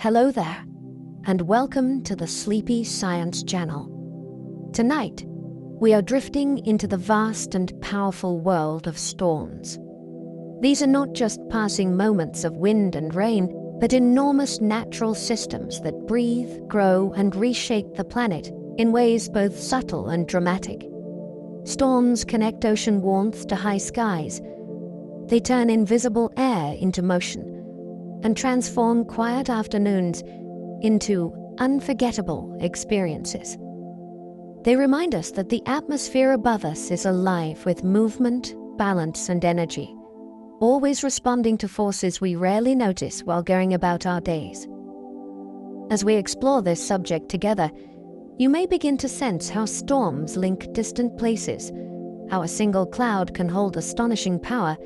Hello there, and welcome to the Sleepy Science Channel. Tonight, we are drifting into the vast and powerful world of storms. These are not just passing moments of wind and rain, but enormous natural systems that breathe, grow, and reshape the planet in ways both subtle and dramatic. Storms connect ocean warmth to high skies. They turn invisible air into motion and transform quiet afternoons into unforgettable experiences. They remind us that the atmosphere above us is alive with movement, balance, and energy, always responding to forces we rarely notice while going about our days. As we explore this subject together, you may begin to sense how storms link distant places, how a single cloud can hold astonishing power,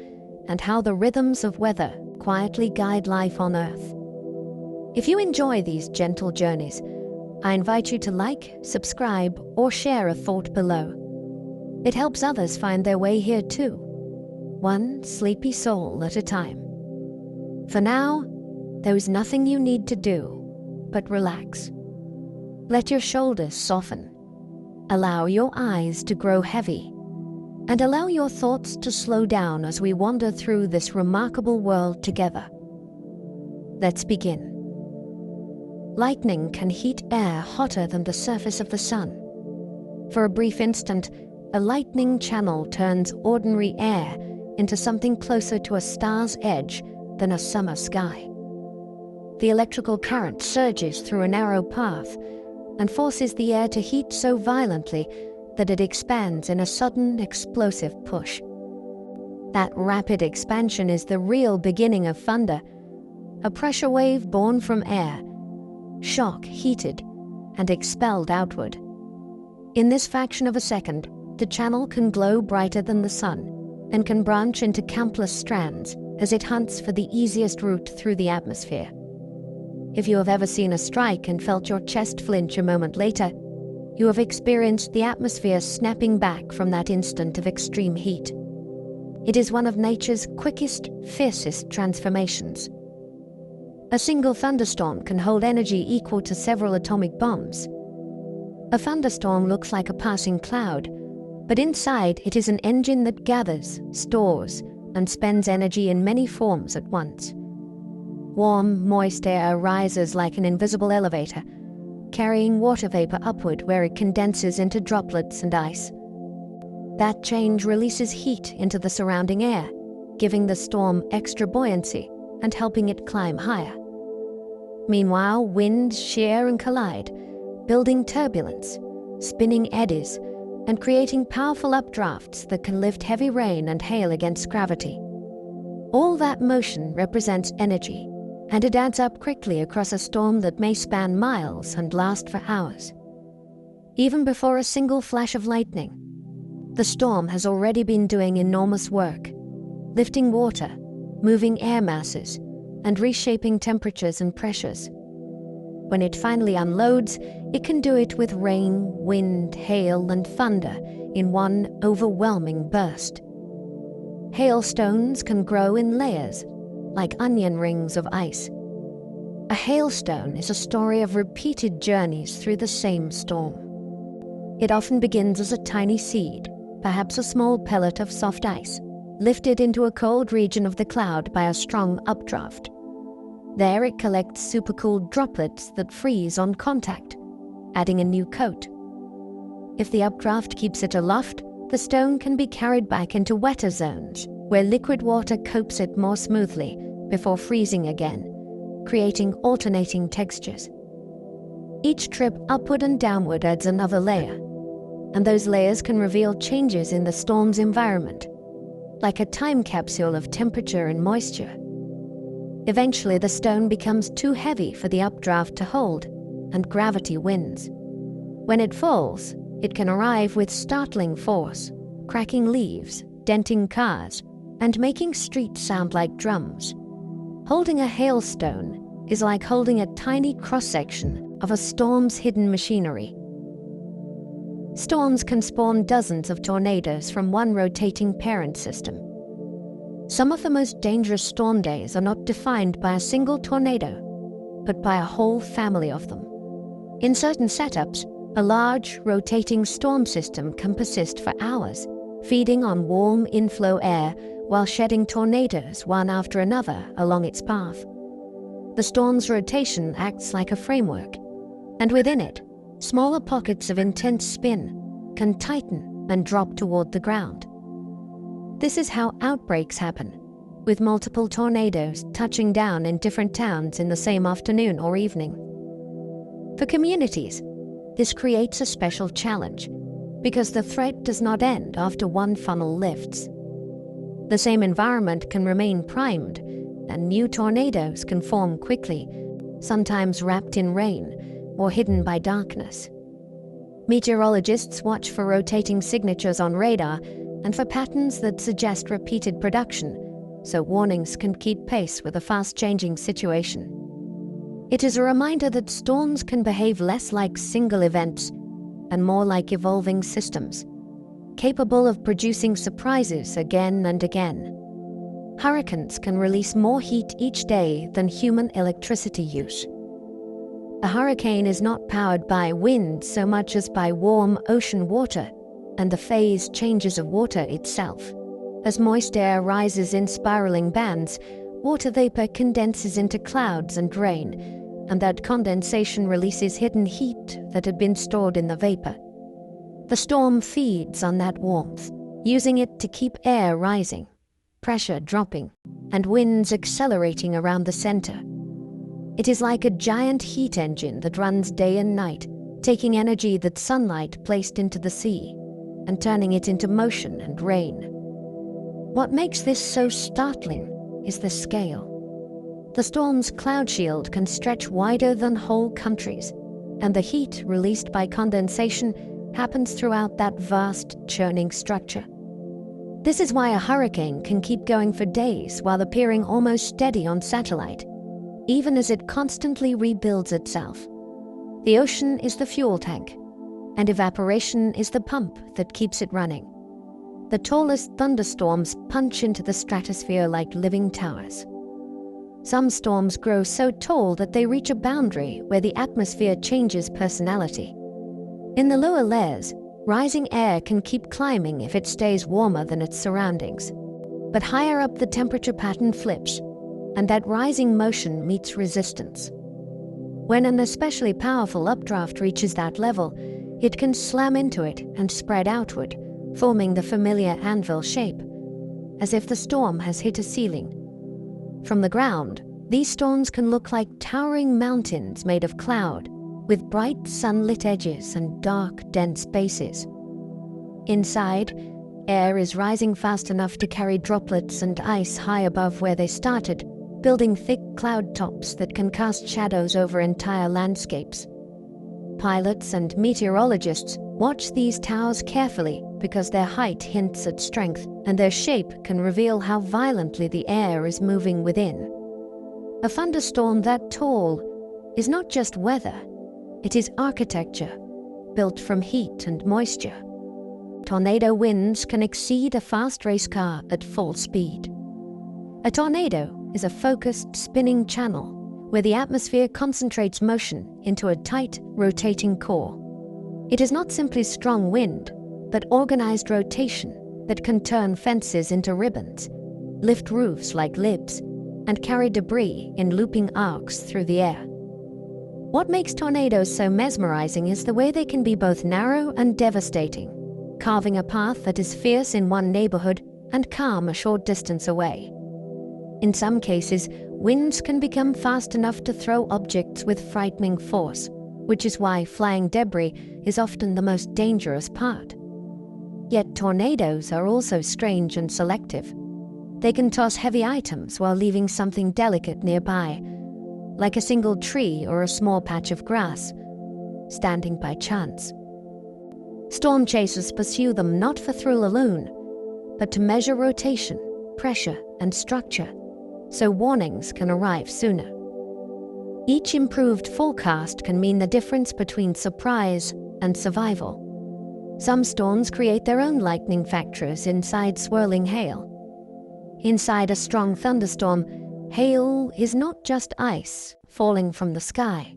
and how the rhythms of weather quietly guide life on Earth. If you enjoy these gentle journeys, I invite you to like, subscribe, or share a thought below. It helps others find their way here too, one sleepy soul at a time. For now, there is nothing you need to do but relax. Let your shoulders soften, allow your eyes to grow heavy, and allow your thoughts to slow down as we wander through this remarkable world together. Let's begin. Lightning can heat air hotter than the surface of the sun. For a brief instant, a lightning channel turns ordinary air into something closer to a star's edge than a summer sky. The electrical current surges through a narrow path and forces the air to heat so violently that it expands in a sudden, explosive push. That rapid expansion is the real beginning of thunder, a pressure wave born from air, shock heated and expelled outward. In this fraction of a second, the channel can glow brighter than the sun and can branch into countless strands as it hunts for the easiest route through the atmosphere. If you have ever seen a strike and felt your chest flinch a moment later, you have experienced the atmosphere snapping back from that instant of extreme heat. It is one of nature's quickest, fiercest transformations. A single thunderstorm can hold energy equal to several atomic bombs. A thunderstorm looks like a passing cloud, but inside it is an engine that gathers, stores, and spends energy in many forms at once. Warm, moist air rises like an invisible elevator, carrying water vapor upward where it condenses into droplets and ice. That change releases heat into the surrounding air, giving the storm extra buoyancy and helping it climb higher. Meanwhile, winds shear and collide, building turbulence, spinning eddies, and creating powerful updrafts that can lift heavy rain and hail against gravity. All that motion represents energy, and it adds up quickly across a storm that may span miles and last for hours. Even before a single flash of lightning, the storm has already been doing enormous work, lifting water, moving air masses, and reshaping temperatures and pressures. When it finally unloads, it can do it with rain, wind, hail, and thunder in one overwhelming burst. Hailstones can grow in layers, like onion rings of ice. A hailstone is a story of repeated journeys through the same storm. It often begins as a tiny seed, perhaps a small pellet of soft ice, lifted into a cold region of the cloud by a strong updraft. There it collects supercooled droplets that freeze on contact, adding a new coat. If the updraft keeps it aloft, the stone can be carried back into wetter zones, where liquid water coats it more smoothly before freezing again, creating alternating textures. Each trip upward and downward adds another layer, and those layers can reveal changes in the storm's environment, like a time capsule of temperature and moisture. Eventually, the stone becomes too heavy for the updraft to hold, and gravity wins. When it falls, it can arrive with startling force, cracking leaves, denting cars, and making streets sound like drums. Holding a hailstone is like holding a tiny cross-section of a storm's hidden machinery. Storms can spawn dozens of tornadoes from one rotating parent system. Some of the most dangerous storm days are not defined by a single tornado, but by a whole family of them. In certain setups, a large, rotating storm system can persist for hours, feeding on warm inflow air while shedding tornadoes one after another along its path. The storm's rotation acts like a framework, and within it, smaller pockets of intense spin can tighten and drop toward the ground. This is how outbreaks happen, with multiple tornadoes touching down in different towns in the same afternoon or evening. For communities, this creates a special challenge, because the threat does not end after one funnel lifts. The same environment can remain primed, and new tornadoes can form quickly, sometimes wrapped in rain or hidden by darkness. Meteorologists watch for rotating signatures on radar and for patterns that suggest repeated production, so warnings can keep pace with a fast-changing situation. It is a reminder that storms can behave less like single events and more like evolving systems, capable of producing surprises again and again. Hurricanes can release more heat each day than human electricity use. A hurricane is not powered by wind so much as by warm ocean water and the phase changes of water itself. As moist air rises in spiraling bands, water vapor condenses into clouds and rain, and that condensation releases hidden heat that had been stored in the vapor. The storm feeds on that warmth, using it to keep air rising, pressure dropping, and winds accelerating around the center. It is like a giant heat engine that runs day and night, taking energy that sunlight placed into the sea and turning it into motion and rain. What makes this so startling is the scale. The storm's cloud shield can stretch wider than whole countries, and the heat released by condensation happens throughout that vast, churning structure. This is why a hurricane can keep going for days while appearing almost steady on satellite, even as it constantly rebuilds itself. The ocean is the fuel tank, and evaporation is the pump that keeps it running. The tallest thunderstorms punch into the stratosphere like living towers. Some storms grow so tall that they reach a boundary where the atmosphere changes personality. In the lower layers, rising air can keep climbing if it stays warmer than its surroundings. But higher up the temperature pattern flips, and that rising motion meets resistance. When an especially powerful updraft reaches that level, it can slam into it and spread outward, forming the familiar anvil shape, as if the storm has hit a ceiling. From the ground, these storms can look like towering mountains made of cloud, with bright sunlit edges and dark, dense bases. Inside, air is rising fast enough to carry droplets and ice high above where they started, building thick cloud tops that can cast shadows over entire landscapes. Pilots and meteorologists watch these towers carefully because their height hints at strength, and their shape can reveal how violently the air is moving within. A thunderstorm that tall is not just weather, it is architecture, built from heat and moisture. Tornado winds can exceed a fast race car at full speed. A tornado is a focused, spinning channel where the atmosphere concentrates motion into a tight, rotating core. It is not simply strong wind, but organized rotation that can turn fences into ribbons, lift roofs like lids, and carry debris in looping arcs through the air. What makes tornadoes so mesmerizing is the way they can be both narrow and devastating, carving a path that is fierce in one neighborhood and calm a short distance away. In some cases, winds can become fast enough to throw objects with frightening force, which is why flying debris is often the most dangerous part. Yet tornadoes are also strange and selective. They can toss heavy items while leaving something delicate nearby, like a single tree or a small patch of grass, standing by chance. Storm chasers pursue them not for thrill alone, but to measure rotation, pressure, and structure, so warnings can arrive sooner. Each improved forecast can mean the difference between surprise and survival. Some storms create their own lightning factories inside swirling hail. Inside a strong thunderstorm, Hail is not just ice falling from the sky.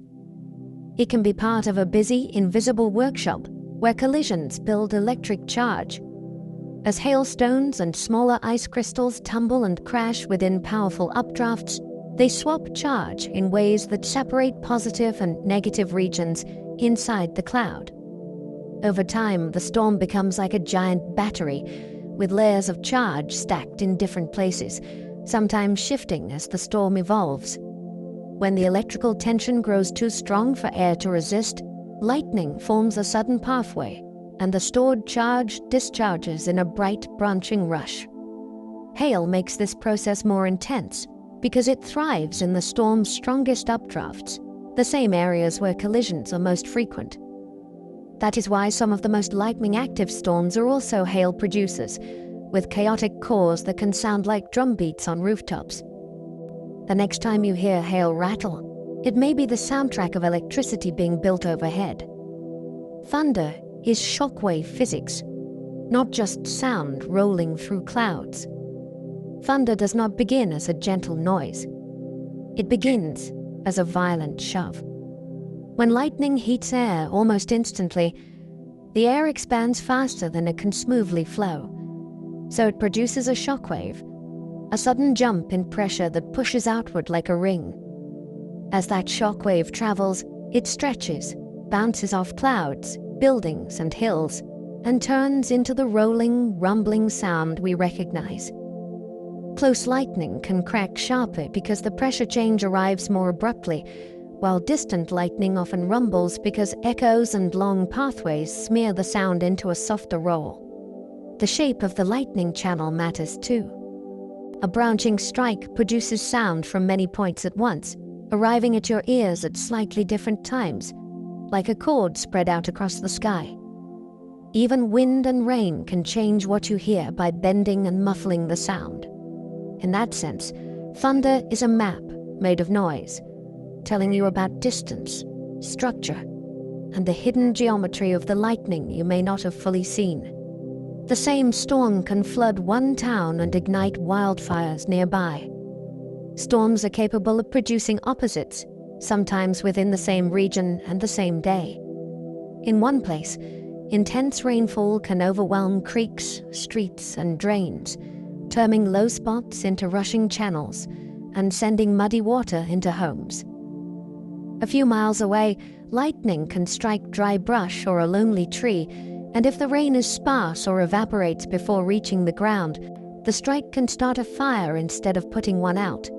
It can be part of a busy, invisible workshop where collisions build electric charge. As hailstones and smaller ice crystals tumble and crash within powerful updrafts, they swap charge in ways that separate positive and negative regions inside the cloud. Over time, the storm becomes like a giant battery, with layers of charge stacked in different places, sometimes shifting as the storm evolves. When the electrical tension grows too strong for air to resist, lightning forms a sudden pathway, and the stored charge discharges in a bright, branching rush. Hail makes this process more intense because it thrives in the storm's strongest updrafts, the same areas where collisions are most frequent. That is why some of the most lightning-active storms are also hail producers, with chaotic cores that can sound like drum beats on rooftops. The next time you hear hail rattle, it may be the soundtrack of electricity being built overhead. Thunder is shockwave physics, not just sound rolling through clouds. Thunder does not begin as a gentle noise. It begins as a violent shove. When lightning heats air almost instantly, the air expands faster than it can smoothly flow. So it produces a shockwave, a sudden jump in pressure that pushes outward like a ring. As that shockwave travels, it stretches, bounces off clouds, buildings, and hills, and turns into the rolling, rumbling sound we recognize. Close lightning can crack sharper because the pressure change arrives more abruptly, while distant lightning often rumbles because echoes and long pathways smear the sound into a softer roll. The shape of the lightning channel matters too. A branching strike produces sound from many points at once, arriving at your ears at slightly different times, like a chord spread out across the sky. Even wind and rain can change what you hear by bending and muffling the sound. In that sense, thunder is a map made of noise, telling you about distance, structure, and the hidden geometry of the lightning you may not have fully seen. The same storm can flood one town and ignite wildfires nearby. Storms are capable of producing opposites, sometimes within the same region and the same day. In one place, intense rainfall can overwhelm creeks, streets, and drains, turning low spots into rushing channels and sending muddy water into homes. A few miles away, lightning can strike dry brush or a lonely tree, and if the rain is sparse or evaporates before reaching the ground, the strike can start a fire instead of putting one out.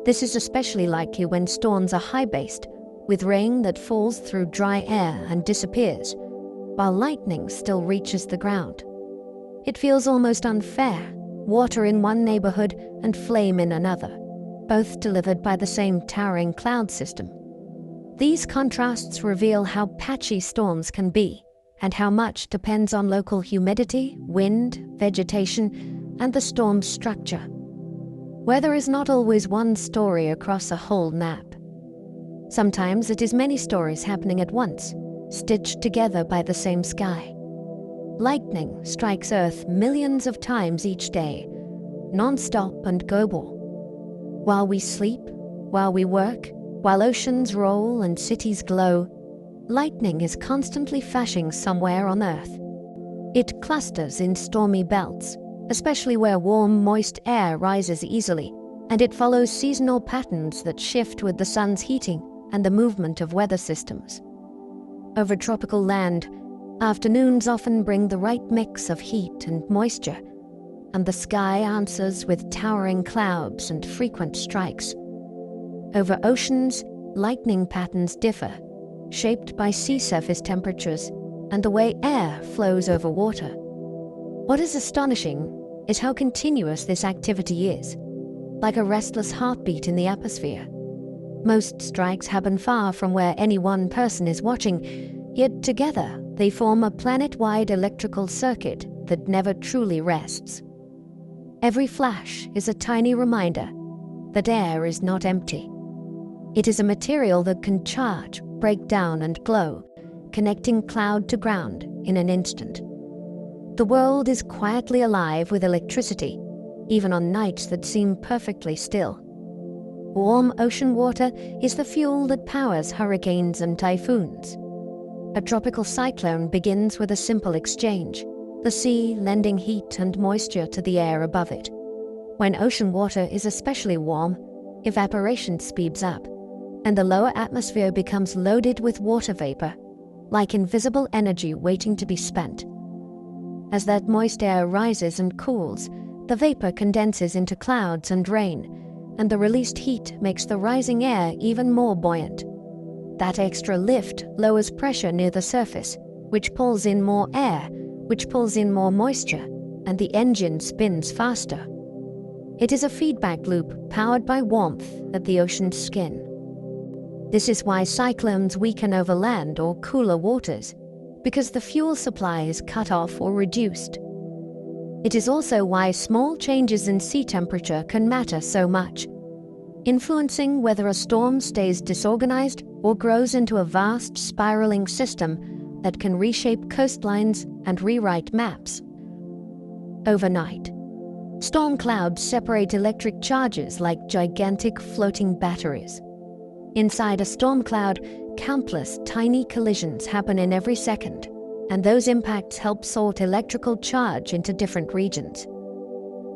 This is especially likely when storms are high-based, with rain that falls through dry air and disappears, while lightning still reaches the ground. It feels almost unfair, water in one neighborhood and flame in another, both delivered by the same towering cloud system. These contrasts reveal how patchy storms can be, and how much depends on local humidity, wind, vegetation, and the storm's structure. Weather is not always one story across a whole map. Sometimes it is many stories happening at once, stitched together by the same sky. Lightning strikes Earth millions of times each day, non-stop and global. While we sleep, while we work, while oceans roll and cities glow, lightning is constantly flashing somewhere on Earth. It clusters in stormy belts, especially where warm, moist air rises easily, and it follows seasonal patterns that shift with the sun's heating and the movement of weather systems. Over tropical land, afternoons often bring the right mix of heat and moisture, and the sky answers with towering clouds and frequent strikes. Over oceans, lightning patterns differ, shaped by sea surface temperatures and the way air flows over water. What is astonishing is how continuous this activity is, like a restless heartbeat in the atmosphere. Most strikes happen far from where any one person is watching, yet together they form a planet-wide electrical circuit that never truly rests. Every flash is a tiny reminder that air is not empty. It is a material that can charge, break down, and glow, connecting cloud to ground in an instant. The world is quietly alive with electricity, even on nights that seem perfectly still. Warm ocean water is the fuel that powers hurricanes and typhoons. A tropical cyclone begins with a simple exchange, the sea lending heat and moisture to the air above it. When ocean water is especially warm, evaporation speeds up, and the lower atmosphere becomes loaded with water vapor, like invisible energy waiting to be spent. As that moist air rises and cools, the vapor condenses into clouds and rain, and the released heat makes the rising air even more buoyant. That extra lift lowers pressure near the surface, which pulls in more air, which pulls in more moisture, and the engine spins faster. It is a feedback loop powered by warmth at the ocean's skin. This is why cyclones weaken over land or cooler waters, because the fuel supply is cut off or reduced. It is also why small changes in sea temperature can matter so much, influencing whether a storm stays disorganized or grows into a vast spiraling system that can reshape coastlines and rewrite maps. Overnight, storm clouds separate electric charges like gigantic floating batteries. Inside a storm cloud, countless tiny collisions happen in every second, and those impacts help sort electrical charge into different regions.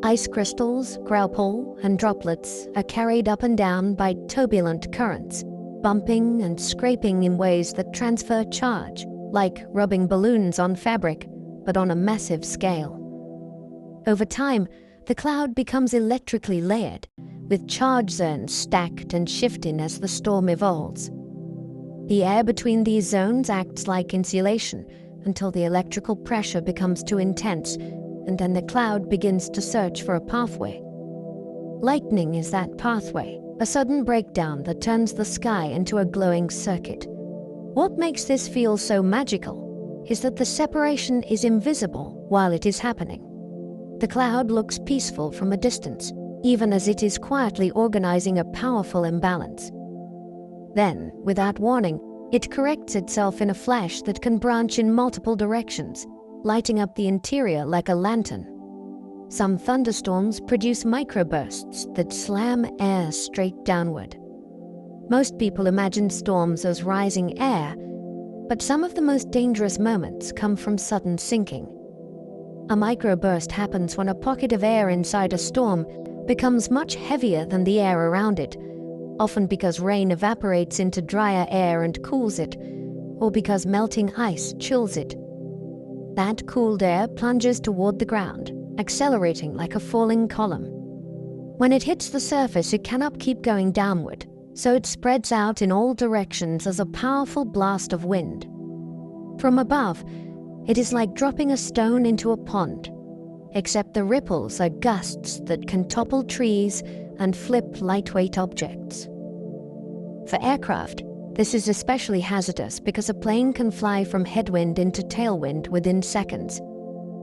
Ice crystals, graupel, and droplets are carried up and down by turbulent currents, bumping and scraping in ways that transfer charge, like rubbing balloons on fabric, but on a massive scale. Over time, the cloud becomes electrically layered, with charge zones stacked and shifting as the storm evolves. The air between these zones acts like insulation until the electrical pressure becomes too intense, and then the cloud begins to search for a pathway. Lightning is that pathway, a sudden breakdown that turns the sky into a glowing circuit. What makes this feel so magical is that the separation is invisible while it is happening. The cloud looks peaceful from a distance, even as it is quietly organizing a powerful imbalance. Then, without warning, it corrects itself in a flash that can branch in multiple directions, lighting up the interior like a lantern. Some thunderstorms produce microbursts that slam air straight downward. Most people imagine storms as rising air, but some of the most dangerous moments come from sudden sinking. A microburst happens when a pocket of air inside a storm becomes much heavier than the air around it, often because rain evaporates into drier air and cools it, or because melting ice chills it. That cooled air plunges toward the ground, accelerating like a falling column. When it hits the surface, it cannot keep going downward, so it spreads out in all directions as a powerful blast of wind. From above, it is like dropping a stone into a pond, except the ripples are gusts that can topple trees and flip lightweight objects. For aircraft, this is especially hazardous because a plane can fly from headwind into tailwind within seconds,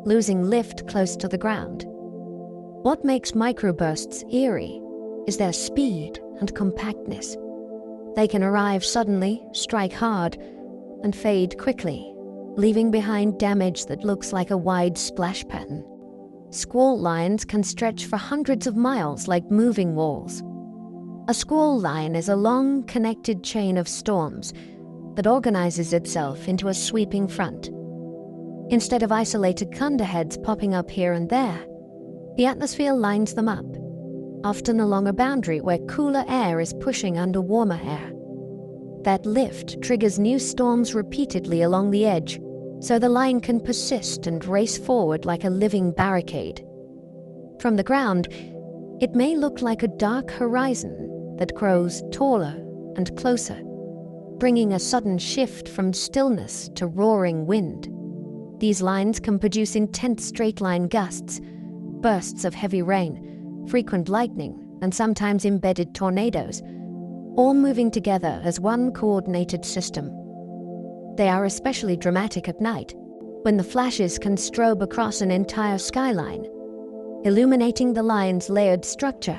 losing lift close to the ground. What makes microbursts eerie is their speed and compactness. They can arrive suddenly, strike hard, and fade quickly, leaving behind damage that looks like a wide splash pattern. Squall lines can stretch for hundreds of miles like moving walls. A squall line is a long, connected chain of storms that organizes itself into a sweeping front. Instead of isolated thunderheads popping up here and there, the atmosphere lines them up, often along a boundary where cooler air is pushing under warmer air. That lift triggers new storms repeatedly along the edge, so the line can persist and race forward like a living barricade. From the ground, it may look like a dark horizon that grows taller and closer, bringing a sudden shift from stillness to roaring wind. These lines can produce intense straight-line gusts, bursts of heavy rain, frequent lightning, and sometimes embedded tornadoes, all moving together as one coordinated system. They are especially dramatic at night, when the flashes can strobe across an entire skyline, illuminating the line's layered structure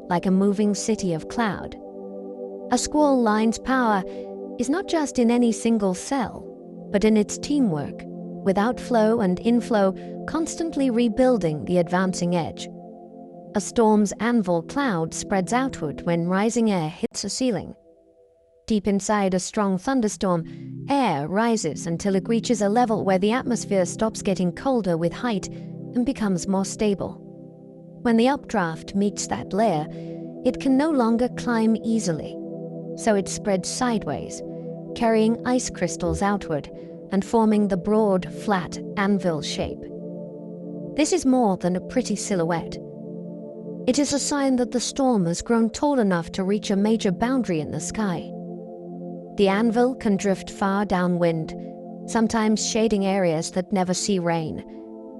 like a moving city of cloud. A squall line's power is not just in any single cell, but in its teamwork, with outflow and inflow constantly rebuilding the advancing edge. A storm's anvil cloud spreads outward when rising air hits a ceiling. Deep inside a strong thunderstorm, air rises until it reaches a level where the atmosphere stops getting colder with height and becomes more stable. When the updraft meets that layer, it can no longer climb easily, so it spreads sideways, carrying ice crystals outward and forming the broad, flat anvil shape. This is more than a pretty silhouette. It is a sign that the storm has grown tall enough to reach a major boundary in the sky. The anvil can drift far downwind, sometimes shading areas that never see rain,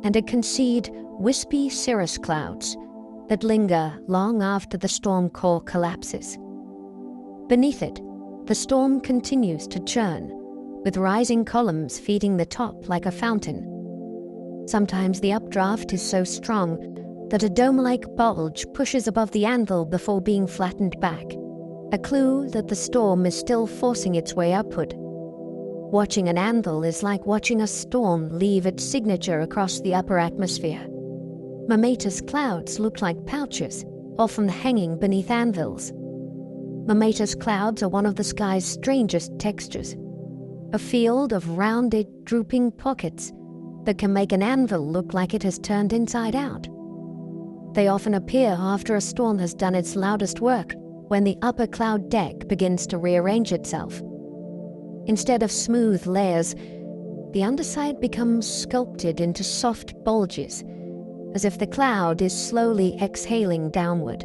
and it can seed wispy cirrus clouds that linger long after the storm core collapses. Beneath it, the storm continues to churn, with rising columns feeding the top like a fountain. Sometimes the updraft is so strong that a dome-like bulge pushes above the anvil before being flattened back, a clue that the storm is still forcing its way upward. Watching an anvil is like watching a storm leave its signature across the upper atmosphere. Mammatus clouds look like pouches, often hanging beneath anvils. Mammatus clouds are one of the sky's strangest textures, a field of rounded, drooping pockets that can make an anvil look like it has turned inside out. They often appear after a storm has done its loudest work, when the upper cloud deck begins to rearrange itself. Instead of smooth layers, the underside becomes sculpted into soft bulges, as if the cloud is slowly exhaling downward.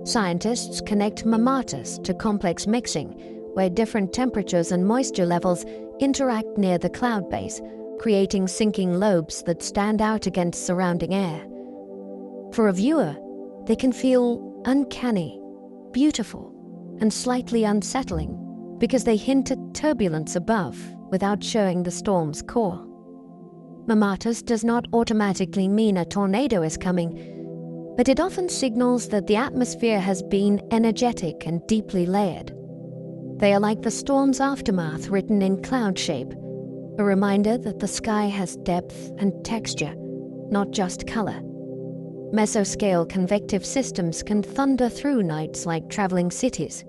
Scientists connect mammatus to complex mixing, where different temperatures and moisture levels interact near the cloud base, creating sinking lobes that stand out against surrounding air. For a viewer, they can feel uncanny, beautiful, and slightly unsettling because they hint at turbulence above without showing the storm's core. Mammatus does not automatically mean a tornado is coming, but it often signals that the atmosphere has been energetic and deeply layered. They are like the storm's aftermath written in cloud shape, a reminder that the sky has depth and texture, not just color. Mesoscale convective systems can thunder through nights like traveling cities.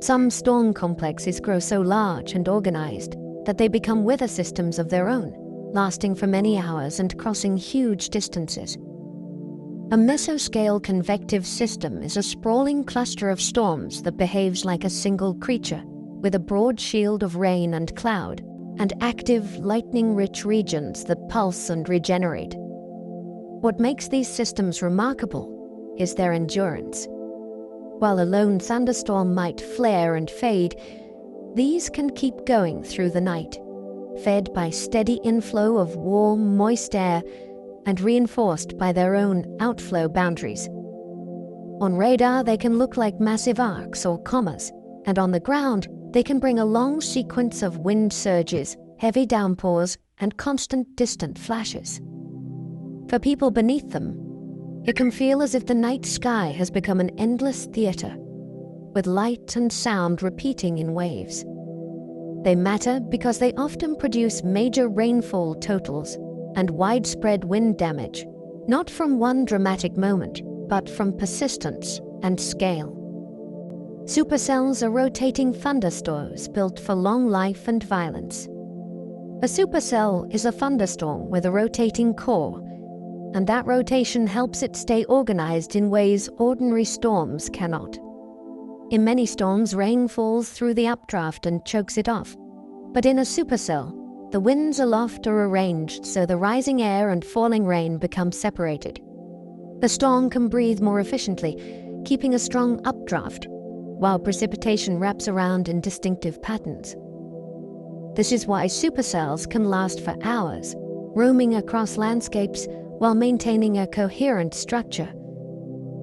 Some storm complexes grow so large and organized that they become weather systems of their own, lasting for many hours and crossing huge distances. A mesoscale convective system is a sprawling cluster of storms that behaves like a single creature, with a broad shield of rain and cloud, and active, lightning-rich regions that pulse and regenerate. What makes these systems remarkable is their endurance. While a lone thunderstorm might flare and fade, these can keep going through the night, fed by steady inflow of warm, moist air and reinforced by their own outflow boundaries. On radar, they can look like massive arcs or commas, and on the ground, they can bring a long sequence of wind surges, heavy downpours, and constant distant flashes. For people beneath them, it can feel as if the night sky has become an endless theater, with light and sound repeating in waves. They matter because they often produce major rainfall totals and widespread wind damage, not from one dramatic moment, but from persistence and scale. Supercells are rotating thunderstorms built for long life and violence. A supercell is a thunderstorm with a rotating core, and that rotation helps it stay organized in ways ordinary storms cannot. In many storms, rain falls through the updraft and chokes it off, but in a supercell, the winds aloft are arranged so the rising air and falling rain become separated. The storm can breathe more efficiently, keeping a strong updraft, while precipitation wraps around in distinctive patterns. This is why supercells can last for hours, roaming across landscapes while maintaining a coherent structure.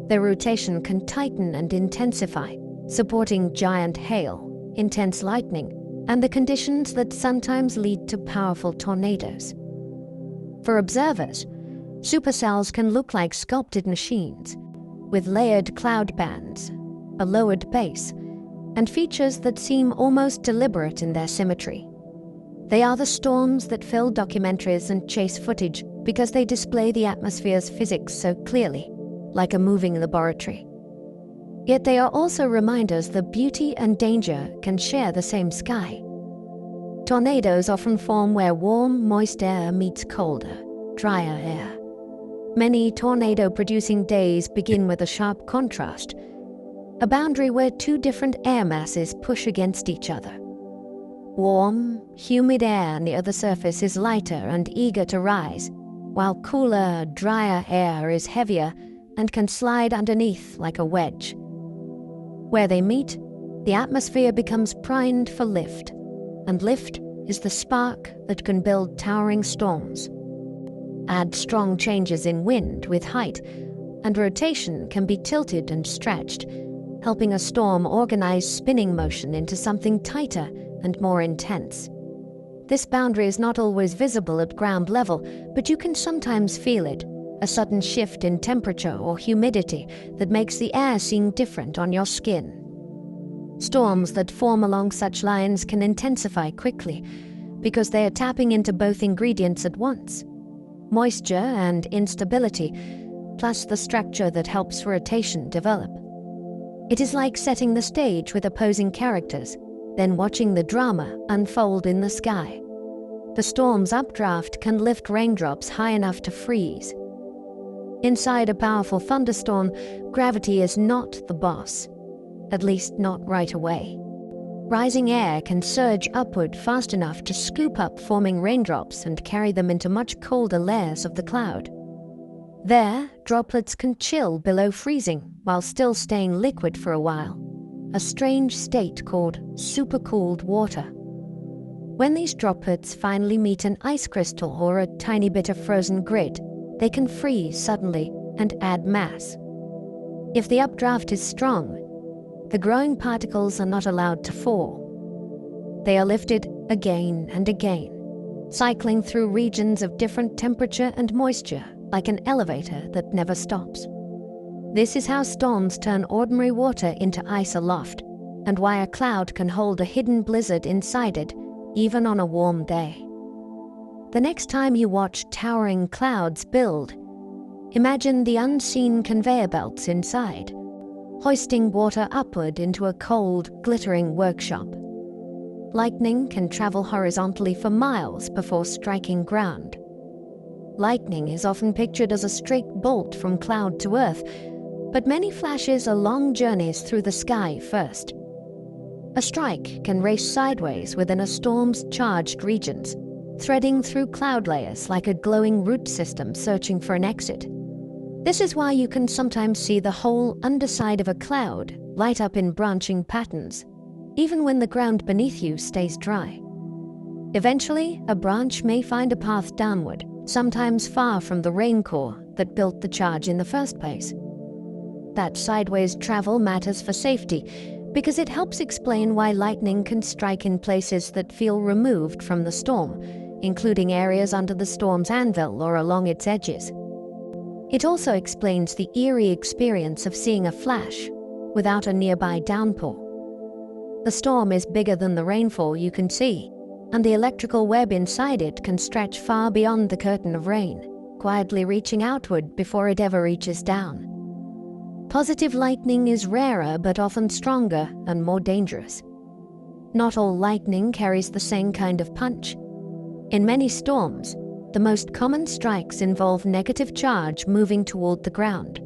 Their rotation can tighten and intensify, supporting giant hail, intense lightning, and the conditions that sometimes lead to powerful tornadoes. For observers, supercells can look like sculpted machines, with layered cloud bands, a lowered base, and features that seem almost deliberate in their symmetry. They are the storms that fill documentaries and chase footage because they display the atmosphere's physics so clearly, like a moving laboratory. Yet they are also reminders that beauty and danger can share the same sky. Tornadoes often form where warm, moist air meets colder, drier air. Many tornado-producing days begin with a sharp contrast, a boundary where two different air masses push against each other. Warm, humid air near the surface is lighter and eager to rise, while cooler, drier air is heavier and can slide underneath like a wedge. Where they meet, the atmosphere becomes primed for lift, and lift is the spark that can build towering storms. Add strong changes in wind with height, and rotation can be tilted and stretched, helping a storm organize spinning motion into something tighter and more intense. This boundary is not always visible at ground level, but you can sometimes feel it, a sudden shift in temperature or humidity that makes the air seem different on your skin. Storms that form along such lines can intensify quickly because they are tapping into both ingredients at once: moisture and instability, plus the structure that helps rotation develop. It is like setting the stage with opposing characters, then watching the drama unfold in the sky. The storm's updraft can lift raindrops high enough to freeze. Inside a powerful thunderstorm, gravity is not the boss, at least not right away. Rising air can surge upward fast enough to scoop up forming raindrops and carry them into much colder layers of the cloud. There, droplets can chill below freezing while still staying liquid for a while, a strange state called supercooled water. When these droplets finally meet an ice crystal or a tiny bit of frozen grit, they can freeze suddenly and add mass. If the updraft is strong, the growing particles are not allowed to fall. They are lifted again and again, cycling through regions of different temperature and moisture like an elevator that never stops. This is how storms turn ordinary water into ice aloft, and why a cloud can hold a hidden blizzard inside it, even on a warm day. The next time you watch towering clouds build, imagine the unseen conveyor belts inside, hoisting water upward into a cold, glittering workshop. Lightning can travel horizontally for miles before striking ground. Lightning is often pictured as a straight bolt from cloud to earth, but many flashes are long journeys through the sky first. A strike can race sideways within a storm's charged regions, threading through cloud layers like a glowing root system searching for an exit. This is why you can sometimes see the whole underside of a cloud light up in branching patterns, even when the ground beneath you stays dry. Eventually, a branch may find a path downward, sometimes far from the rain core that built the charge in the first place. That sideways travel matters for safety because it helps explain why lightning can strike in places that feel removed from the storm, including areas under the storm's anvil or along its edges. It also explains the eerie experience of seeing a flash without a nearby downpour. The storm is bigger than the rainfall you can see, and the electrical web inside it can stretch far beyond the curtain of rain, quietly reaching outward before it ever reaches down. Positive lightning is rarer but often stronger and more dangerous. Not all lightning carries the same kind of punch. In many storms, the most common strikes involve negative charge moving toward the ground,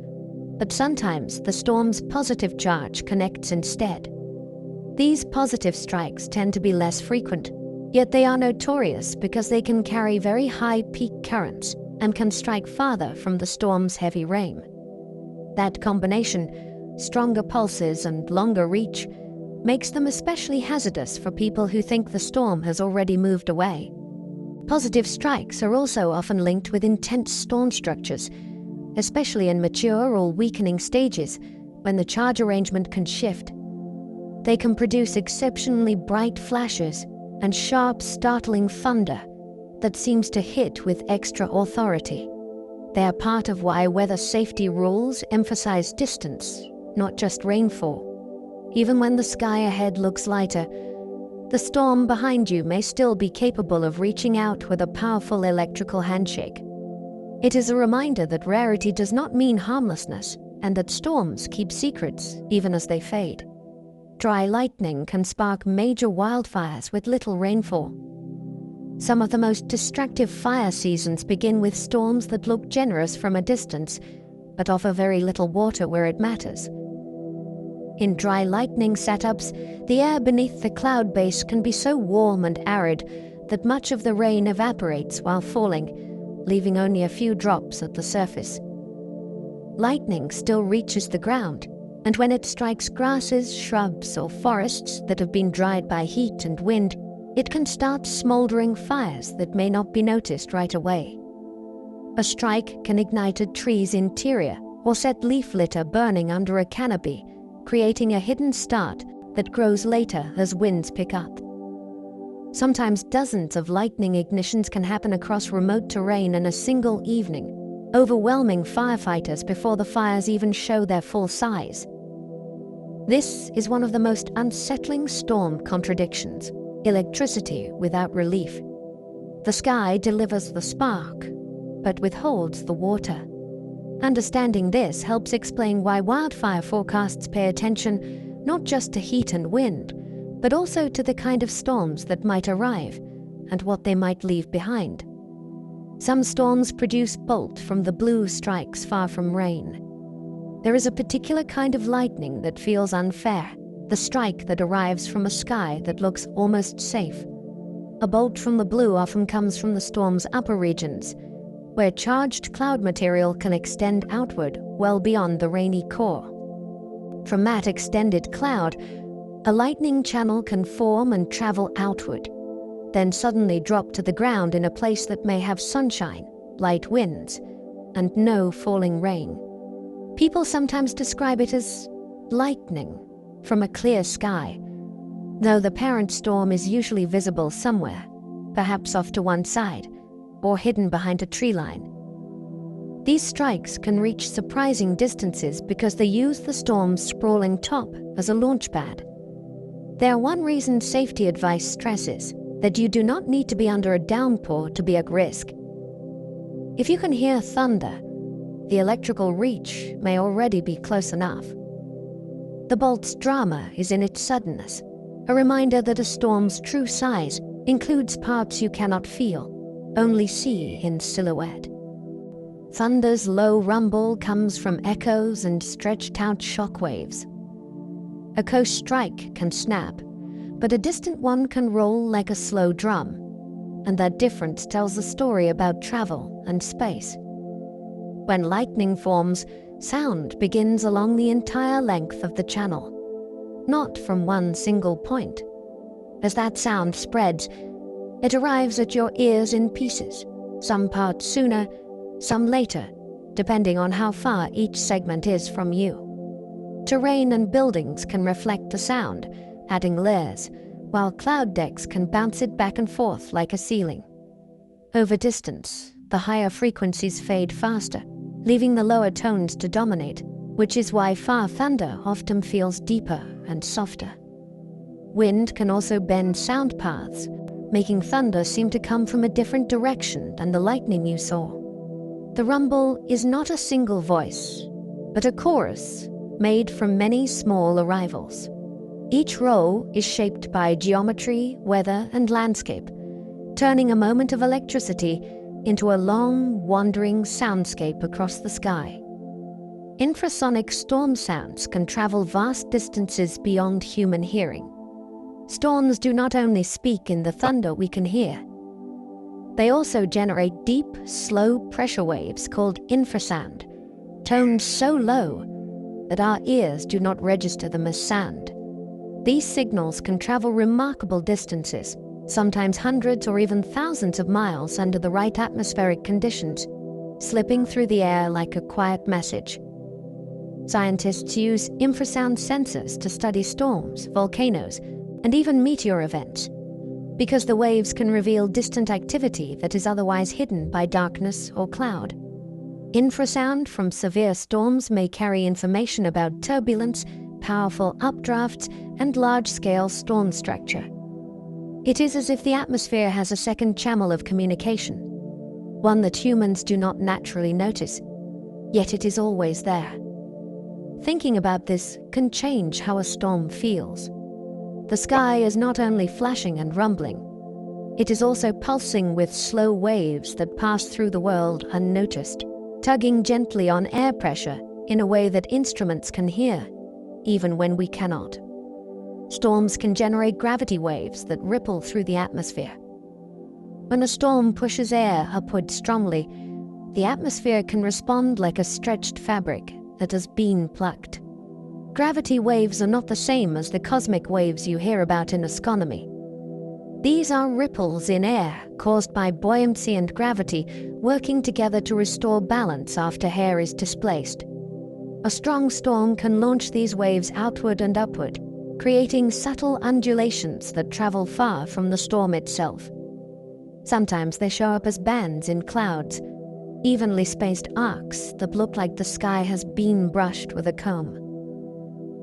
but sometimes the storm's positive charge connects instead. These positive strikes tend to be less frequent, yet they are notorious because they can carry very high peak currents and can strike farther from the storm's heavy rain. That combination, stronger pulses and longer reach, makes them especially hazardous for people who think the storm has already moved away. Positive strikes are also often linked with intense storm structures, especially in mature or weakening stages when the charge arrangement can shift. They can produce exceptionally bright flashes and sharp, startling thunder that seems to hit with extra authority. They are part of why weather safety rules emphasize distance, not just rainfall. Even when the sky ahead looks lighter, the storm behind you may still be capable of reaching out with a powerful electrical handshake. It is a reminder that rarity does not mean harmlessness, and that storms keep secrets even as they fade. Dry lightning can spark major wildfires with little rainfall. Some of the most destructive fire seasons begin with storms that look generous from a distance, but offer very little water where it matters. In dry lightning setups, the air beneath the cloud base can be so warm and arid that much of the rain evaporates while falling, leaving only a few drops at the surface. Lightning still reaches the ground, and when it strikes grasses, shrubs, or forests that have been dried by heat and wind, it can start smoldering fires that may not be noticed right away. A strike can ignite a tree's interior or set leaf litter burning under a canopy, creating a hidden start that grows later as winds pick up. Sometimes dozens of lightning ignitions can happen across remote terrain in a single evening, overwhelming firefighters before the fires even show their full size. This is one of the most unsettling storm contradictions: electricity without relief. The sky delivers the spark, but withholds the water. Understanding this helps explain why wildfire forecasts pay attention not just to heat and wind, but also to the kind of storms that might arrive and what they might leave behind. Some storms produce bolt from the blue strikes far from rain. There is a particular kind of lightning that feels unfair, the strike that arrives from a sky that looks almost safe. A bolt from the blue often comes from the storm's upper regions, where charged cloud material can extend outward well beyond the rainy core. From that extended cloud, a lightning channel can form and travel outward, then suddenly drop to the ground in a place that may have sunshine, light winds, and no falling rain. People sometimes describe it as lightning from a clear sky, though the parent storm is usually visible somewhere, perhaps off to one side, or hidden behind a tree line. These strikes can reach surprising distances because they use the storm's sprawling top as a launch pad. They are one reason safety advice stresses that you do not need to be under a downpour to be at risk. If you can hear thunder, the electrical reach may already be close enough. The bolt's drama is in its suddenness, a reminder that a storm's true size includes parts you cannot feel, only see in silhouette. Thunder's low rumble comes from echoes and stretched-out shockwaves. A coast strike can snap, but a distant one can roll like a slow drum, and that difference tells a story about travel and space. When lightning forms, sound begins along the entire length of the channel, not from one single point. As that sound spreads, it arrives at your ears in pieces, some parts sooner, some later, depending on how far each segment is from you. Terrain and buildings can reflect the sound, adding layers, while cloud decks can bounce it back and forth like a ceiling. Over distance, the higher frequencies fade faster, leaving the lower tones to dominate, which is why far thunder often feels deeper and softer. Wind can also bend sound paths, making thunder seem to come from a different direction than the lightning you saw. The rumble is not a single voice, but a chorus made from many small arrivals. Each row is shaped by geometry, weather, and landscape, turning a moment of electricity into a long, wandering soundscape across the sky. Infrasonic storm sounds can travel vast distances beyond human hearing. Storms do not only speak in the thunder we can hear. They also generate deep, slow pressure waves called infrasound, tones so low that our ears do not register them as sound. These signals can travel remarkable distances, sometimes hundreds or even thousands of miles under the right atmospheric conditions, slipping through the air like a quiet message. Scientists use infrasound sensors to study storms, volcanoes, and even meteor events, because the waves can reveal distant activity that is otherwise hidden by darkness or cloud. Infrasound from severe storms may carry information about turbulence, powerful updrafts, and large-scale storm structure. It is as if the atmosphere has a second channel of communication. one that humans do not naturally notice, yet it is always there. Thinking about this can change how a storm feels. The sky is not only flashing and rumbling, it is also pulsing with slow waves that pass through the world unnoticed, tugging gently on air pressure in a way that instruments can hear, even when we cannot. Storms can generate gravity waves that ripple through the atmosphere. When a storm pushes air upward strongly, the atmosphere can respond like a stretched fabric that has been plucked. Gravity waves are not the same as the cosmic waves you hear about in astronomy. These are ripples in air caused by buoyancy and gravity working together to restore balance after air is displaced. A strong storm can launch these waves outward and upward, creating subtle undulations that travel far from the storm itself. Sometimes they show up as bands in clouds, evenly spaced arcs that look like the sky has been brushed with a comb.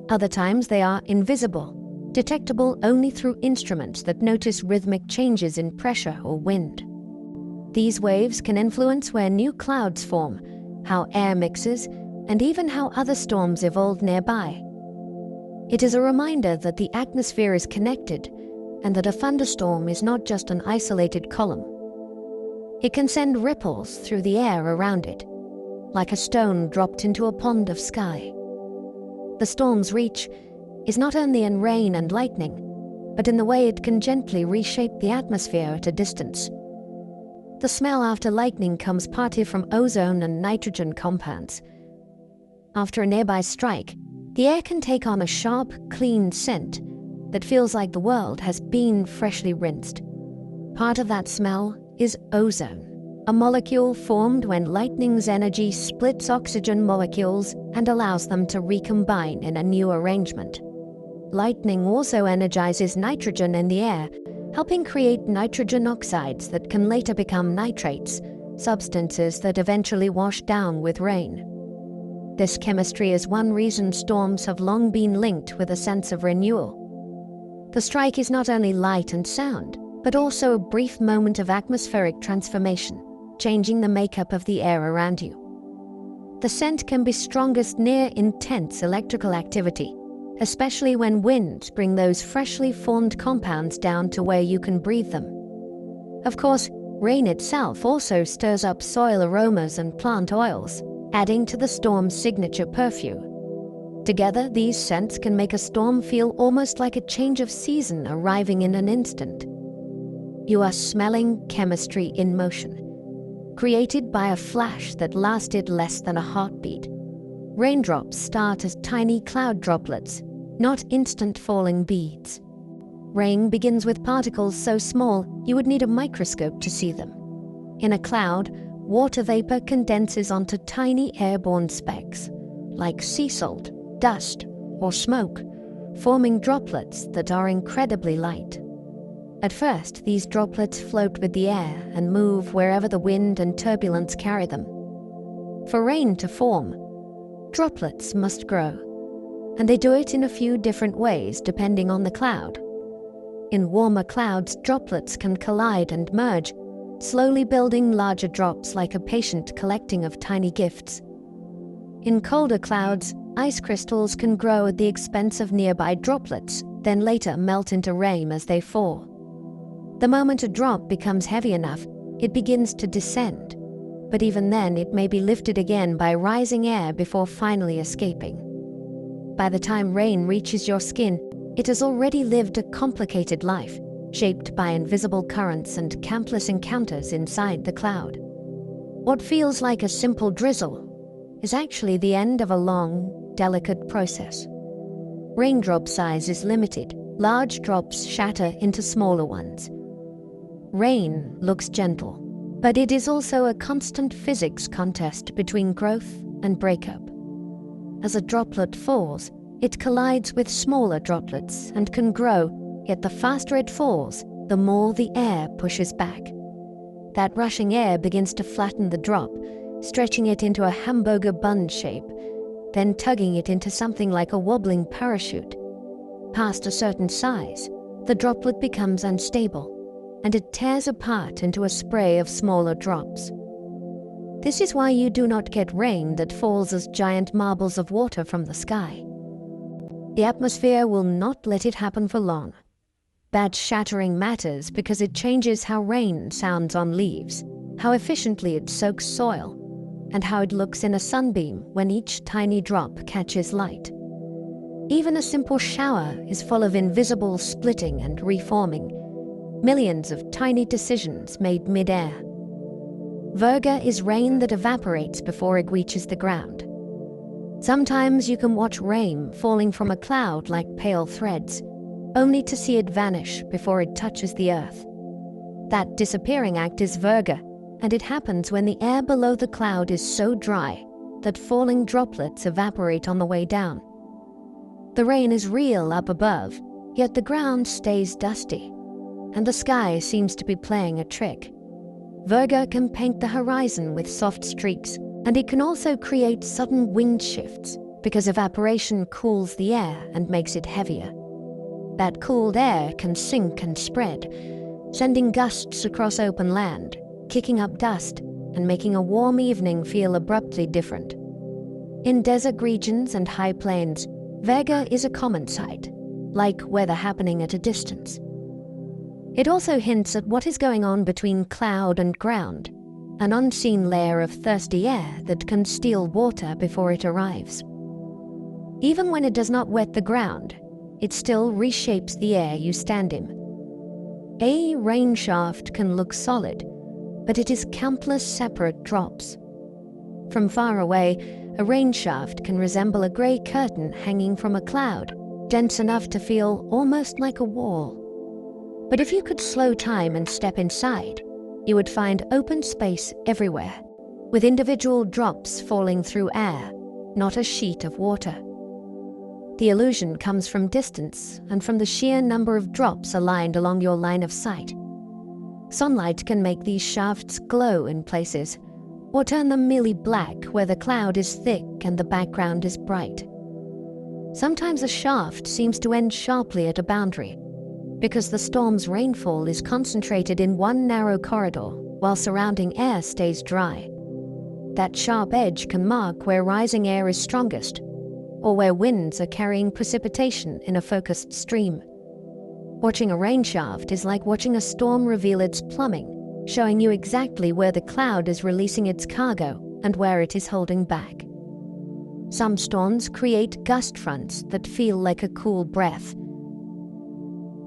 Other times they are invisible, detectable only through instruments that notice rhythmic changes in pressure or wind. These waves can influence where new clouds form, how air mixes, and even how other storms evolve nearby. It is a reminder that the atmosphere is connected and that a thunderstorm is not just an isolated column. It can send ripples through the air around it, like a stone dropped into a pond of sky. The storm's reach is not only in rain and lightning, but in the way it can gently reshape the atmosphere at a distance. The smell after lightning comes partly from ozone and nitrogen compounds. After a nearby strike, the air can take on a sharp, clean scent that feels like the world has been freshly rinsed. Part of that smell is ozone, a molecule formed when lightning's energy splits oxygen molecules and allows them to recombine in a new arrangement. Lightning also energizes nitrogen in the air, helping create nitrogen oxides that can later become nitrates, substances that eventually wash down with rain. This chemistry is one reason storms have long been linked with a sense of renewal. The strike is not only light and sound, but also a brief moment of atmospheric transformation, changing the makeup of the air around you. The scent can be strongest near intense electrical activity, especially when winds bring those freshly formed compounds down to where you can breathe them. Of course, rain itself also stirs up soil aromas and plant oils, adding to the storm's signature perfume. Together, these scents can make a storm feel almost like a change of season arriving in an instant. You are smelling chemistry in motion, created by a flash that lasted less than a heartbeat. Raindrops start as tiny cloud droplets, not instant falling beads. Rain begins with particles so small you would need a microscope to see them. In a cloud, water vapor condenses onto tiny airborne specks, like sea salt, dust, or smoke, forming droplets that are incredibly light. At first, these droplets float with the air and move wherever the wind and turbulence carry them. For rain to form, droplets must grow, and they do it in a few different ways depending on the cloud. In warmer clouds, droplets can collide and merge, slowly building larger drops like a patient collecting of tiny gifts. In colder clouds, ice crystals can grow at the expense of nearby droplets, then later melt into rain as they fall. The moment a drop becomes heavy enough, it begins to descend, but even then it may be lifted again by rising air before finally escaping. By the time rain reaches your skin, it has already lived a complicated life, shaped by invisible currents and countless encounters inside the cloud. What feels like a simple drizzle is actually the end of a long, delicate process. Raindrop size is limited. Large drops shatter into smaller ones. Rain looks gentle, but it is also a constant physics contest between growth and breakup. As a droplet falls, it collides with smaller droplets and can grow, yet the faster it falls, the more the air pushes back. That rushing air begins to flatten the drop, stretching it into a hamburger bun shape, then tugging it into something like a wobbling parachute. Past a certain size, the droplet becomes unstable, and it tears apart into a spray of smaller drops. This is why you do not get rain that falls as giant marbles of water from the sky. The atmosphere will not let it happen for long. That shattering matters because it changes how rain sounds on leaves, how efficiently it soaks soil, and how it looks in a sunbeam when each tiny drop catches light. Even a simple shower is full of invisible splitting and reforming, millions of tiny decisions made mid-air. Virga is rain that evaporates before it reaches the ground. Sometimes you can watch rain falling from a cloud like pale threads, only to see it vanish before it touches the earth. That disappearing act is virga, and it happens when the air below the cloud is so dry that falling droplets evaporate on the way down. The rain is real up above, yet the ground stays dusty, and the sky seems to be playing a trick. Virga can paint the horizon with soft streaks, and it can also create sudden wind shifts because evaporation cools the air and makes it heavier. That cooled air can sink and spread, sending gusts across open land, kicking up dust and making a warm evening feel abruptly different. In desert regions and high plains, virga is a common sight, like weather happening at a distance. It also hints at what is going on between cloud and ground, an unseen layer of thirsty air that can steal water before it arrives. Even when it does not wet the ground, it still reshapes the air you stand in. A rain shaft can look solid, but it is countless separate drops. From far away, a rain shaft can resemble a grey curtain hanging from a cloud, dense enough to feel almost like a wall. But if you could slow time and step inside, you would find open space everywhere, with individual drops falling through air, not a sheet of water. The illusion comes from distance and from the sheer number of drops aligned along your line of sight. Sunlight can make these shafts glow in places, or turn them merely black where the cloud is thick and the background is bright. Sometimes a shaft seems to end sharply at a boundary, because the storm's rainfall is concentrated in one narrow corridor while surrounding air stays dry. That sharp edge can mark where rising air is strongest, or where winds are carrying precipitation in a focused stream. Watching a rain shaft is like watching a storm reveal its plumbing, showing you exactly where the cloud is releasing its cargo and where it is holding back. Some storms create gust fronts that feel like a cool breath.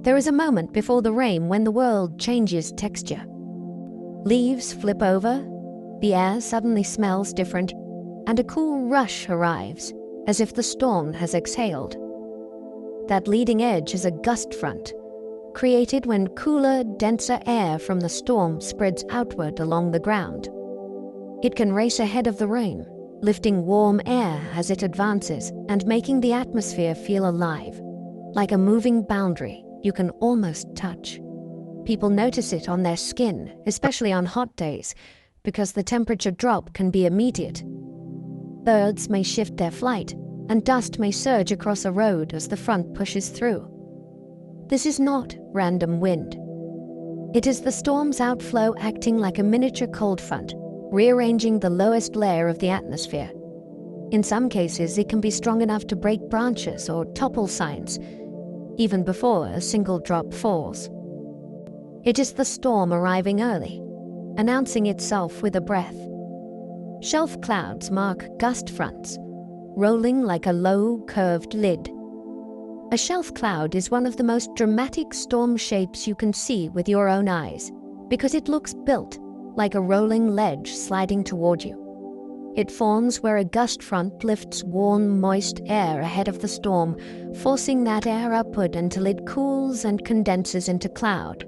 There is a moment before the rain when the world changes texture. Leaves flip over, the air suddenly smells different, and a cool rush arrives, as if the storm has exhaled. That leading edge is a gust front, created when cooler, denser air from the storm spreads outward along the ground. It can race ahead of the rain, lifting warm air as it advances and making the atmosphere feel alive, like a moving boundary you can almost touch. People notice it on their skin, especially on hot days, because the temperature drop can be immediate. Birds may shift their flight, and dust may surge across a road as the front pushes through. This is not random wind. It is the storm's outflow acting like a miniature cold front, rearranging the lowest layer of the atmosphere. In some cases, it can be strong enough to break branches or topple signs, even before a single drop falls. It is the storm arriving early, announcing itself with a breath. Shelf clouds mark gust fronts, rolling like a low, curved lid. A shelf cloud is one of the most dramatic storm shapes you can see with your own eyes, because it looks built like a rolling ledge sliding toward you. It forms where a gust front lifts warm, moist air ahead of the storm, forcing that air upward until it cools and condenses into cloud.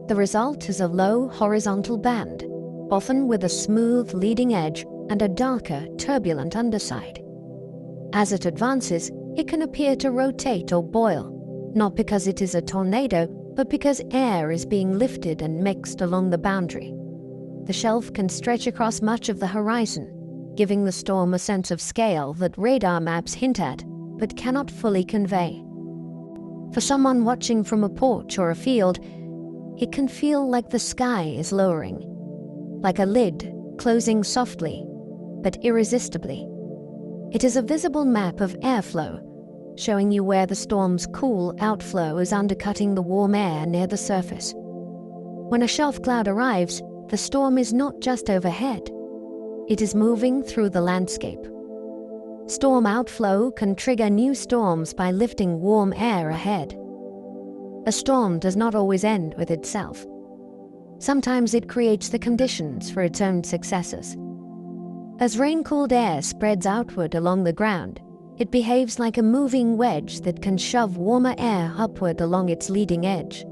The result is a low, horizontal band, often with a smooth leading edge and a darker, turbulent underside. As it advances, it can appear to rotate or boil, not because it is a tornado, but because air is being lifted and mixed along the boundary. The shelf can stretch across much of the horizon, giving the storm a sense of scale that radar maps hint at, but cannot fully convey. For someone watching from a porch or a field, it can feel like the sky is lowering, like a lid closing softly, but irresistibly. It is a visible map of airflow, showing you where the storm's cool outflow is undercutting the warm air near the surface. When a shelf cloud arrives, the storm is not just overhead. It is moving through the landscape. Storm outflow can trigger new storms by lifting warm air ahead. A storm does not always end with itself. Sometimes it creates the conditions for its own successors. As rain-cooled air spreads outward along the ground, it behaves like a moving wedge that can shove warmer air upward along its leading edge.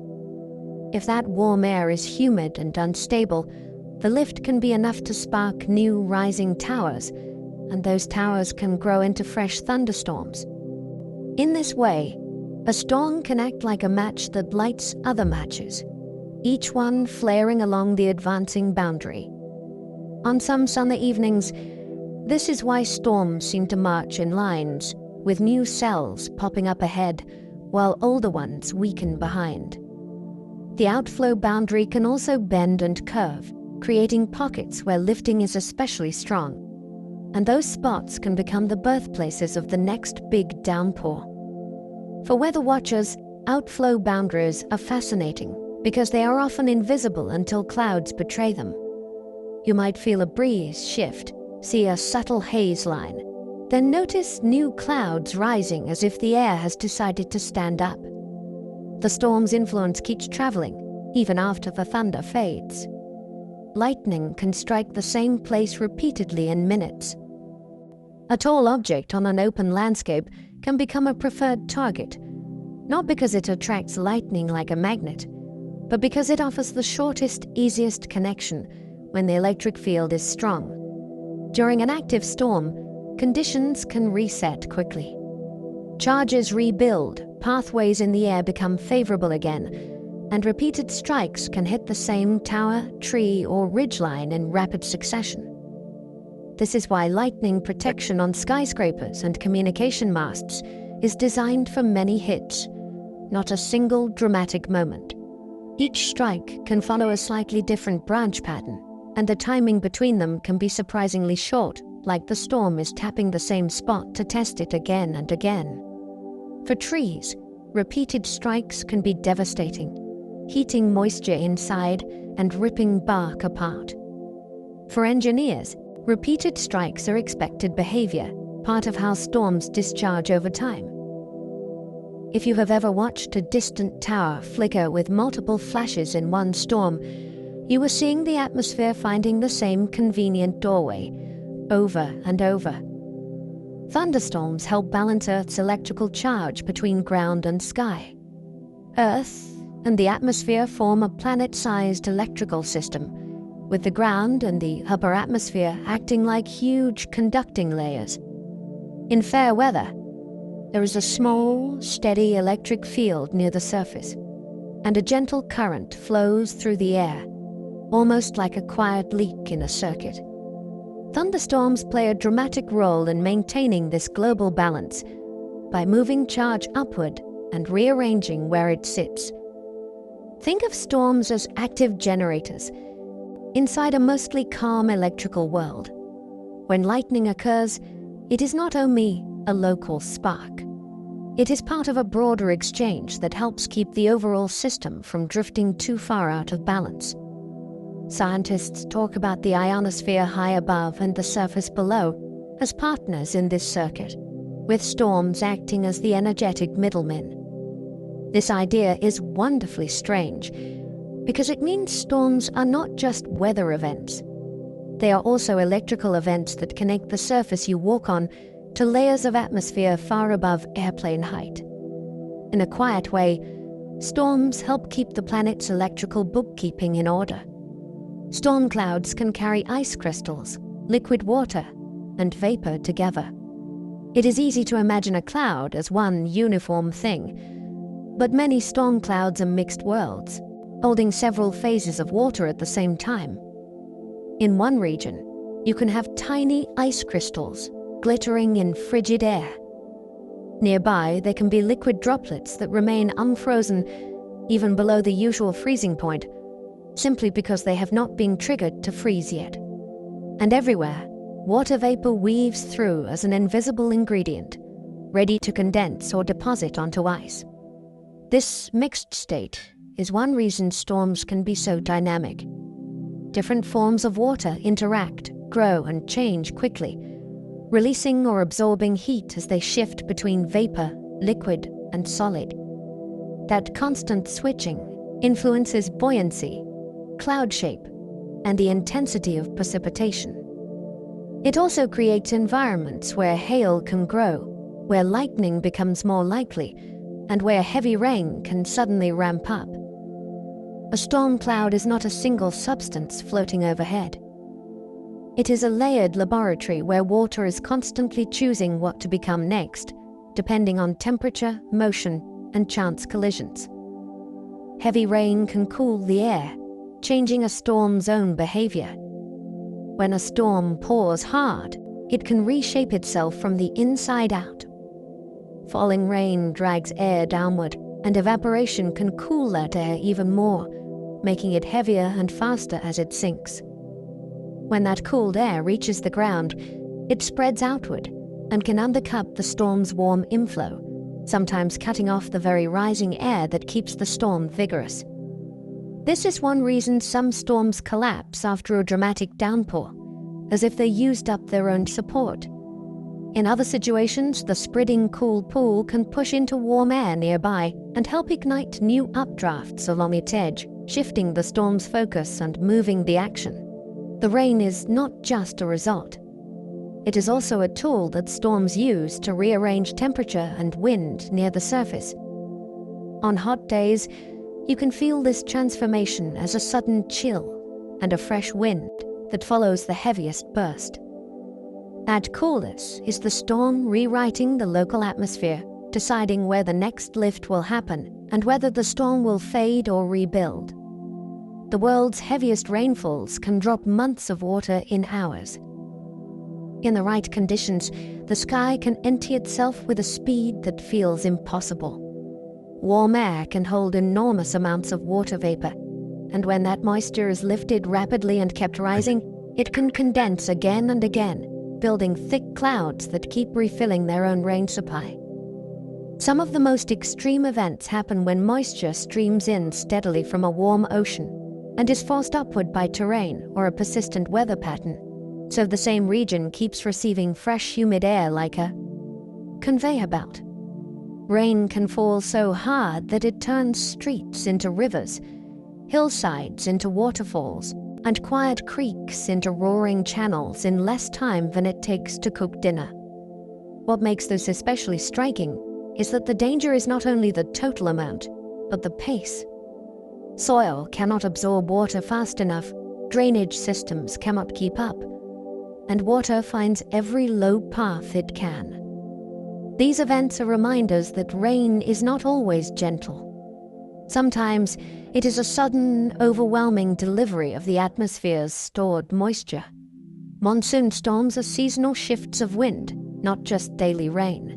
If that warm air is humid and unstable, the lift can be enough to spark new rising towers, and those towers can grow into fresh thunderstorms. In this way, a storm can act like a match that lights other matches, each one flaring along the advancing boundary. On some summer evenings, this is why storms seem to march in lines, with new cells popping up ahead, while older ones weaken behind. The outflow boundary can also bend and curve, creating pockets where lifting is especially strong. And those spots can become the birthplaces of the next big downpour. For weather watchers, outflow boundaries are fascinating because they are often invisible until clouds betray them. You might feel a breeze shift, see a subtle haze line, then notice new clouds rising as if the air has decided to stand up. The storm's influence keeps traveling, even after the thunder fades. Lightning can strike the same place repeatedly in minutes. A tall object on an open landscape can become a preferred target, not because it attracts lightning like a magnet, but because it offers the shortest, easiest connection when the electric field is strong. During an active storm, conditions can reset quickly. Charges rebuild, pathways in the air become favorable again, and repeated strikes can hit the same tower, tree, or ridgeline in rapid succession. This is why lightning protection on skyscrapers and communication masts is designed for many hits, not a single dramatic moment. Each strike can follow a slightly different branch pattern, and the timing between them can be surprisingly short, like the storm is tapping the same spot to test it again and again. For trees, repeated strikes can be devastating, heating moisture inside and ripping bark apart. For engineers, repeated strikes are expected behavior, part of how storms discharge over time. If you have ever watched a distant tower flicker with multiple flashes in one storm, you are seeing the atmosphere finding the same convenient doorway, over and over. Thunderstorms help balance Earth's electrical charge between ground and sky. Earth and the atmosphere form a planet-sized electrical system, with the ground and the upper atmosphere acting like huge conducting layers. In fair weather, there is a small, steady electric field near the surface, and a gentle current flows through the air, almost like a quiet leak in a circuit. Thunderstorms play a dramatic role in maintaining this global balance by moving charge upward and rearranging where it sits. Think of storms as active generators inside a mostly calm electrical world. When lightning occurs, it is not only a local spark. It is part of a broader exchange that helps keep the overall system from drifting too far out of balance. Scientists talk about the ionosphere high above and the surface below as partners in this circuit, with storms acting as the energetic middlemen. This idea is wonderfully strange because it means storms are not just weather events. They are also electrical events that connect the surface you walk on to layers of atmosphere far above airplane height. In a quiet way, storms help keep the planet's electrical bookkeeping in order. Storm clouds can carry ice crystals, liquid water, and vapor together. It is easy to imagine a cloud as one uniform thing, but many storm clouds are mixed worlds, holding several phases of water at the same time. In one region, you can have tiny ice crystals glittering in frigid air. Nearby, there can be liquid droplets that remain unfrozen even below the usual freezing point, simply because they have not been triggered to freeze yet. And everywhere, water vapor weaves through as an invisible ingredient, ready to condense or deposit onto ice. This mixed state is one reason storms can be so dynamic. Different forms of water interact, grow, and change quickly, releasing or absorbing heat as they shift between vapor, liquid, and solid. That constant switching influences buoyancy, cloud shape, and the intensity of precipitation. It also creates environments where hail can grow, where lightning becomes more likely, and where heavy rain can suddenly ramp up. A storm cloud is not a single substance floating overhead. It is a layered laboratory where water is constantly choosing what to become next, depending on temperature, motion, and chance collisions. Heavy rain can cool the air, changing a storm's own behavior. When a storm pours hard, it can reshape itself from the inside out. Falling rain drags air downward, and evaporation can cool that air even more, making it heavier and faster as it sinks. When that cooled air reaches the ground, it spreads outward and can undercut the storm's warm inflow, sometimes cutting off the very rising air that keeps the storm vigorous. This is one reason some storms collapse after a dramatic downpour, as if they used up their own support. In other situations, the spreading cool pool can push into warm air nearby and help ignite new updrafts along its edge, shifting the storm's focus and moving the action. The rain is not just a result. It is also a tool that storms use to rearrange temperature and wind near the surface. On hot days, you can feel this transformation as a sudden chill and a fresh wind that follows the heaviest burst. At coolness is the storm rewriting the local atmosphere, deciding where the next lift will happen and whether the storm will fade or rebuild. The world's heaviest rainfalls can drop months of water in hours. In the right conditions, the sky can empty itself with a speed that feels impossible. Warm air can hold enormous amounts of water vapor, and when that moisture is lifted rapidly and kept rising, it can condense again and again, building thick clouds that keep refilling their own rain supply. Some of the most extreme events happen when moisture streams in steadily from a warm ocean and is forced upward by terrain or a persistent weather pattern, so the same region keeps receiving fresh humid air like a conveyor belt. Rain can fall so hard that it turns streets into rivers, hillsides into waterfalls, and quiet creeks into roaring channels in less time than it takes to cook dinner. What makes this especially striking is that the danger is not only the total amount, but the pace. Soil cannot absorb water fast enough, drainage systems cannot keep up, and water finds every low path it can. These events are reminders that rain is not always gentle. Sometimes it is a sudden, overwhelming delivery of the atmosphere's stored moisture. Monsoon storms are seasonal shifts of wind, not just daily rain.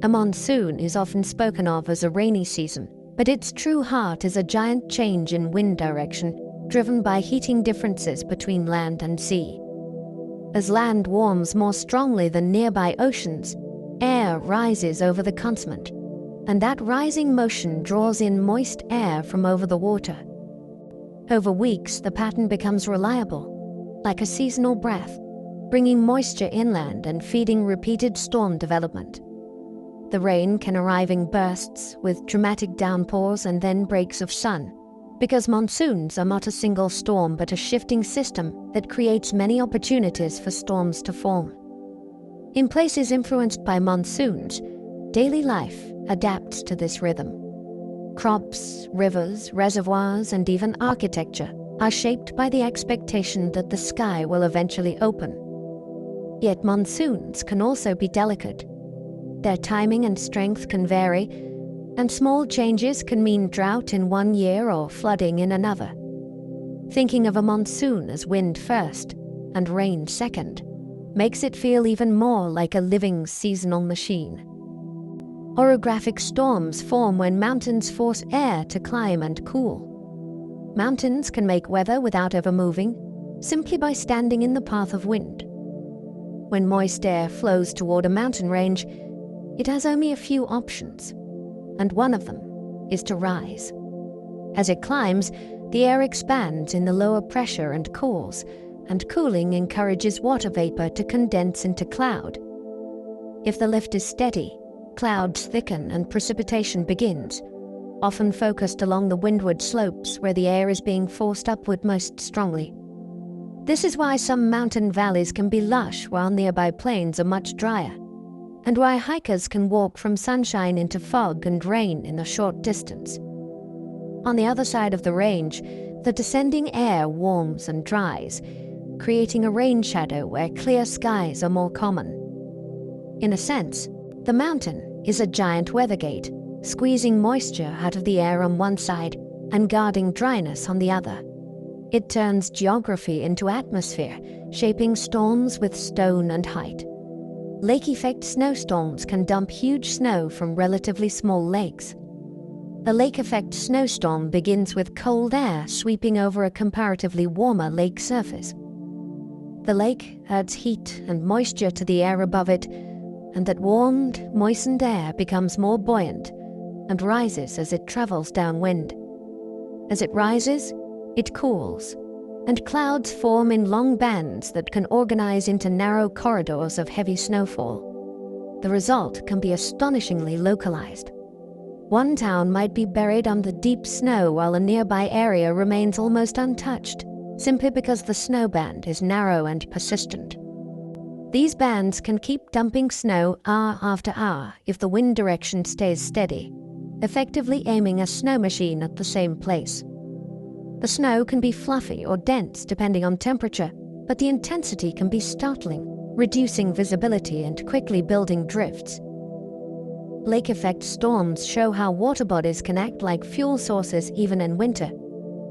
A monsoon is often spoken of as a rainy season, but its true heart is a giant change in wind direction, driven by heating differences between land and sea. As land warms more strongly than nearby oceans, air rises over the continent, and that rising motion draws in moist air from over the water. Over weeks, the pattern becomes reliable, like a seasonal breath, bringing moisture inland and feeding repeated storm development. The rain can arrive in bursts, with dramatic downpours and then breaks of sun, because monsoons are not a single storm but a shifting system that creates many opportunities for storms to form. In places influenced by monsoons, daily life adapts to this rhythm. Crops, rivers, reservoirs, and even architecture are shaped by the expectation that the sky will eventually open. Yet monsoons can also be delicate. Their timing and strength can vary, and small changes can mean drought in one year or flooding in another. Thinking of a monsoon as wind first and rain second makes it feel even more like a living seasonal machine. Orographic storms form when mountains force air to climb and cool. Mountains can make weather without ever moving, simply by standing in the path of wind. When moist air flows toward a mountain range, it has only a few options, and one of them is to rise. As it climbs, the air expands in the lower pressure and cools, and cooling encourages water vapor to condense into cloud. If the lift is steady, clouds thicken and precipitation begins, often focused along the windward slopes where the air is being forced upward most strongly. This is why some mountain valleys can be lush while nearby plains are much drier, and why hikers can walk from sunshine into fog and rain in a short distance. On the other side of the range, the descending air warms and dries, creating a rain shadow where clear skies are more common. In a sense, the mountain is a giant weather gate, squeezing moisture out of the air on one side and guarding dryness on the other. It turns geography into atmosphere, shaping storms with stone and height. Lake-effect snowstorms can dump huge snow from relatively small lakes. The lake-effect snowstorm begins with cold air sweeping over a comparatively warmer lake surface. The lake adds heat and moisture to the air above it, and that warmed, moistened air becomes more buoyant and rises as it travels downwind. As it rises, it cools, and clouds form in long bands that can organize into narrow corridors of heavy snowfall. The result can be astonishingly localized. One town might be buried under deep snow while a nearby area remains almost untouched, simply because the snow band is narrow and persistent. These bands can keep dumping snow hour after hour if the wind direction stays steady, effectively aiming a snow machine at the same place. The snow can be fluffy or dense depending on temperature, but the intensity can be startling, reducing visibility and quickly building drifts. Lake-effect storms show how water bodies can act like fuel sources even in winter,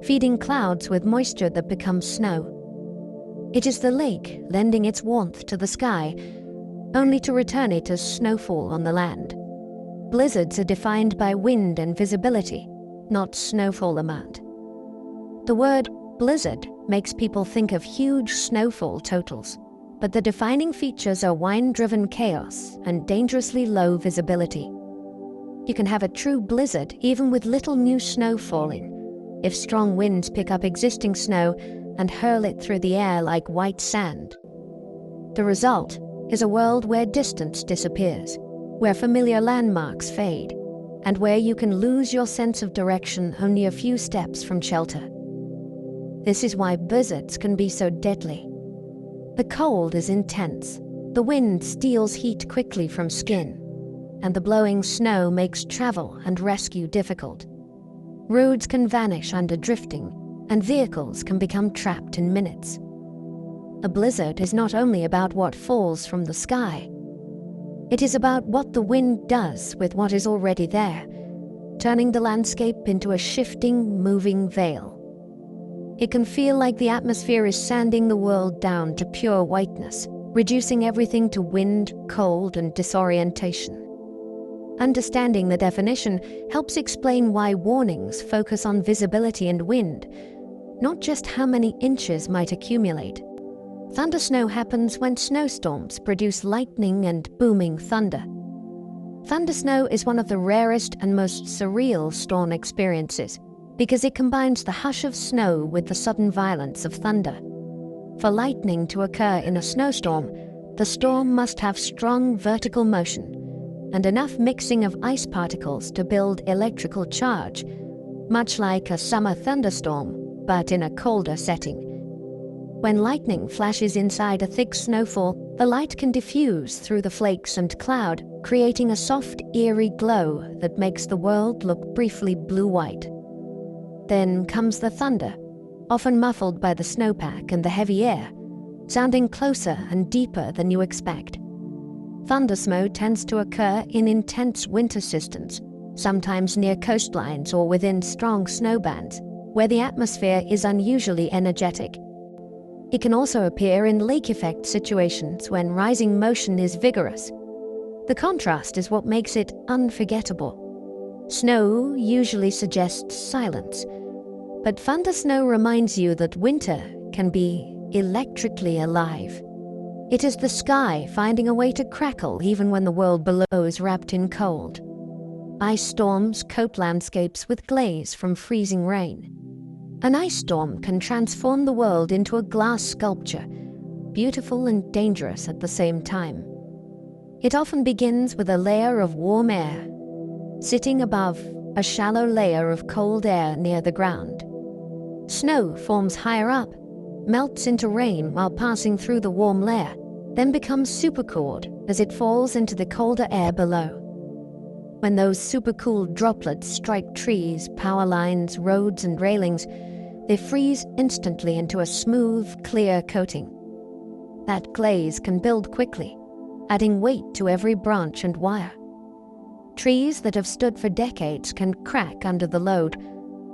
feeding clouds with moisture that becomes snow. It is the lake lending its warmth to the sky, only to return it as snowfall on the land. Blizzards are defined by wind and visibility, not snowfall amount. The word blizzard makes people think of huge snowfall totals, but the defining features are wind-driven chaos and dangerously low visibility. You can have a true blizzard even with little new snow falling, if strong winds pick up existing snow and hurl it through the air like white sand. The result is a world where distance disappears, where familiar landmarks fade, and where you can lose your sense of direction only a few steps from shelter. This is why blizzards can be so deadly. The cold is intense, the wind steals heat quickly from skin, and the blowing snow makes travel and rescue difficult. Roads can vanish under drifting, and vehicles can become trapped in minutes. A blizzard is not only about what falls from the sky. It is about what the wind does with what is already there, turning the landscape into a shifting, moving veil. It can feel like the atmosphere is sanding the world down to pure whiteness, reducing everything to wind, cold, and disorientation. Understanding the definition helps explain why warnings focus on visibility and wind, not just how many inches might accumulate. Thundersnow happens when snowstorms produce lightning and booming thunder. Thundersnow is one of the rarest and most surreal storm experiences, because it combines the hush of snow with the sudden violence of thunder. For lightning to occur in a snowstorm, the storm must have strong vertical motion and enough mixing of ice particles to build electrical charge, much like a summer thunderstorm, but in a colder setting. When lightning flashes inside a thick snowfall, the light can diffuse through the flakes and cloud, creating a soft, eerie glow that makes the world look briefly blue-white. Then comes the thunder, often muffled by the snowpack and the heavy air, sounding closer and deeper than you expect. Thundersnow tends to occur in intense winter systems, sometimes near coastlines or within strong snowbands, where the atmosphere is unusually energetic. It can also appear in lake-effect situations when rising motion is vigorous. The contrast is what makes it unforgettable. Snow usually suggests silence, but thundersnow reminds you that winter can be electrically alive. It is the sky finding a way to crackle even when the world below is wrapped in cold. Ice storms coat landscapes with glaze from freezing rain. An ice storm can transform the world into a glass sculpture, beautiful and dangerous at the same time. It often begins with a layer of warm air, sitting above a shallow layer of cold air near the ground. Snow forms higher up, melts into rain while passing through the warm layer, then becomes supercooled as it falls into the colder air below. When those supercooled droplets strike trees, power lines, roads, and railings, they freeze instantly into a smooth, clear coating. That glaze can build quickly, adding weight to every branch and wire. Trees that have stood for decades can crack under the load,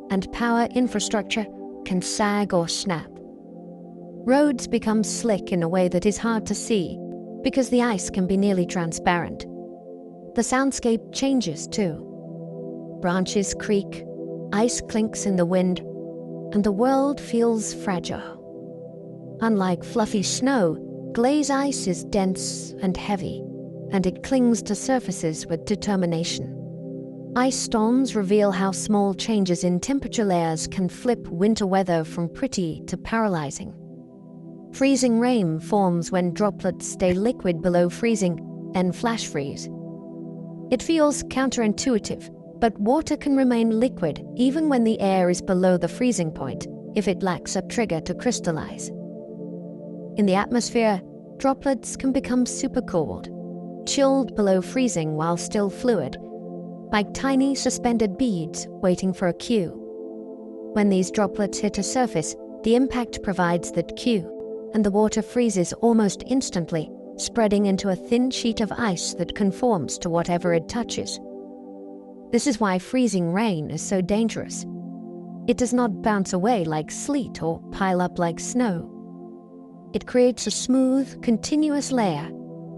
and power infrastructure can sag or snap. Roads become slick in a way that is hard to see because the ice can be nearly transparent. The soundscape changes too. Branches creak, ice clinks in the wind, and the world feels fragile. Unlike fluffy snow, glaze ice is dense and heavy, and it clings to surfaces with determination. Ice storms reveal how small changes in temperature layers can flip winter weather from pretty to paralyzing. Freezing rain forms when droplets stay liquid below freezing and flash freeze. It feels counterintuitive, but water can remain liquid even when the air is below the freezing point if it lacks a trigger to crystallize. In the atmosphere, droplets can become supercooled, chilled below freezing while still fluid, like tiny suspended beads waiting for a cue. When these droplets hit a surface, the impact provides that cue, and the water freezes almost instantly, spreading into a thin sheet of ice that conforms to whatever it touches. This is why freezing rain is so dangerous. It does not bounce away like sleet or pile up like snow. It creates a smooth, continuous layer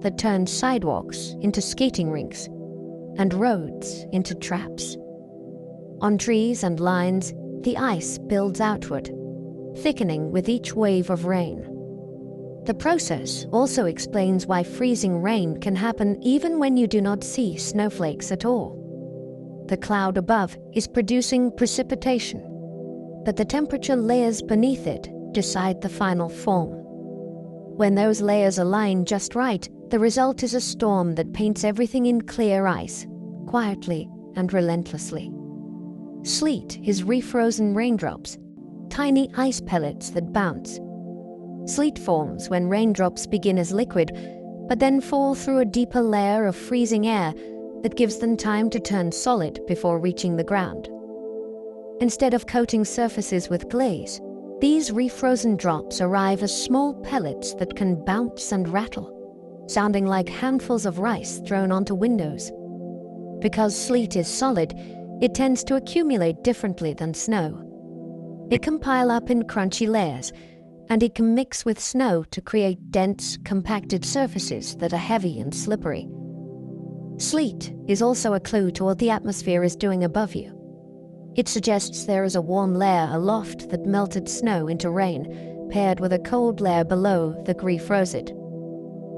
that turns sidewalks into skating rinks and roads into traps. On trees and lines, the ice builds outward, thickening with each wave of rain. The process also explains why freezing rain can happen even when you do not see snowflakes at all. The cloud above is producing precipitation, but the temperature layers beneath it decide the final form. When those layers align just right, the result is a storm that paints everything in clear ice, quietly and relentlessly. Sleet is refrozen raindrops, tiny ice pellets that bounce. Sleet forms when raindrops begin as liquid, but then fall through a deeper layer of freezing air that gives them time to turn solid before reaching the ground. Instead of coating surfaces with glaze, these refrozen drops arrive as small pellets that can bounce and rattle, sounding like handfuls of rice thrown onto windows. Because sleet is solid, it tends to accumulate differently than snow. It can pile up in crunchy layers, and it can mix with snow to create dense, compacted surfaces that are heavy and slippery. Sleet is also a clue to what the atmosphere is doing above you. It suggests there is a warm layer aloft that melted snow into rain, paired with a cold layer below that refroze it.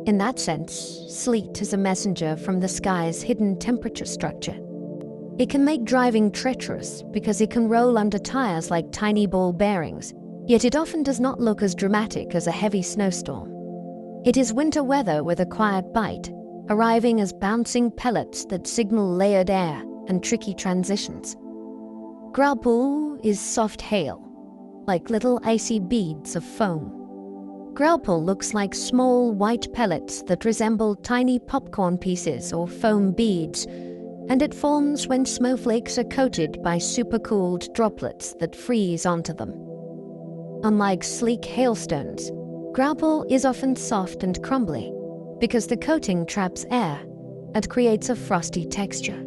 In that sense, sleet is a messenger from the sky's hidden temperature structure. It can make driving treacherous because it can roll under tires like tiny ball bearings, yet it often does not look as dramatic as a heavy snowstorm. It is winter weather with a quiet bite, arriving as bouncing pellets that signal layered air and tricky transitions. Graupool is soft hail, like little icy beads of foam. Graupool looks like small white pellets that resemble tiny popcorn pieces or foam beads, and it forms when snowflakes are coated by supercooled droplets that freeze onto them. Unlike sleek hailstones, Graupool is often soft and crumbly because the coating traps air and creates a frosty texture.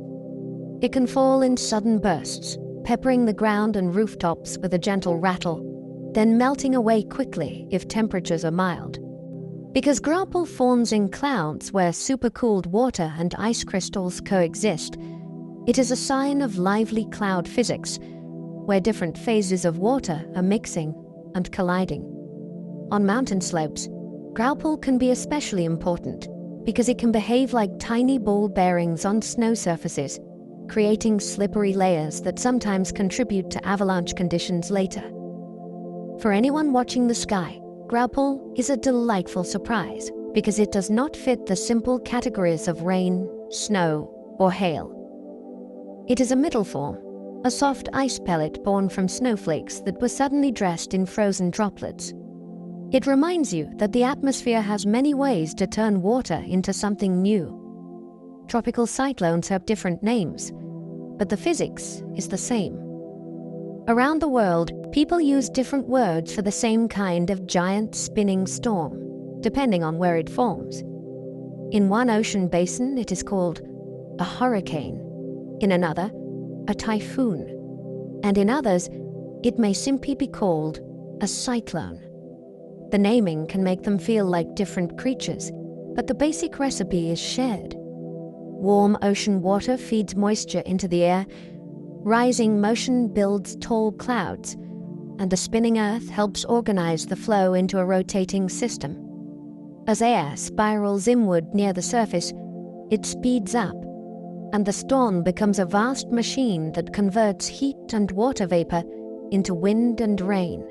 It can fall in sudden bursts, peppering the ground and rooftops with a gentle rattle, then melting away quickly if temperatures are mild. Because Graupool forms in clouds where supercooled water and ice crystals coexist, it is a sign of lively cloud physics, where different phases of water are mixing and colliding. On mountain slopes, graupel can be especially important because it can behave like tiny ball bearings on snow surfaces, creating slippery layers that sometimes contribute to avalanche conditions later. For anyone watching the sky, graupel is a delightful surprise because it does not fit the simple categories of rain, snow, or hail. It is a middle form, a soft ice pellet born from snowflakes that were suddenly dressed in frozen droplets. It reminds you that the atmosphere has many ways to turn water into something new. Tropical cyclones have different names, but the physics is the same. Around the world, people use different words for the same kind of giant spinning storm, depending on where it forms. In one ocean basin, it is called a hurricane. In another, a typhoon. And in others, it may simply be called a cyclone. The naming can make them feel like different creatures, but the basic recipe is shared. Warm ocean water feeds moisture into the air, rising motion builds tall clouds, and the spinning earth helps organize the flow into a rotating system. As air spirals inward near the surface, it speeds up, and the storm becomes a vast machine that converts heat and water vapor into wind and rain.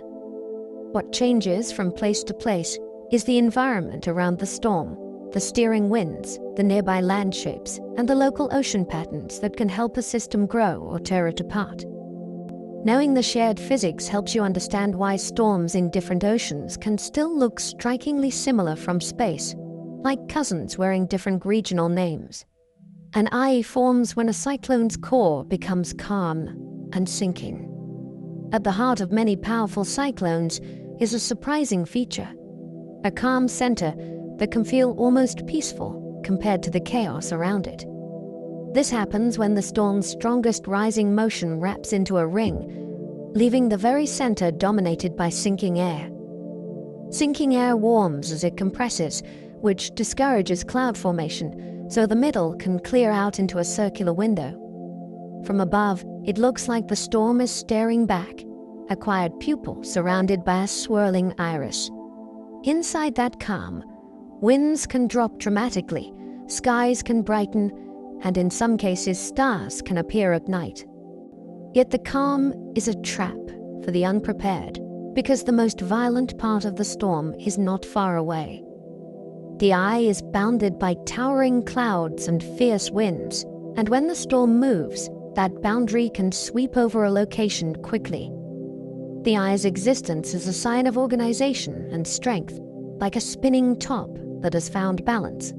What changes from place to place is the environment around the storm, the steering winds, the nearby land shapes, and the local ocean patterns that can help a system grow or tear it apart. Knowing the shared physics helps you understand why storms in different oceans can still look strikingly similar from space, like cousins wearing different regional names. An eye forms when a cyclone's core becomes calm and sinking. At the heart of many powerful cyclones is a surprising feature, a calm center that can feel almost peaceful compared to the chaos around it. This happens when the storm's strongest rising motion wraps into a ring, leaving the very center dominated by sinking air. Sinking air warms as it compresses, which discourages cloud formation, so the middle can clear out into a circular window. From above, it looks like the storm is staring back, a quiet pupil surrounded by a swirling iris. Inside that calm, winds can drop dramatically, skies can brighten, and in some cases stars can appear at night. Yet the calm is a trap for the unprepared, because the most violent part of the storm is not far away. The eye is bounded by towering clouds and fierce winds, and when the storm moves, that boundary can sweep over a location quickly. The eye's existence is a sign of organization and strength, like a spinning top that has found balance.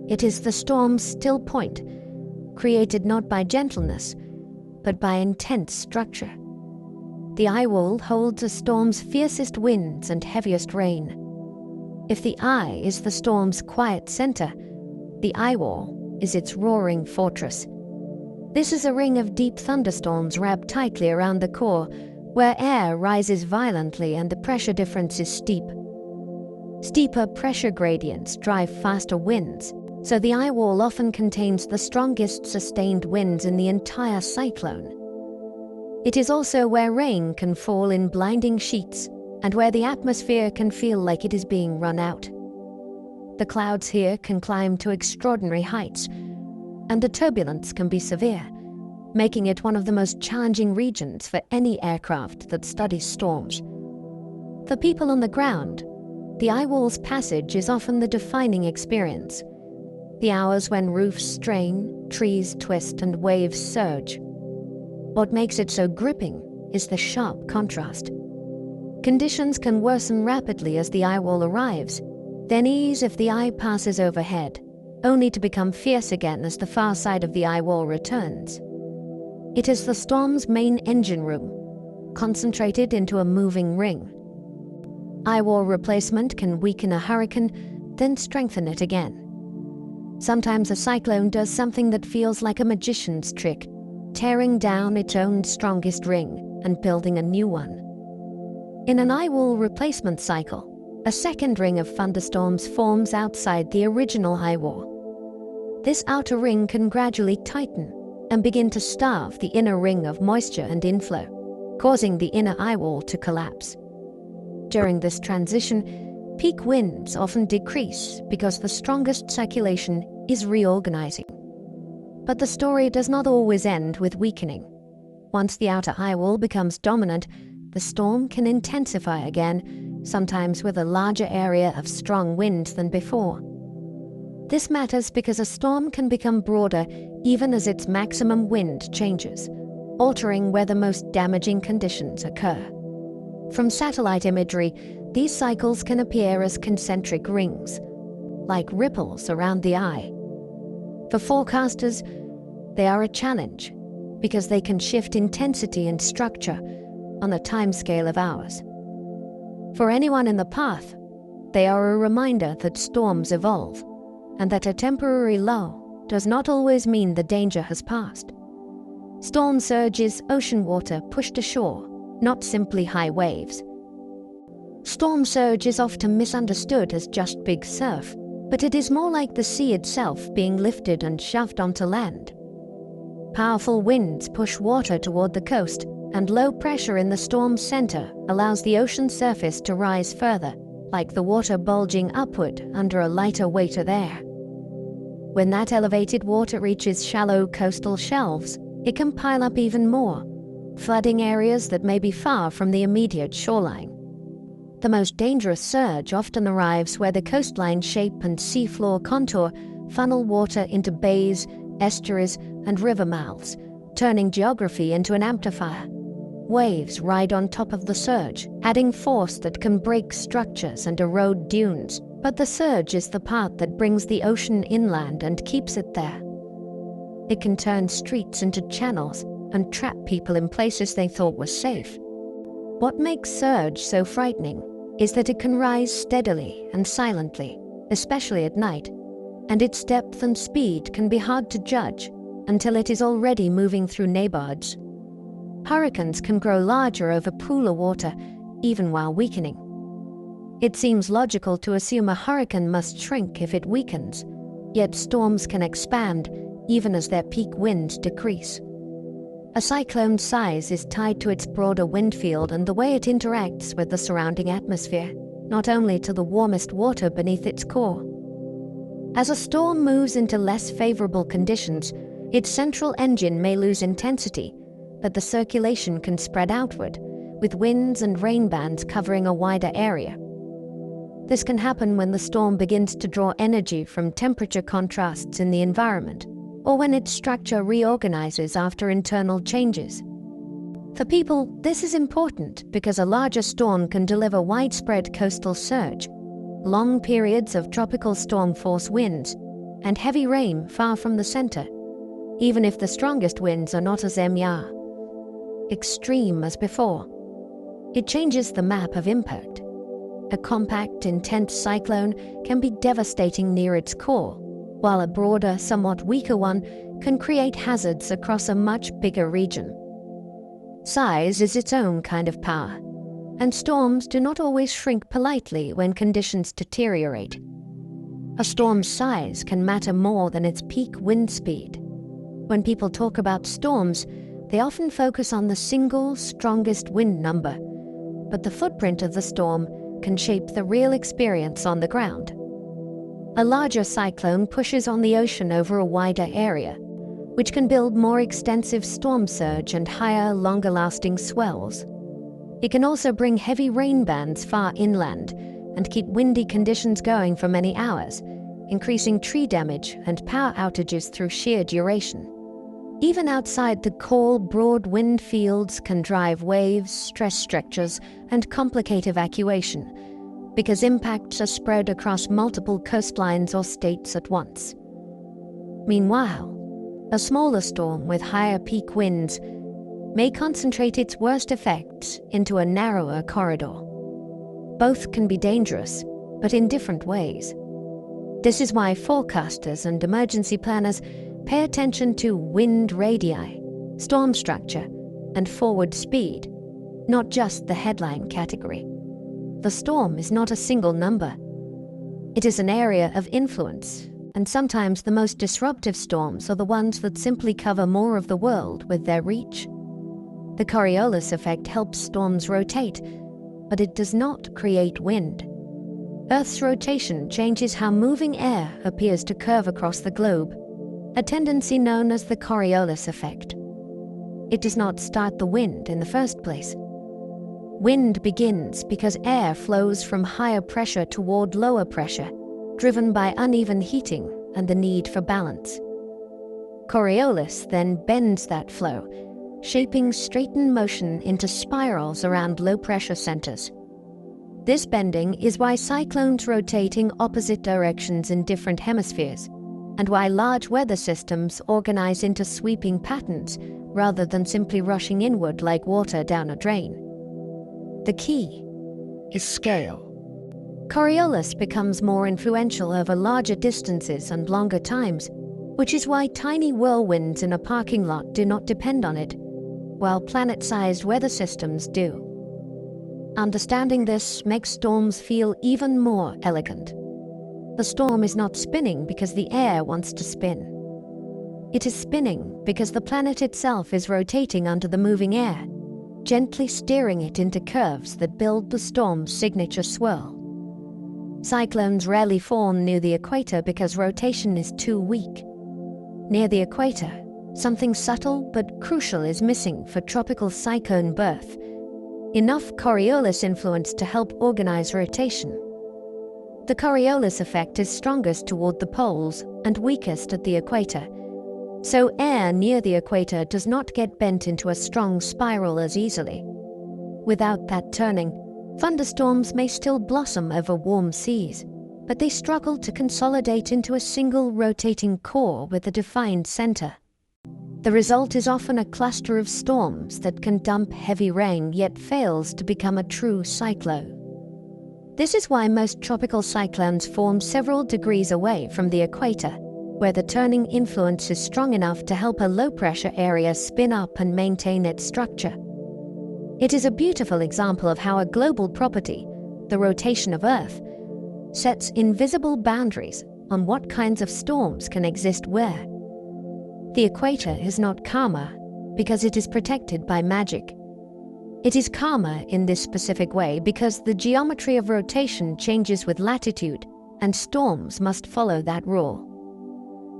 It is the storm's still point, created not by gentleness, but by intense structure. The eye wall holds a storm's fiercest winds and heaviest rain. If the eye is the storm's quiet center, the eye wall is its roaring fortress. This is a ring of deep thunderstorms wrapped tightly around the core, where air rises violently and the pressure difference is steep. Steeper pressure gradients drive faster winds, so the eye wall often contains the strongest sustained winds in the entire cyclone. It is also where rain can fall in blinding sheets and where the atmosphere can feel like it is being run out. The clouds here can climb to extraordinary heights, and the turbulence can be severe, making it one of the most challenging regions for any aircraft that studies storms. For people on the ground, the eye wall's passage is often the defining experience. The hours when roofs strain, trees twist, and waves surge. What makes it so gripping is the sharp contrast. Conditions can worsen rapidly as the eye wall arrives, then ease if the eye passes overhead, only to become fierce again as the far side of the eye wall returns. It is the storm's main engine room, concentrated into a moving ring. Eye wall replacement can weaken a hurricane, then strengthen it again. Sometimes a cyclone does something that feels like a magician's trick, tearing down its own strongest ring and building a new one. In an eye wall replacement cycle, a second ring of thunderstorms forms outside the original eye wall. This outer ring can gradually tighten and begin to starve the inner ring of moisture and inflow, causing the inner eye wall to collapse. During this transition, peak winds often decrease because the strongest circulation is reorganizing. But the story does not always end with weakening. Once the outer eye wall becomes dominant, the storm can intensify again, sometimes with a larger area of strong wind than before. This matters because a storm can become broader even as its maximum wind changes, altering where the most damaging conditions occur. From satellite imagery, these cycles can appear as concentric rings, like ripples around the eye. For forecasters, they are a challenge because they can shift intensity and structure on a timescale of hours. For anyone in the path, they are a reminder that storms evolve, and that a temporary lull does not always mean the danger has passed. Storm surge is ocean water pushed ashore, not simply high waves. Storm surge is often misunderstood as just big surf, but it is more like the sea itself being lifted and shoved onto land. Powerful winds push water toward the coast, and low pressure in the storm's center allows the ocean surface to rise further, like the water bulging upward under a lighter weight of air. When that elevated water reaches shallow coastal shelves, it can pile up even more, flooding areas that may be far from the immediate shoreline. The most dangerous surge often arrives where the coastline shape and seafloor contour funnel water into bays, estuaries, and river mouths, turning geography into an amplifier. Waves ride on top of the surge, adding force that can break structures and erode dunes. But the surge is the part that brings the ocean inland and keeps it there. It can turn streets into channels and trap people in places they thought were safe. What makes surge so frightening is that it can rise steadily and silently, especially at night, and its depth and speed can be hard to judge until it is already moving through neighborhoods. Hurricanes can grow larger over pooler water, even while weakening. It seems logical to assume a hurricane must shrink if it weakens, yet storms can expand even as their peak winds decrease. A cyclone's size is tied to its broader wind field and the way it interacts with the surrounding atmosphere, not only to the warmest water beneath its core. As a storm moves into less favorable conditions, its central engine may lose intensity, but the circulation can spread outward, with winds and rain bands covering a wider area. This can happen when the storm begins to draw energy from temperature contrasts in the environment, or when its structure reorganizes after internal changes. For people, this is important because a larger storm can deliver widespread coastal surge, long periods of tropical storm-force winds, and heavy rain far from the center, even if the strongest winds are not as extreme as before. It changes the map of impact. A compact, intense cyclone can be devastating near its core, while a broader, somewhat weaker one can create hazards across a much bigger region. Size is its own kind of power, and storms do not always shrink politely when conditions deteriorate. A storm's size can matter more than its peak wind speed. When people talk about storms, they often focus on the single, strongest wind number, but the footprint of the storm can shape the real experience on the ground. A larger cyclone pushes on the ocean over a wider area, which can build more extensive storm surge and higher, longer-lasting swells. It can also bring heavy rain bands far inland and keep windy conditions going for many hours, increasing tree damage and power outages through sheer duration. Even outside the core, broad wind fields can drive waves, stress structures, and complicate evacuation, because impacts are spread across multiple coastlines or states at once. Meanwhile, a smaller storm with higher peak winds may concentrate its worst effects into a narrower corridor. Both can be dangerous, but in different ways. This is why forecasters and emergency planners pay attention to wind radii, storm structure, and forward speed, not just the headline category. The storm is not a single number. It is an area of influence, and sometimes the most disruptive storms are the ones that simply cover more of the world with their reach. The Coriolis effect helps storms rotate, but it does not create wind. Earth's rotation changes how moving air appears to curve across the globe, a tendency known as the Coriolis effect. It does not start the wind in the first place. Wind begins because air flows from higher pressure toward lower pressure, driven by uneven heating and the need for balance. Coriolis then bends that flow, shaping straightened motion into spirals around low-pressure centers. This bending is why cyclones rotate in opposite directions in different hemispheres, and why large weather systems organize into sweeping patterns rather than simply rushing inward like water down a drain. The key is scale. Coriolis becomes more influential over larger distances and longer times, which is why tiny whirlwinds in a parking lot do not depend on it, while planet-sized weather systems do. Understanding this makes storms feel even more elegant. The storm is not spinning because the air wants to spin. It is spinning because the planet itself is rotating under the moving air, gently steering it into curves that build the storm's signature swirl. Cyclones rarely form near the equator because rotation is too weak. Near the equator, something subtle but crucial is missing for tropical cyclone birth: enough Coriolis influence to help organize rotation. The Coriolis effect is strongest toward the poles and weakest at the equator, so air near the equator does not get bent into a strong spiral as easily. Without that turning, thunderstorms may still blossom over warm seas, but they struggle to consolidate into a single rotating core with a defined center. The result is often a cluster of storms that can dump heavy rain yet fails to become a true cyclone. This is why most tropical cyclones form several degrees away from the equator, where the turning influence is strong enough to help a low-pressure area spin up and maintain its structure. It is a beautiful example of how a global property, the rotation of Earth, sets invisible boundaries on what kinds of storms can exist where. The equator is not calmer because it is protected by magic. It is calmer in this specific way because the geometry of rotation changes with latitude, and storms must follow that rule.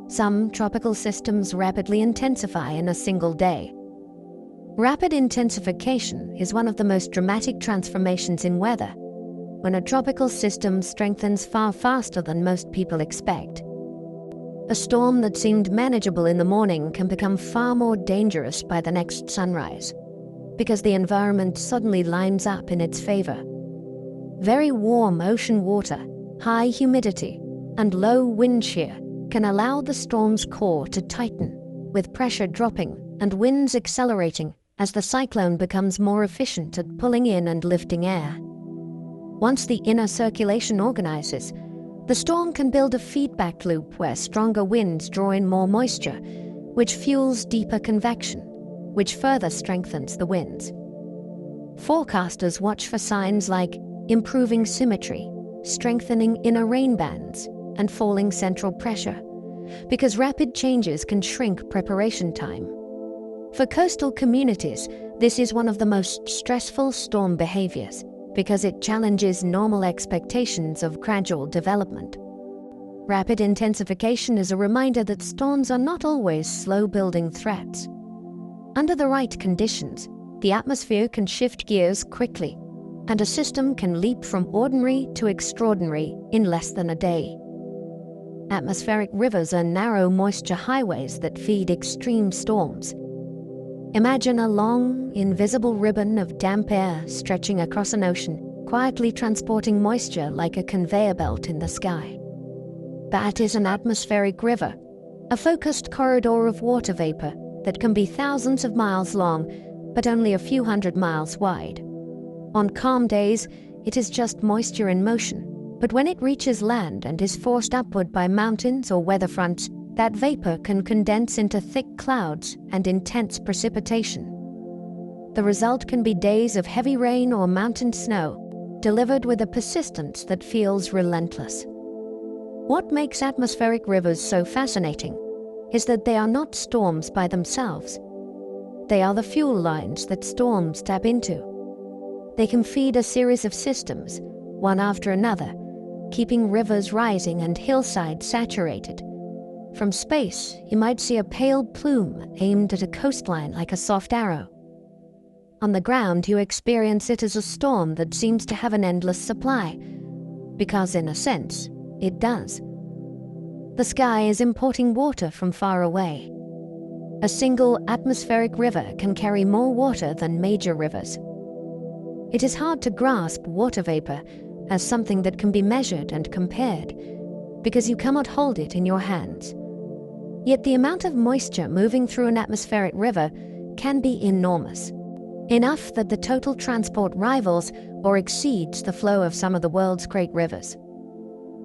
Some tropical systems rapidly intensify in a single day. Rapid intensification is one of the most dramatic transformations in weather, when a tropical system strengthens far faster than most people expect. A storm that seemed manageable in the morning can become far more dangerous by the next sunrise, because the environment suddenly lines up in its favor. Very warm ocean water, high humidity, and low wind shear can allow the storm's core to tighten, with pressure dropping and winds accelerating as the cyclone becomes more efficient at pulling in and lifting air. Once the inner circulation organizes, the storm can build a feedback loop where stronger winds draw in more moisture, which fuels deeper convection, which further strengthens the winds. Forecasters watch for signs like improving symmetry, strengthening inner rain bands, and falling central pressure, because rapid changes can shrink preparation time. For coastal communities, this is one of the most stressful storm behaviors, because it challenges normal expectations of gradual development. Rapid intensification is a reminder that storms are not always slow-building threats. Under the right conditions, the atmosphere can shift gears quickly, and a system can leap from ordinary to extraordinary in less than a day. Atmospheric rivers are narrow moisture highways that feed extreme storms. Imagine a long, invisible ribbon of damp air stretching across an ocean, quietly transporting moisture like a conveyor belt in the sky. That is an atmospheric river, a focused corridor of water vapor that can be thousands of miles long, but only a few hundred miles wide. On calm days, it is just moisture in motion, but when it reaches land and is forced upward by mountains or weather fronts, that vapor can condense into thick clouds and intense precipitation. The result can be days of heavy rain or mountain snow, delivered with a persistence that feels relentless. What makes atmospheric rivers so fascinating is that they are not storms by themselves. They are the fuel lines that storms tap into. They can feed a series of systems, one after another, keeping rivers rising and hillsides saturated. From space, you might see a pale plume aimed at a coastline like a soft arrow. On the ground, you experience it as a storm that seems to have an endless supply, because in a sense, it does. The sky is importing water from far away. A single atmospheric river can carry more water than major rivers. It is hard to grasp water vapor as something that can be measured and compared, because you cannot hold it in your hands. Yet the amount of moisture moving through an atmospheric river can be enormous, enough that the total transport rivals or exceeds the flow of some of the world's great rivers.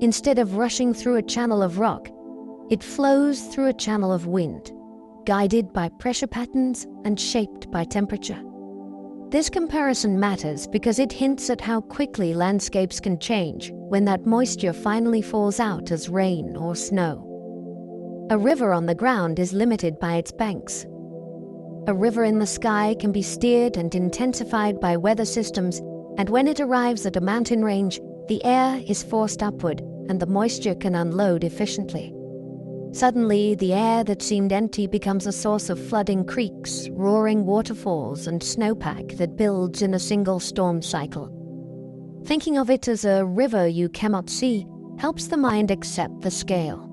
Instead of rushing through a channel of rock, it flows through a channel of wind, guided by pressure patterns and shaped by temperature. This comparison matters because it hints at how quickly landscapes can change when that moisture finally falls out as rain or snow. A river on the ground is limited by its banks. A river in the sky can be steered and intensified by weather systems, and when it arrives at a mountain range, the air is forced upward and the moisture can unload efficiently. Suddenly, the air that seemed empty becomes a source of flooding creeks, roaring waterfalls, and snowpack that builds in a single storm cycle. Thinking of it as a river you cannot see helps the mind accept the scale.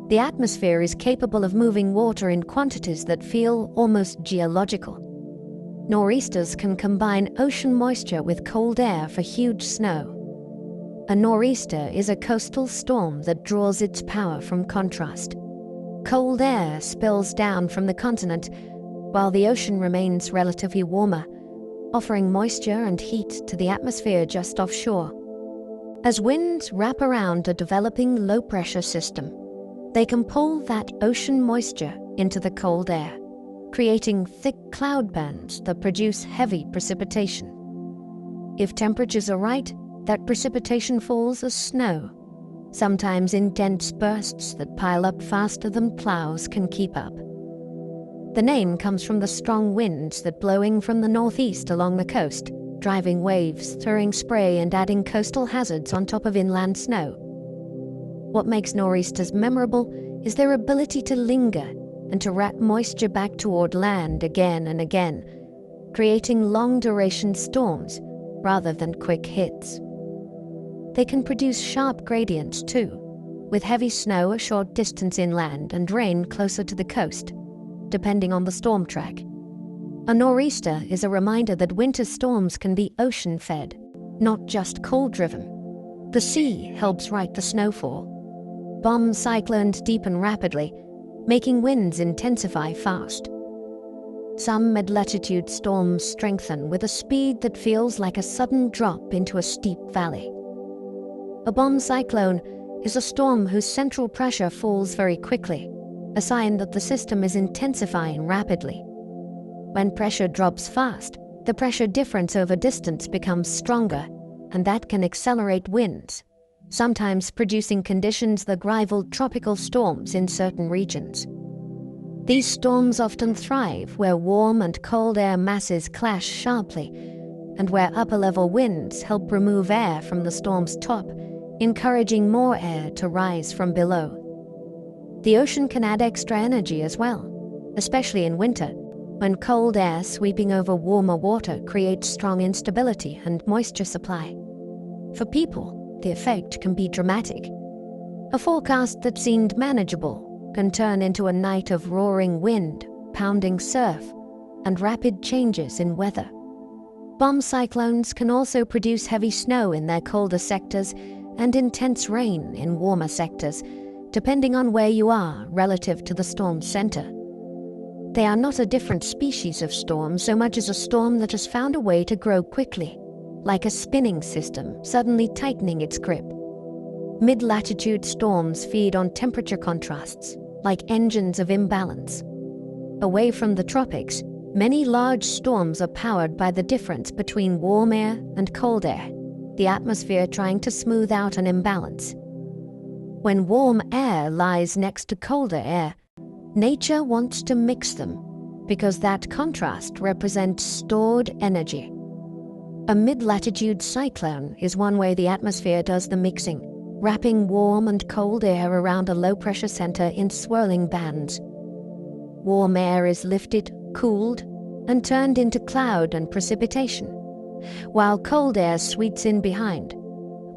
The atmosphere is capable of moving water in quantities that feel almost geological. Nor'easters can combine ocean moisture with cold air for huge snow. A nor'easter is a coastal storm that draws its power from contrast. Cold air spills down from the continent, while the ocean remains relatively warmer, offering moisture and heat to the atmosphere just offshore. As winds wrap around a developing low-pressure system, they can pull that ocean moisture into the cold air, creating thick cloud bands that produce heavy precipitation. If temperatures are right, that precipitation falls as snow, sometimes in dense bursts that pile up faster than plows can keep up. The name comes from the strong winds that blowing from the northeast along the coast, driving waves, throwing spray and adding coastal hazards on top of inland snow. What makes nor'easters memorable is their ability to linger and to wrap moisture back toward land again and again, creating long-duration storms rather than quick hits. They can produce sharp gradients too, with heavy snow a short distance inland and rain closer to the coast, depending on the storm track. A nor'easter is a reminder that winter storms can be ocean-fed, not just cold-driven. The sea helps right the snowfall. Bomb cyclones deepen rapidly, making winds intensify fast. Some mid-latitude storms strengthen with a speed that feels like a sudden drop into a steep valley. A bomb cyclone is a storm whose central pressure falls very quickly, a sign that the system is intensifying rapidly. When pressure drops fast, the pressure difference over distance becomes stronger, and that can accelerate winds, sometimes producing conditions that rival tropical storms in certain regions. These storms often thrive where warm and cold air masses clash sharply, and where upper-level winds help remove air from the storm's top, encouraging more air to rise from below. The ocean can add extra energy as well, especially in winter, when cold air sweeping over warmer water creates strong instability and moisture supply. For people, the effect can be dramatic. A forecast that seemed manageable can turn into a night of roaring wind, pounding surf, and rapid changes in weather. Bomb cyclones can also produce heavy snow in their colder sectors and intense rain in warmer sectors, depending on where you are relative to the storm's center. They are not a different species of storm so much as a storm that has found a way to grow quickly, like a spinning system suddenly tightening its grip. Mid-latitude storms feed on temperature contrasts, like engines of imbalance. Away from the tropics, many large storms are powered by the difference between warm air and cold air, the atmosphere trying to smooth out an imbalance. When warm air lies next to colder air, nature wants to mix them, because that contrast represents stored energy. A mid-latitude cyclone is one way the atmosphere does the mixing, wrapping warm and cold air around a low-pressure center in swirling bands. Warm air is lifted, cooled, and turned into cloud and precipitation, while cold air sweeps in behind,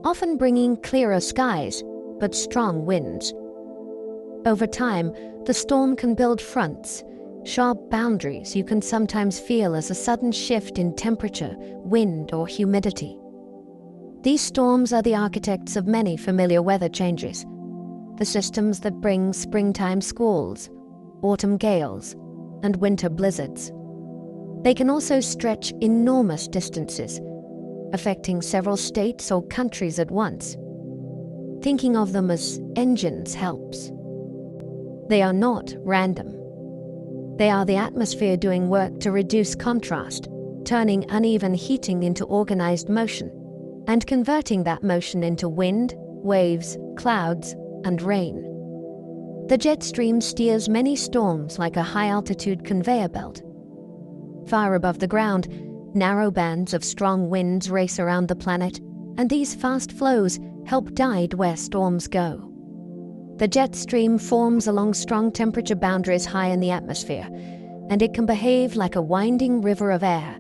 often bringing clearer skies but strong winds. Over time, the storm can build fronts, sharp boundaries you can sometimes feel as a sudden shift in temperature, wind, or humidity. These storms are the architects of many familiar weather changes, the systems that bring springtime squalls, autumn gales, and winter blizzards. They can also stretch enormous distances, affecting several states or countries at once. Thinking of them as engines helps. They are not random. They are the atmosphere doing work to reduce contrast, turning uneven heating into organized motion, and converting that motion into wind, waves, clouds, and rain. The jet stream steers many storms like a high-altitude conveyor belt. Far above the ground, narrow bands of strong winds race around the planet, and these fast flows help guide where storms go. The jet stream forms along strong temperature boundaries high in the atmosphere, and it can behave like a winding river of air,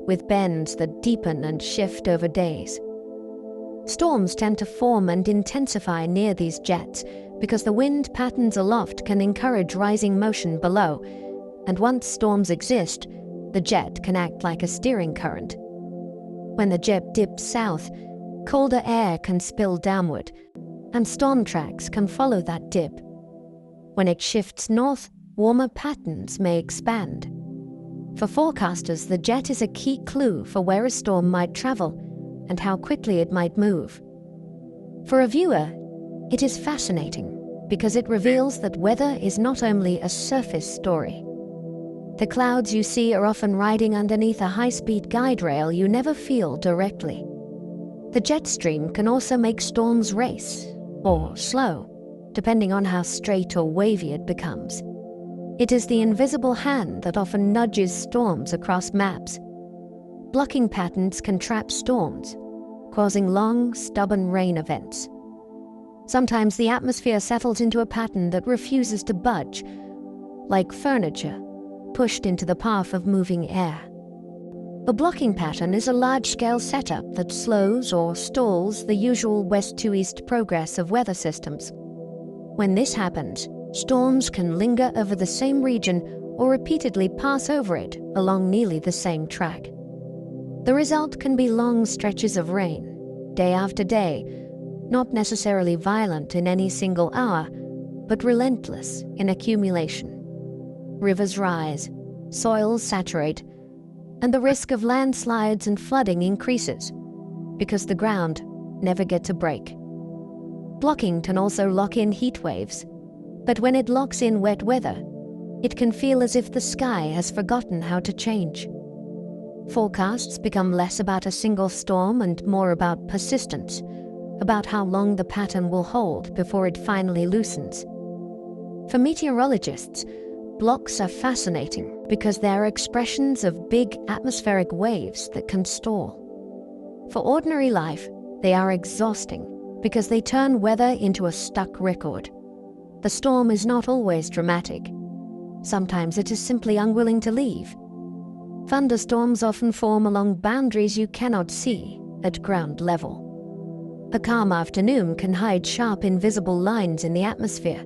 with bends that deepen and shift over days. Storms tend to form and intensify near these jets because the wind patterns aloft can encourage rising motion below, and once storms exist, the jet can act like a steering current. When the jet dips south, colder air can spill downward, and storm tracks can follow that dip. When it shifts north, warmer patterns may expand. For forecasters, the jet is a key clue for where a storm might travel and how quickly it might move. For a viewer, it is fascinating because it reveals that weather is not only a surface story. The clouds you see are often riding underneath a high-speed guide rail you never feel directly. The jet stream can also make storms race, or slow, depending on how straight or wavy it becomes. It is the invisible hand that often nudges storms across maps. Blocking patterns can trap storms, causing long, stubborn rain events. Sometimes the atmosphere settles into a pattern that refuses to budge, like furniture pushed into the path of moving air. A blocking pattern is a large-scale setup that slows or stalls the usual west-to-east progress of weather systems. When this happens, storms can linger over the same region or repeatedly pass over it along nearly the same track. The result can be long stretches of rain, day after day, not necessarily violent in any single hour, but relentless in accumulation. Rivers rise, soils saturate, and the risk of landslides and flooding increases because the ground never gets a break. Blocking can also lock in heat waves, but when it locks in wet weather, it can feel as if the sky has forgotten how to change. Forecasts become less about a single storm and more about persistence, about how long the pattern will hold before it finally loosens. For meteorologists, blocks are fascinating because they are expressions of big atmospheric waves that can stall. For ordinary life, they are exhausting because they turn weather into a stuck record. The storm is not always dramatic. Sometimes it is simply unwilling to leave. Thunderstorms often form along boundaries you cannot see at ground level. A calm afternoon can hide sharp invisible lines in the atmosphere,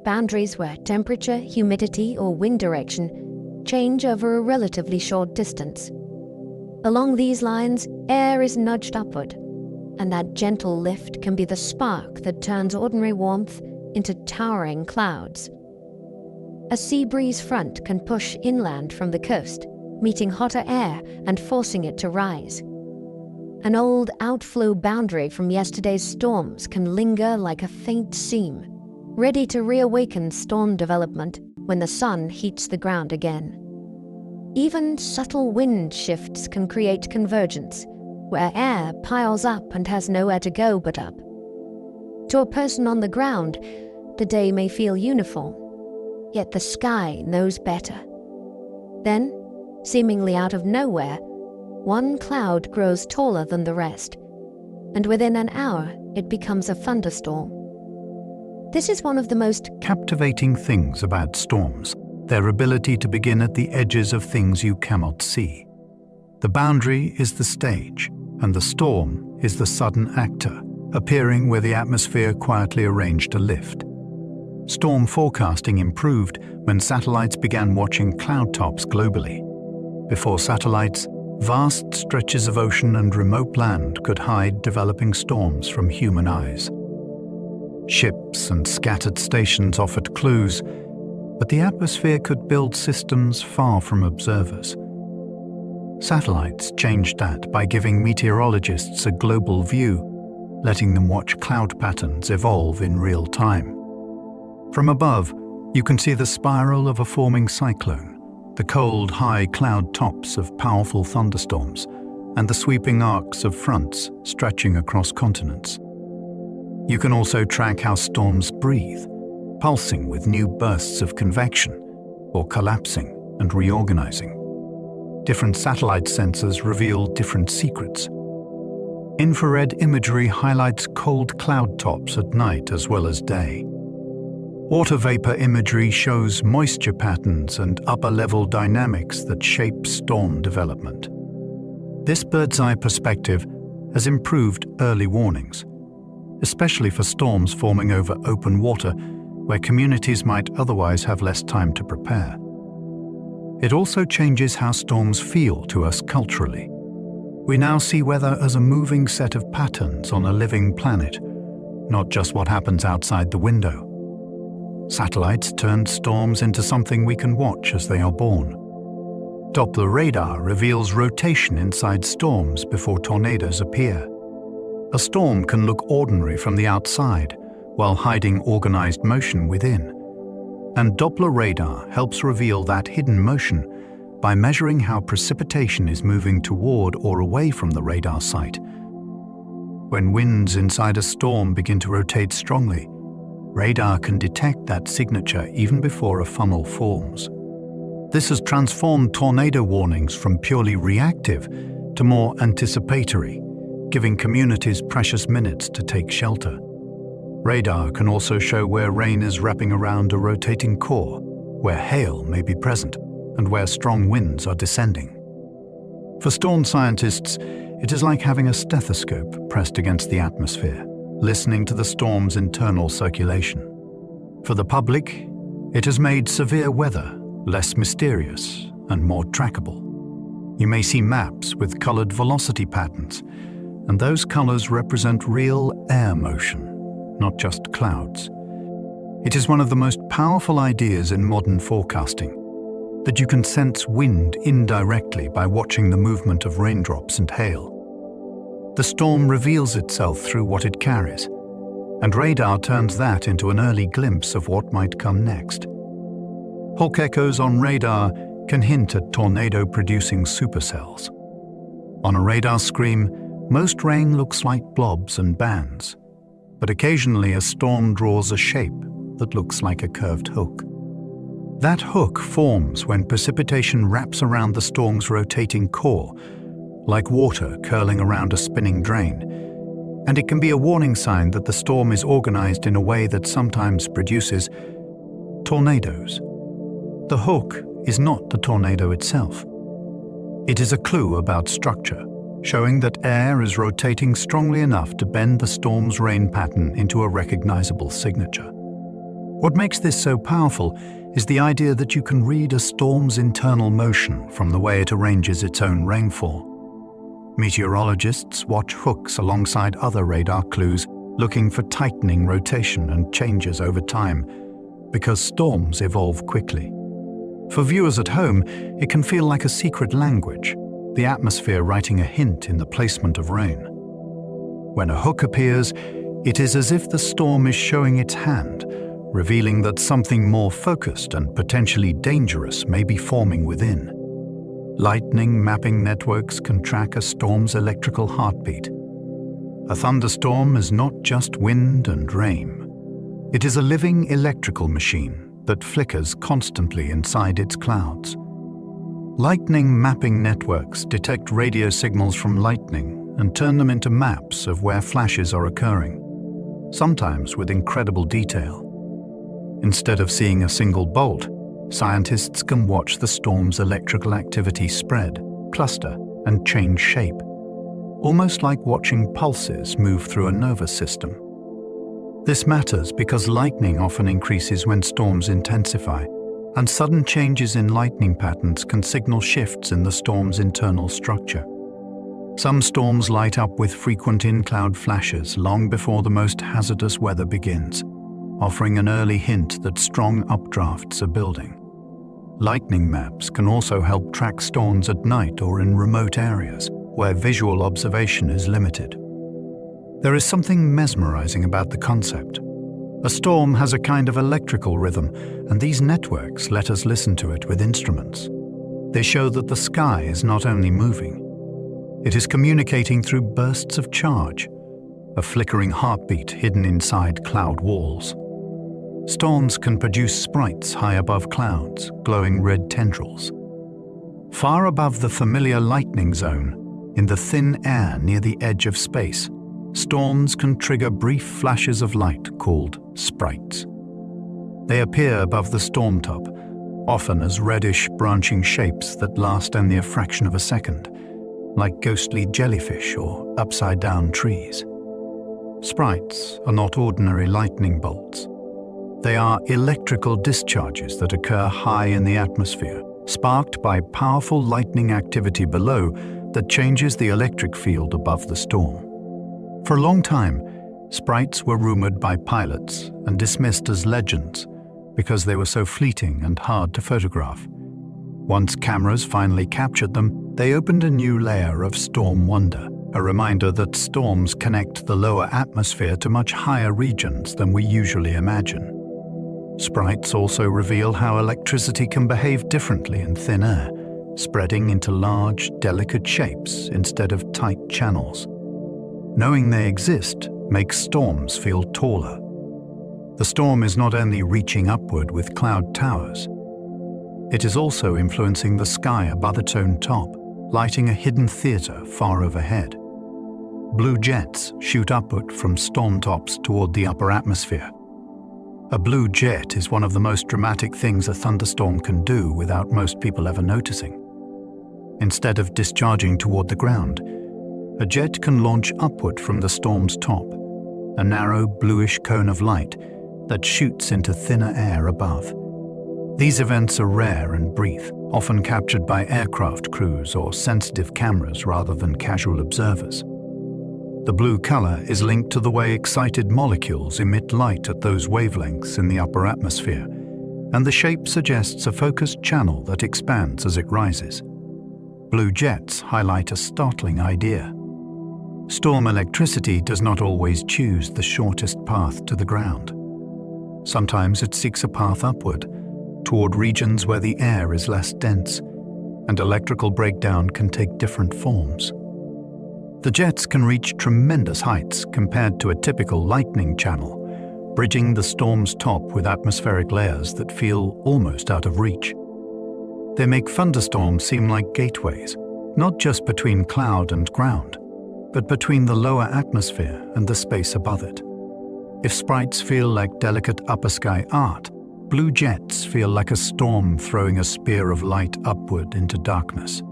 boundaries where temperature, humidity, or wind direction change over a relatively short distance. Along these lines, air is nudged upward, and that gentle lift can be the spark that turns ordinary warmth into towering clouds. A sea breeze front can push inland from the coast, meeting hotter air and forcing it to rise. An old outflow boundary from yesterday's storms can linger like a faint seam, ready to reawaken storm development when the sun heats the ground again. Even subtle wind shifts can create convergence, where air piles up and has nowhere to go but up. To a person on the ground, the day may feel uniform, yet the sky knows better. Then, seemingly out of nowhere, one cloud grows taller than the rest, and within an hour it becomes a thunderstorm. This is one of the most captivating things about storms, their ability to begin at the edges of things you cannot see. The boundary is the stage, and the storm is the sudden actor, appearing where the atmosphere quietly arranged a lift. Storm forecasting improved when satellites began watching cloud tops globally. Before satellites, vast stretches of ocean and remote land could hide developing storms from human eyes. Ships and scattered stations offered clues, but the atmosphere could build systems far from observers. Satellites changed that by giving meteorologists a global view, letting them watch cloud patterns evolve in real time. From above, you can see the spiral of a forming cyclone, the cold, high cloud tops of powerful thunderstorms, and the sweeping arcs of fronts stretching across continents. You can also track how storms breathe, pulsing with new bursts of convection, or collapsing and reorganizing. Different satellite sensors reveal different secrets. Infrared imagery highlights cold cloud tops at night as well as day. Water vapor imagery shows moisture patterns and upper-level dynamics that shape storm development. This bird's-eye perspective has improved early warnings, especially for storms forming over open water where communities might otherwise have less time to prepare. It also changes how storms feel to us culturally. We now see weather as a moving set of patterns on a living planet, not just what happens outside the window. Satellites turned storms into something we can watch as they are born. Doppler radar reveals rotation inside storms before tornadoes appear. A storm can look ordinary from the outside, while hiding organized motion within. And Doppler radar helps reveal that hidden motion by measuring how precipitation is moving toward or away from the radar site. When winds inside a storm begin to rotate strongly, radar can detect that signature even before a funnel forms. This has transformed tornado warnings from purely reactive to more anticipatory, giving communities precious minutes to take shelter. Radar can also show where rain is wrapping around a rotating core, where hail may be present, and where strong winds are descending. For storm scientists, it is like having a stethoscope pressed against the atmosphere, listening to the storm's internal circulation. For the public, it has made severe weather less mysterious and more trackable. You may see maps with colored velocity patterns, and those colors represent real air motion, not just clouds. It is one of the most powerful ideas in modern forecasting, that you can sense wind indirectly by watching the movement of raindrops and hail. The storm reveals itself through what it carries, and radar turns that into an early glimpse of what might come next. Hawk echoes on radar can hint at tornado-producing supercells. On a radar screen, most rain looks like blobs and bands, but occasionally a storm draws a shape that looks like a curved hook. That hook forms when precipitation wraps around the storm's rotating core, like water curling around a spinning drain, and it can be a warning sign that the storm is organized in a way that sometimes produces tornadoes. The hook is not the tornado itself. It is a clue about structure, showing that air is rotating strongly enough to bend the storm's rain pattern into a recognizable signature. What makes this so powerful is the idea that you can read a storm's internal motion from the way it arranges its own rainfall. Meteorologists watch hooks alongside other radar clues, looking for tightening rotation and changes over time, because storms evolve quickly. For viewers at home, it can feel like a secret language, the atmosphere writing a hint in the placement of rain. When a hook appears, it is as if the storm is showing its hand, revealing that something more focused and potentially dangerous may be forming within. Lightning mapping networks can track a storm's electrical heartbeat. A thunderstorm is not just wind and rain. It is a living electrical machine that flickers constantly inside its clouds. Lightning mapping networks detect radio signals from lightning and turn them into maps of where flashes are occurring, sometimes with incredible detail. Instead of seeing a single bolt, scientists can watch the storm's electrical activity spread, cluster, and change shape, almost like watching pulses move through a nervous system. This matters because lightning often increases when storms intensify, and sudden changes in lightning patterns can signal shifts in the storm's internal structure. Some storms light up with frequent in-cloud flashes long before the most hazardous weather begins, offering an early hint that strong updrafts are building. Lightning maps can also help track storms at night or in remote areas where visual observation is limited. There is something mesmerizing about the concept. A storm has a kind of electrical rhythm, and these networks let us listen to it with instruments. They show that the sky is not only moving, it is communicating through bursts of charge, a flickering heartbeat hidden inside cloud walls. Storms can produce sprites high above clouds, glowing red tendrils. Far above the familiar lightning zone, in the thin air near the edge of space, storms can trigger brief flashes of light called sprites. They appear above the storm top, often as reddish, branching shapes that last only a fraction of a second, like ghostly jellyfish or upside-down trees. Sprites are not ordinary lightning bolts. They are electrical discharges that occur high in the atmosphere, sparked by powerful lightning activity below that changes the electric field above the storm. For a long time, sprites were rumored by pilots and dismissed as legends because they were so fleeting and hard to photograph. Once cameras finally captured them, they opened a new layer of storm wonder, a reminder that storms connect the lower atmosphere to much higher regions than we usually imagine. Sprites also reveal how electricity can behave differently in thin air, spreading into large, delicate shapes instead of tight channels. Knowing they exist makes storms feel taller. The storm is not only reaching upward with cloud towers, it is also influencing the sky above its own top, lighting a hidden theater far overhead. Blue jets shoot upward from storm tops toward the upper atmosphere. A blue jet is one of the most dramatic things a thunderstorm can do without most people ever noticing. Instead of discharging toward the ground, a jet can launch upward from the storm's top, a narrow bluish cone of light that shoots into thinner air above. These events are rare and brief, often captured by aircraft crews or sensitive cameras rather than casual observers. The blue color is linked to the way excited molecules emit light at those wavelengths in the upper atmosphere, and the shape suggests a focused channel that expands as it rises. Blue jets highlight a startling idea. Storm electricity does not always choose the shortest path to the ground. Sometimes it seeks a path upward, toward regions where the air is less dense, and electrical breakdown can take different forms. The jets can reach tremendous heights compared to a typical lightning channel, bridging the storm's top with atmospheric layers that feel almost out of reach. They make thunderstorms seem like gateways, not just between cloud and ground, but between the lower atmosphere and the space above it. If sprites feel like delicate upper sky art, blue jets feel like a storm throwing a spear of light upward into darkness.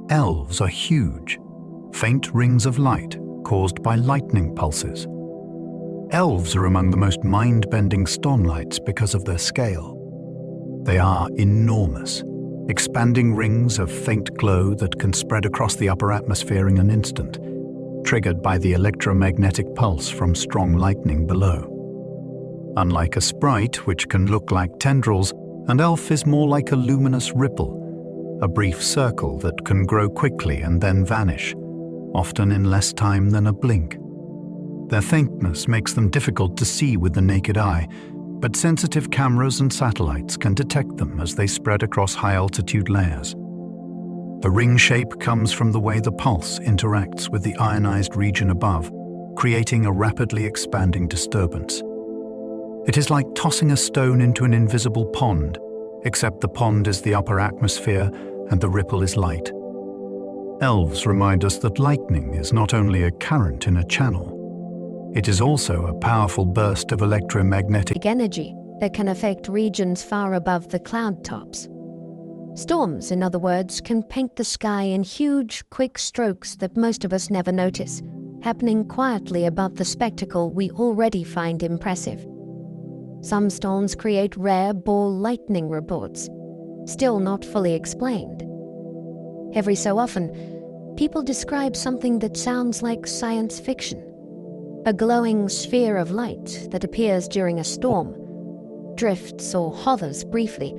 Elves are huge, faint rings of light caused by lightning pulses. Elves are among the most mind-bending stormlights because of their scale. They are enormous, expanding rings of faint glow that can spread across the upper atmosphere in an instant, triggered by the electromagnetic pulse from strong lightning below. Unlike a sprite, which can look like tendrils, an elf is more like a luminous ripple, a brief circle that can grow quickly and then vanish, often in less time than a blink. Their faintness makes them difficult to see with the naked eye, but sensitive cameras and satellites can detect them as they spread across high-altitude layers. The ring shape comes from the way the pulse interacts with the ionized region above, creating a rapidly expanding disturbance. It is like tossing a stone into an invisible pond, except the pond is the upper atmosphere and the ripple is light. Elves remind us that lightning is not only a current in a channel, it is also a powerful burst of electromagnetic energy that can affect regions far above the cloud tops. Storms, in other words, can paint the sky in huge, quick strokes that most of us never notice, happening quietly above the spectacle we already find impressive. Some storms create rare ball lightning reports, still not fully explained. Every so often, people describe something that sounds like science fiction. A glowing sphere of light that appears during a storm, drifts or hovers briefly,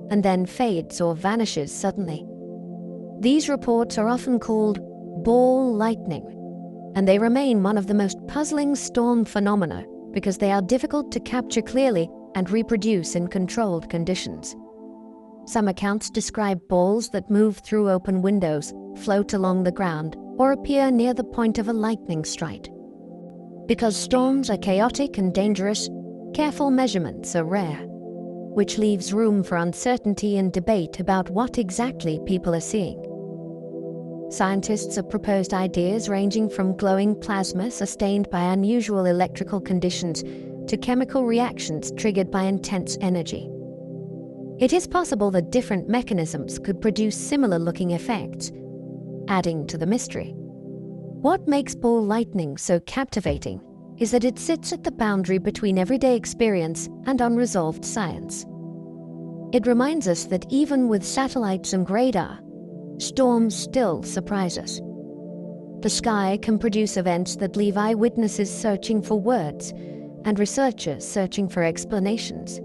and then fades or vanishes suddenly. These reports are often called ball lightning, and they remain one of the most puzzling storm phenomena because they are difficult to capture clearly and reproduce in controlled conditions. Some accounts describe balls that move through open windows, float along the ground, or appear near the point of a lightning strike. Because storms are chaotic and dangerous, careful measurements are rare, which leaves room for uncertainty and debate about what exactly people are seeing. Scientists have proposed ideas ranging from glowing plasma sustained by unusual electrical conditions to chemical reactions triggered by intense energy. It is possible that different mechanisms could produce similar-looking effects, adding to the mystery. What makes ball lightning so captivating is that it sits at the boundary between everyday experience and unresolved science. It reminds us that even with satellites and radar, storms still surprise us. The sky can produce events that leave eyewitnesses searching for words and researchers searching for explanations.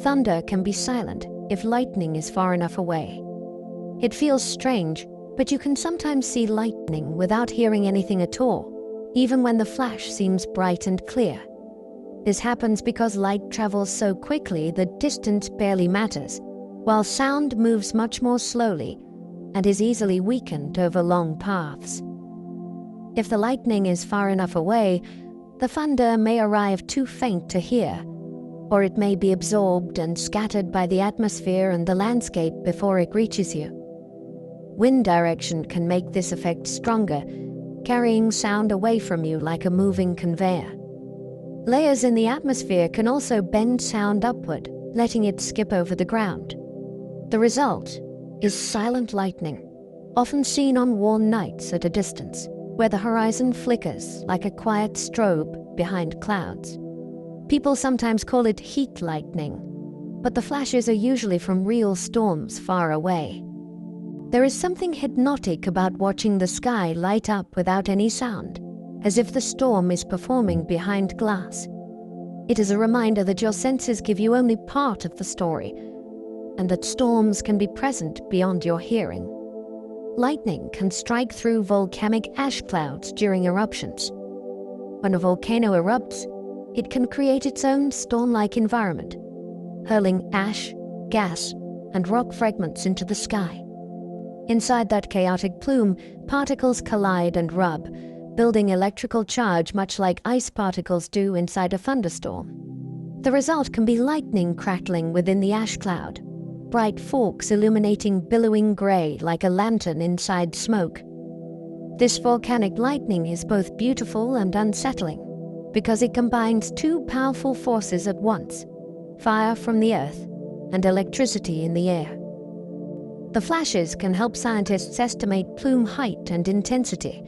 Thunder can be silent if lightning is far enough away. It feels strange, but you can sometimes see lightning without hearing anything at all, even when the flash seems bright and clear. This happens because light travels so quickly that distance barely matters, while sound moves much more slowly and is easily weakened over long paths. If the lightning is far enough away, the thunder may arrive too faint to hear, or it may be absorbed and scattered by the atmosphere and the landscape before it reaches you. Wind direction can make this effect stronger, carrying sound away from you like a moving conveyor. Layers in the atmosphere can also bend sound upward, letting it skip over the ground. The result is silent lightning, often seen on warm nights at a distance, where the horizon flickers like a quiet strobe behind clouds. People sometimes call it heat lightning, but the flashes are usually from real storms far away. There is something hypnotic about watching the sky light up without any sound, as if the storm is performing behind glass. It is a reminder that your senses give you only part of the story, and that storms can be present beyond your hearing. Lightning can strike through volcanic ash clouds during eruptions. When a volcano erupts, it can create its own storm-like environment, hurling ash, gas, and rock fragments into the sky. Inside that chaotic plume, particles collide and rub, building electrical charge much like ice particles do inside a thunderstorm. The result can be lightning crackling within the ash cloud, bright forks illuminating billowing gray like a lantern inside smoke. This volcanic lightning is both beautiful and unsettling because it combines two powerful forces at once: fire from the earth and electricity in the air. The flashes can help scientists estimate plume height and intensity,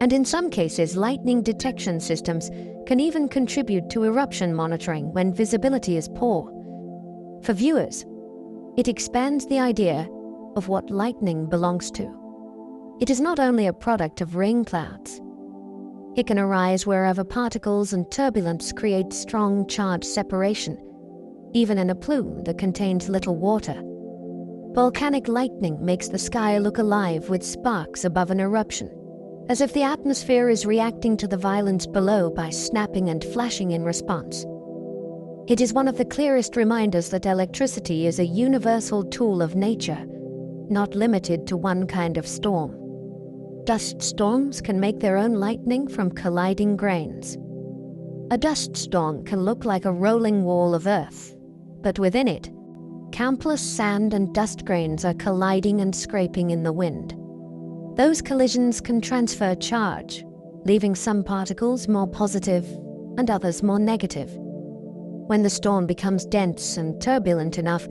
and in some cases lightning detection systems can even contribute to eruption monitoring when visibility is poor. For viewers, it expands the idea of what lightning belongs to. It is not only a product of rain clouds. It can arise wherever particles and turbulence create strong charge separation, even in a plume that contains little water. Volcanic lightning makes the sky look alive with sparks above an eruption, as if the atmosphere is reacting to the violence below by snapping and flashing in response. It is one of the clearest reminders that electricity is a universal tool of nature, not limited to one kind of storm. Dust storms can make their own lightning from colliding grains. A dust storm can look like a rolling wall of earth, but within it, countless sand and dust grains are colliding and scraping in the wind. Those collisions can transfer charge, leaving some particles more positive and others more negative. When the storm becomes dense and turbulent enough,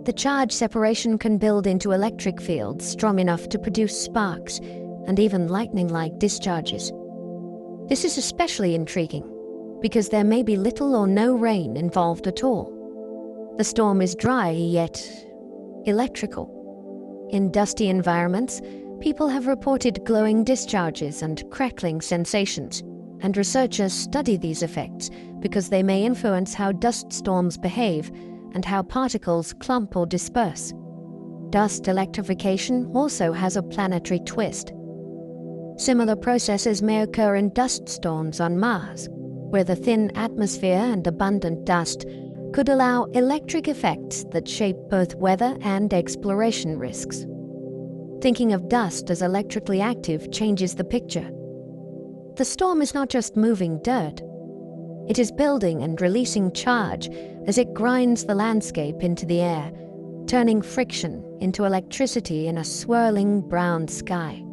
the charge separation can build into electric fields strong enough to produce sparks and even lightning-like discharges. This is especially intriguing because there may be little or no rain involved at all. The storm is dry yet electrical. In dusty environments, people have reported glowing discharges and crackling sensations, and researchers study these effects because they may influence how dust storms behave and how particles clump or disperse. Dust electrification also has a planetary twist. Similar processes may occur in dust storms on Mars, where the thin atmosphere and abundant dust could allow electric effects that shape both weather and exploration risks. Thinking of dust as electrically active changes the picture. The storm is not just moving dirt. It is building and releasing charge as it grinds the landscape into the air, turning friction into electricity in a swirling brown sky.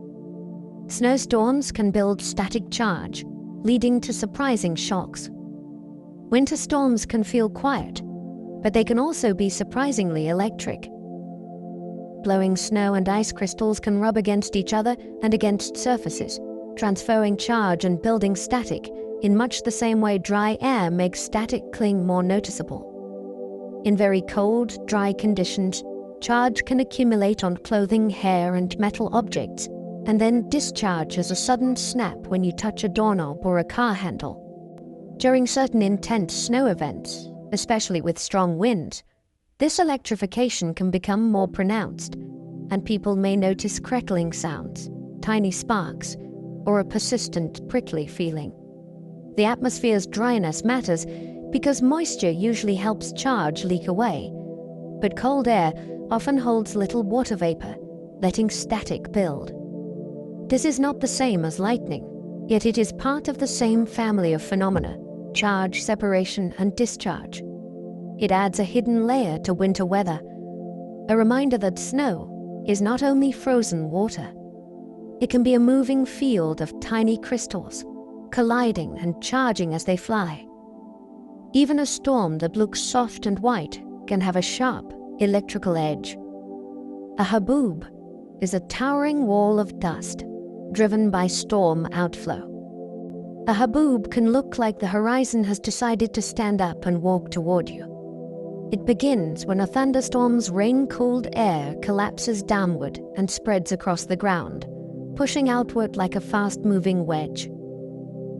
Snowstorms can build static charge, leading to surprising shocks. Winter storms can feel quiet, but they can also be surprisingly electric. Blowing snow and ice crystals can rub against each other and against surfaces, transferring charge and building static in much the same way dry air makes static cling more noticeable. In very cold, dry conditions, charge can accumulate on clothing, hair, and metal objects, and then discharge as a sudden snap when you touch a doorknob or a car handle. During certain intense snow events, especially with strong winds, this electrification can become more pronounced, and people may notice crackling sounds, tiny sparks, or a persistent prickly feeling. The atmosphere's dryness matters because moisture usually helps charge leak away, but cold air often holds little water vapor, letting static build. This is not the same as lightning, yet it is part of the same family of phenomena: charge, separation, and discharge. It adds a hidden layer to winter weather, a reminder that snow is not only frozen water. It can be a moving field of tiny crystals, colliding and charging as they fly. Even a storm that looks soft and white can have a sharp electrical edge. A haboob is a towering wall of dust driven by storm outflow. A haboob can look like the horizon has decided to stand up and walk toward you. It begins when a thunderstorm's rain-cooled air collapses downward and spreads across the ground, pushing outward like a fast-moving wedge.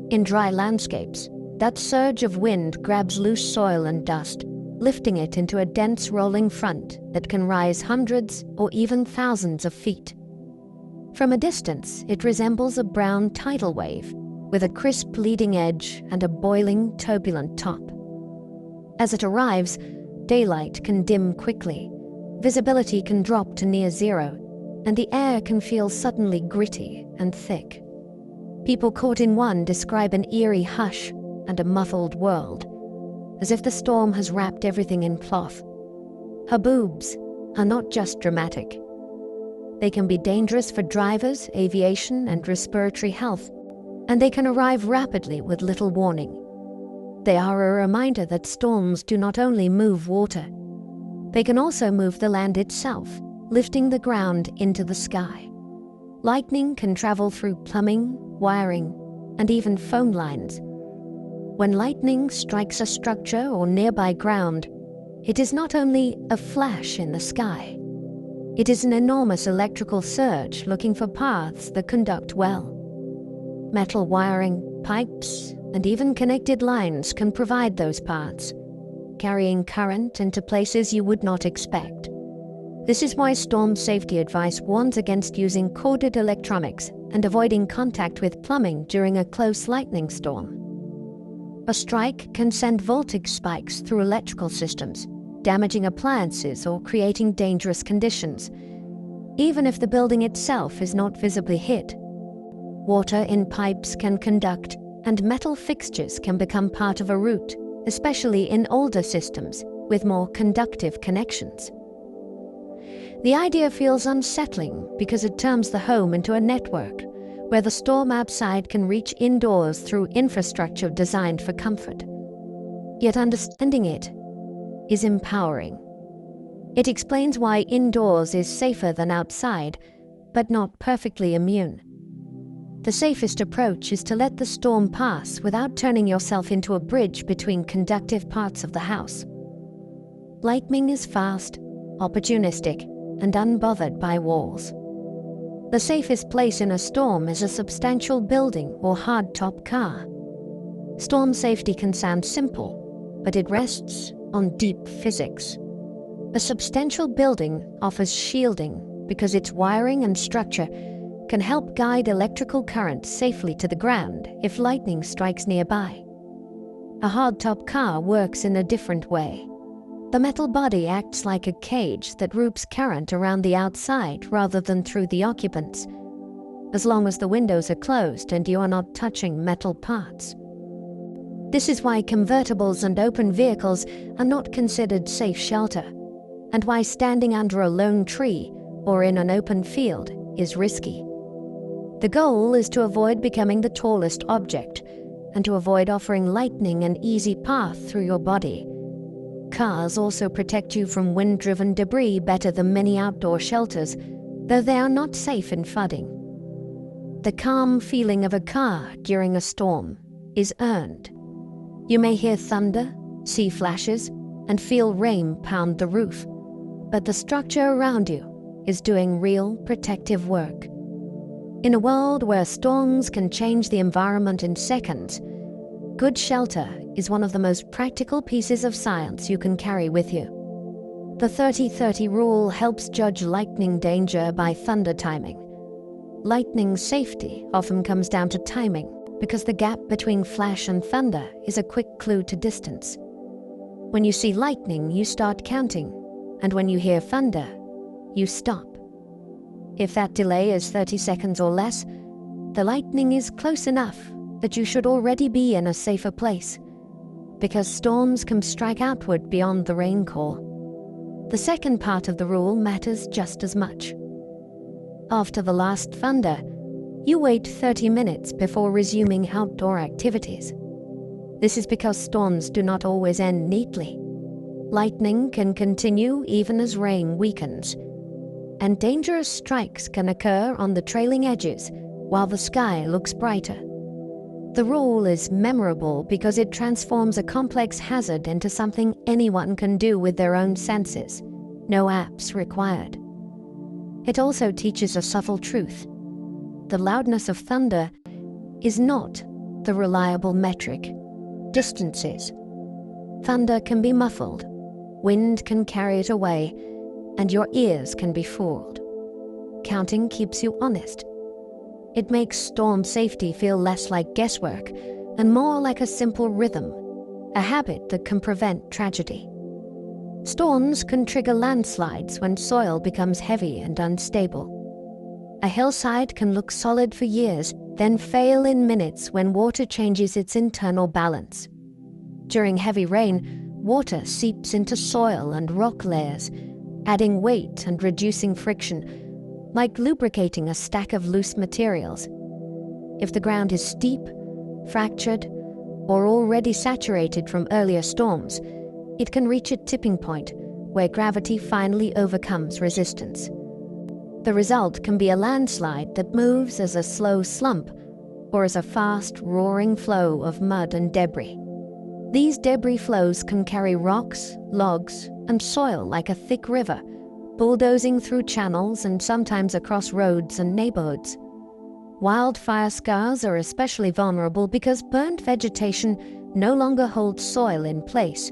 In dry landscapes, that surge of wind grabs loose soil and dust, lifting it into a dense rolling front that can rise hundreds or even thousands of feet. From a distance, it resembles a brown tidal wave, with a crisp leading edge and a boiling, turbulent top. As it arrives, daylight can dim quickly, visibility can drop to near zero, and the air can feel suddenly gritty and thick. People caught in one describe an eerie hush and a muffled world, as if the storm has wrapped everything in cloth. Haboobs are not just dramatic. They can be dangerous for drivers, aviation, and respiratory health, and they can arrive rapidly with little warning. They are a reminder that storms do not only move water, they can also move the land itself, lifting the ground into the sky. Lightning can travel through plumbing, wiring, and even phone lines. When lightning strikes a structure or nearby ground, it is not only a flash in the sky. It is an enormous electrical surge looking for paths that conduct well. Metal wiring, pipes, and even connected lines can provide those paths, carrying current into places you would not expect. This is why storm safety advice warns against using corded electronics and avoiding contact with plumbing during a close lightning storm. A strike can send voltage spikes through electrical systems, damaging appliances or creating dangerous conditions, even if the building itself is not visibly hit. Water in pipes can conduct, and metal fixtures can become part of a route, especially in older systems, with more conductive connections. The idea feels unsettling because it turns the home into a network where the storm outside can reach indoors through infrastructure designed for comfort. Yet understanding it is empowering. It explains why indoors is safer than outside, but not perfectly immune. The safest approach is to let the storm pass without turning yourself into a bridge between conductive parts of the house. Lightning is fast, opportunistic, and unbothered by walls. The safest place in a storm is a substantial building or hardtop car. Storm safety can sound simple, but it rests on deep physics. A substantial building offers shielding because its wiring and structure can help guide electrical current safely to the ground if lightning strikes nearby. A hardtop car works in a different way. The metal body acts like a cage that routes current around the outside rather than through the occupants, as long as the windows are closed and you are not touching metal parts. This is why convertibles and open vehicles are not considered safe shelter, and why standing under a lone tree or in an open field is risky. The goal is to avoid becoming the tallest object and to avoid offering lightning an easy path through your body. Cars also protect you from wind-driven debris better than many outdoor shelters, though they are not safe in flooding. The calm feeling of a car during a storm is earned. You may hear thunder, see flashes, and feel rain pound the roof, but the structure around you is doing real protective work. In a world where storms can change the environment in seconds, good shelter is one of the most practical pieces of science you can carry with you. The 30-30 rule helps judge lightning danger by thunder timing. Lightning safety often comes down to timing because the gap between flash and thunder is a quick clue to distance. When you see lightning, you start counting, and when you hear thunder, you stop. If that delay is 30 seconds or less, the lightning is close enough that you should already be in a safer place, because storms can strike outward beyond the rain call. The second part of the rule matters just as much. After the last thunder, you wait 30 minutes before resuming outdoor activities. This is because storms do not always end neatly. Lightning can continue even as rain weakens, and dangerous strikes can occur on the trailing edges while the sky looks brighter. The rule is memorable because it transforms a complex hazard into something anyone can do with their own senses. No apps required. It also teaches a subtle truth. The loudness of thunder is not the reliable metric. Distance is. Thunder can be muffled, wind can carry it away, and your ears can be fooled. Counting keeps you honest. It makes storm safety feel less like guesswork and more like a simple rhythm, a habit that can prevent tragedy. Storms can trigger landslides when soil becomes heavy and unstable. A hillside can look solid for years, then fail in minutes when water changes its internal balance. During heavy rain, water seeps into soil and rock layers, adding weight and reducing friction, like lubricating a stack of loose materials. If the ground is steep, fractured, or already saturated from earlier storms, it can reach a tipping point where gravity finally overcomes resistance. The result can be a landslide that moves as a slow slump or as a fast, roaring flow of mud and debris. These debris flows can carry rocks, logs, and soil like a thick river, bulldozing through channels and sometimes across roads and neighborhoods. Wildfire scars are especially vulnerable because burnt vegetation no longer holds soil in place,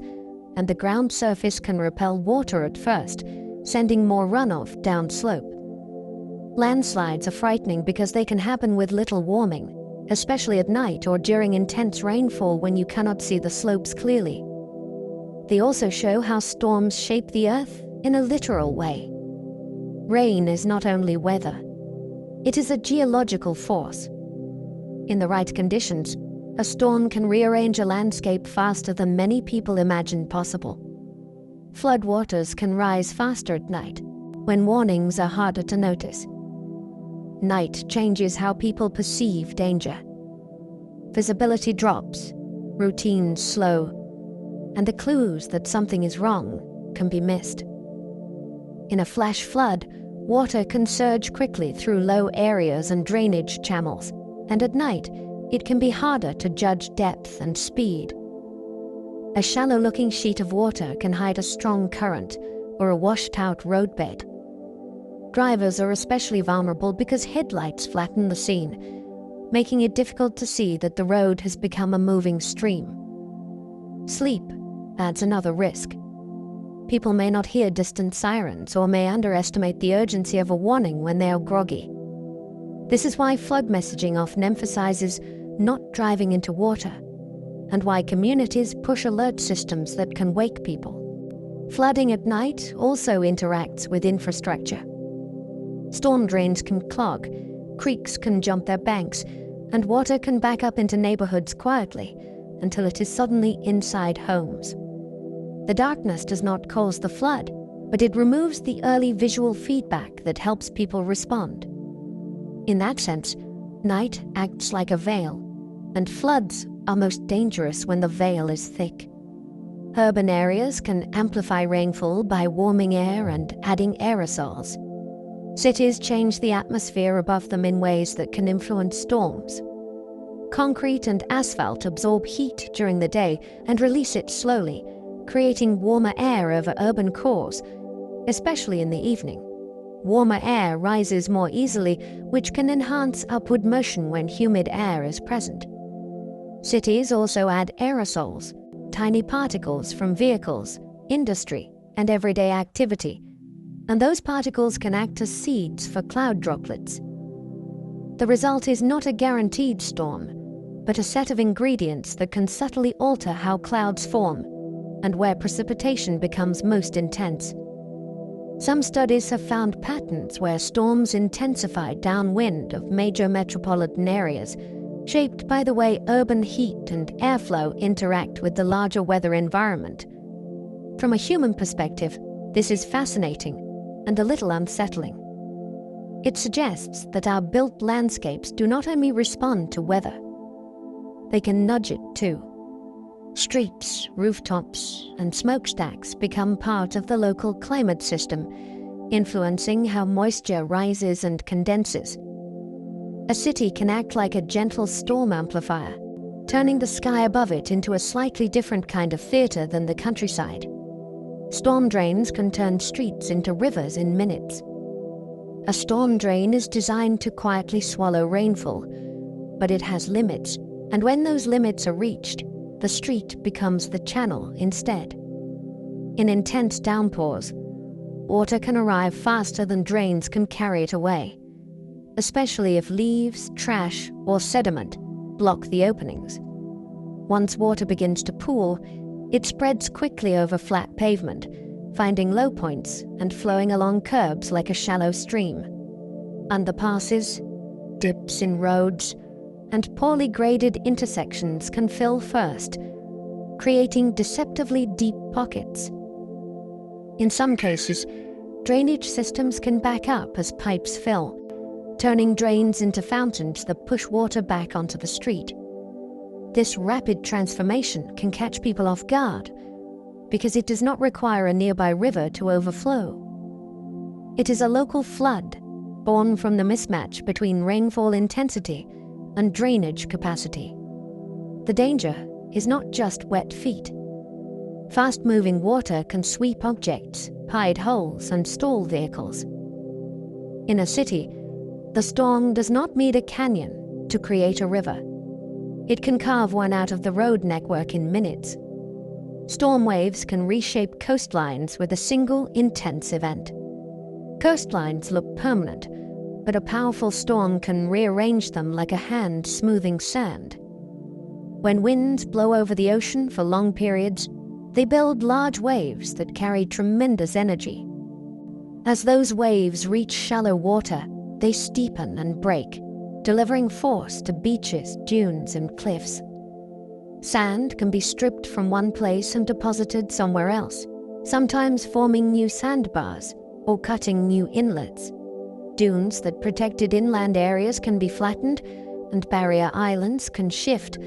and the ground surface can repel water at first, sending more runoff downslope. Landslides are frightening because they can happen with little warning, especially at night or during intense rainfall when you cannot see the slopes clearly. They also show how storms shape the earth in a literal way. Rain is not only weather, it is a geological force. In the right conditions, a storm can rearrange a landscape faster than many people imagined possible. Floodwaters can rise faster at night, when warnings are harder to notice. Night changes how people perceive danger. Visibility drops, routines slow, and the clues that something is wrong can be missed. In a flash flood, water can surge quickly through low areas and drainage channels, and at night, it can be harder to judge depth and speed. A shallow-looking sheet of water can hide a strong current or a washed-out roadbed. Drivers are especially vulnerable because headlights flatten the scene, making it difficult to see that the road has become a moving stream. Sleep adds another risk. People may not hear distant sirens or may underestimate the urgency of a warning when they are groggy. This is why flood messaging often emphasizes not driving into water, and why communities push alert systems that can wake people. Flooding at night also interacts with infrastructure. Storm drains can clog, creeks can jump their banks, and water can back up into neighborhoods quietly until it is suddenly inside homes. The darkness does not cause the flood, but it removes the early visual feedback that helps people respond. In that sense, night acts like a veil, and floods are most dangerous when the veil is thick. Urban areas can amplify rainfall by warming air and adding aerosols. Cities change the atmosphere above them in ways that can influence storms. Concrete and asphalt absorb heat during the day and release it slowly, creating warmer air over urban cores, especially in the evening. Warmer air rises more easily, which can enhance upward motion when humid air is present. Cities also add aerosols, tiny particles from vehicles, industry, and everyday activity, and those particles can act as seeds for cloud droplets. The result is not a guaranteed storm, but a set of ingredients that can subtly alter how clouds form and where precipitation becomes most intense. Some studies have found patterns where storms intensify downwind of major metropolitan areas, shaped by the way urban heat and airflow interact with the larger weather environment. From a human perspective, this is fascinating and a little unsettling. It suggests that our built landscapes do not only respond to weather, they can nudge it too. Streets, rooftops, and smokestacks become part of the local climate system, influencing how moisture rises and condenses. A city can act like a gentle storm amplifier, turning the sky above it into a slightly different kind of theater than the countryside. Storm drains can turn streets into rivers in minutes. A storm drain is designed to quietly swallow rainfall, but it has limits, and when those limits are reached, the street becomes the channel instead. In intense downpours, water can arrive faster than drains can carry it away, especially if leaves, trash, or sediment block the openings. Once water begins to pool, it spreads quickly over flat pavement, finding low points and flowing along curbs like a shallow stream. Underpasses, dips in roads, and poorly graded intersections can fill first, creating deceptively deep pockets. In some cases, drainage systems can back up as pipes fill, turning drains into fountains that push water back onto the street. This rapid transformation can catch people off guard because it does not require a nearby river to overflow. It is a local flood, born from the mismatch between rainfall intensity and drainage capacity. The danger is not just wet feet. Fast-moving water can sweep objects, hide holes, and stall vehicles. In a city, the storm does not need a canyon to create a river. It can carve one out of the road network in minutes. Storm waves can reshape coastlines with a single intense event. Coastlines look permanent, but a powerful storm can rearrange them like a hand smoothing sand. When winds blow over the ocean for long periods, they build large waves that carry tremendous energy. As those waves reach shallow water, they steepen and break, delivering force to beaches, dunes, and cliffs. Sand can be stripped from one place and deposited somewhere else, sometimes forming new sandbars or cutting new inlets. Dunes that protected inland areas can be flattened, and barrier islands can shift,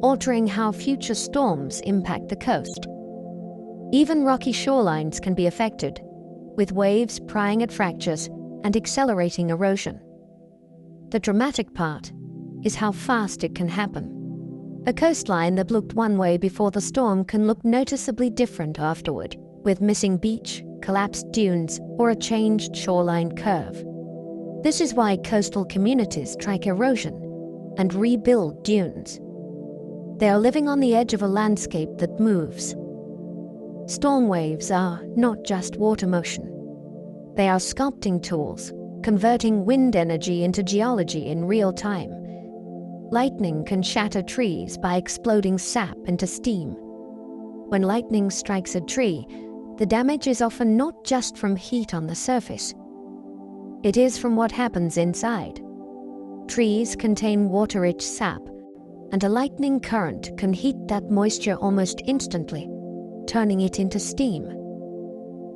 altering how future storms impact the coast. Even rocky shorelines can be affected, with waves prying at fractures and accelerating erosion. The dramatic part is how fast it can happen. A coastline that looked one way before the storm can look noticeably different afterward, with missing beach, collapsed dunes, or a changed shoreline curve. This is why coastal communities track erosion and rebuild dunes. They are living on the edge of a landscape that moves. Storm waves are not just water motion. They are sculpting tools, converting wind energy into geology in real time. Lightning can shatter trees by exploding sap into steam. When lightning strikes a tree, the damage is often not just from heat on the surface. It is from what happens inside. Trees contain water-rich sap, and a lightning current can heat that moisture almost instantly, turning it into steam.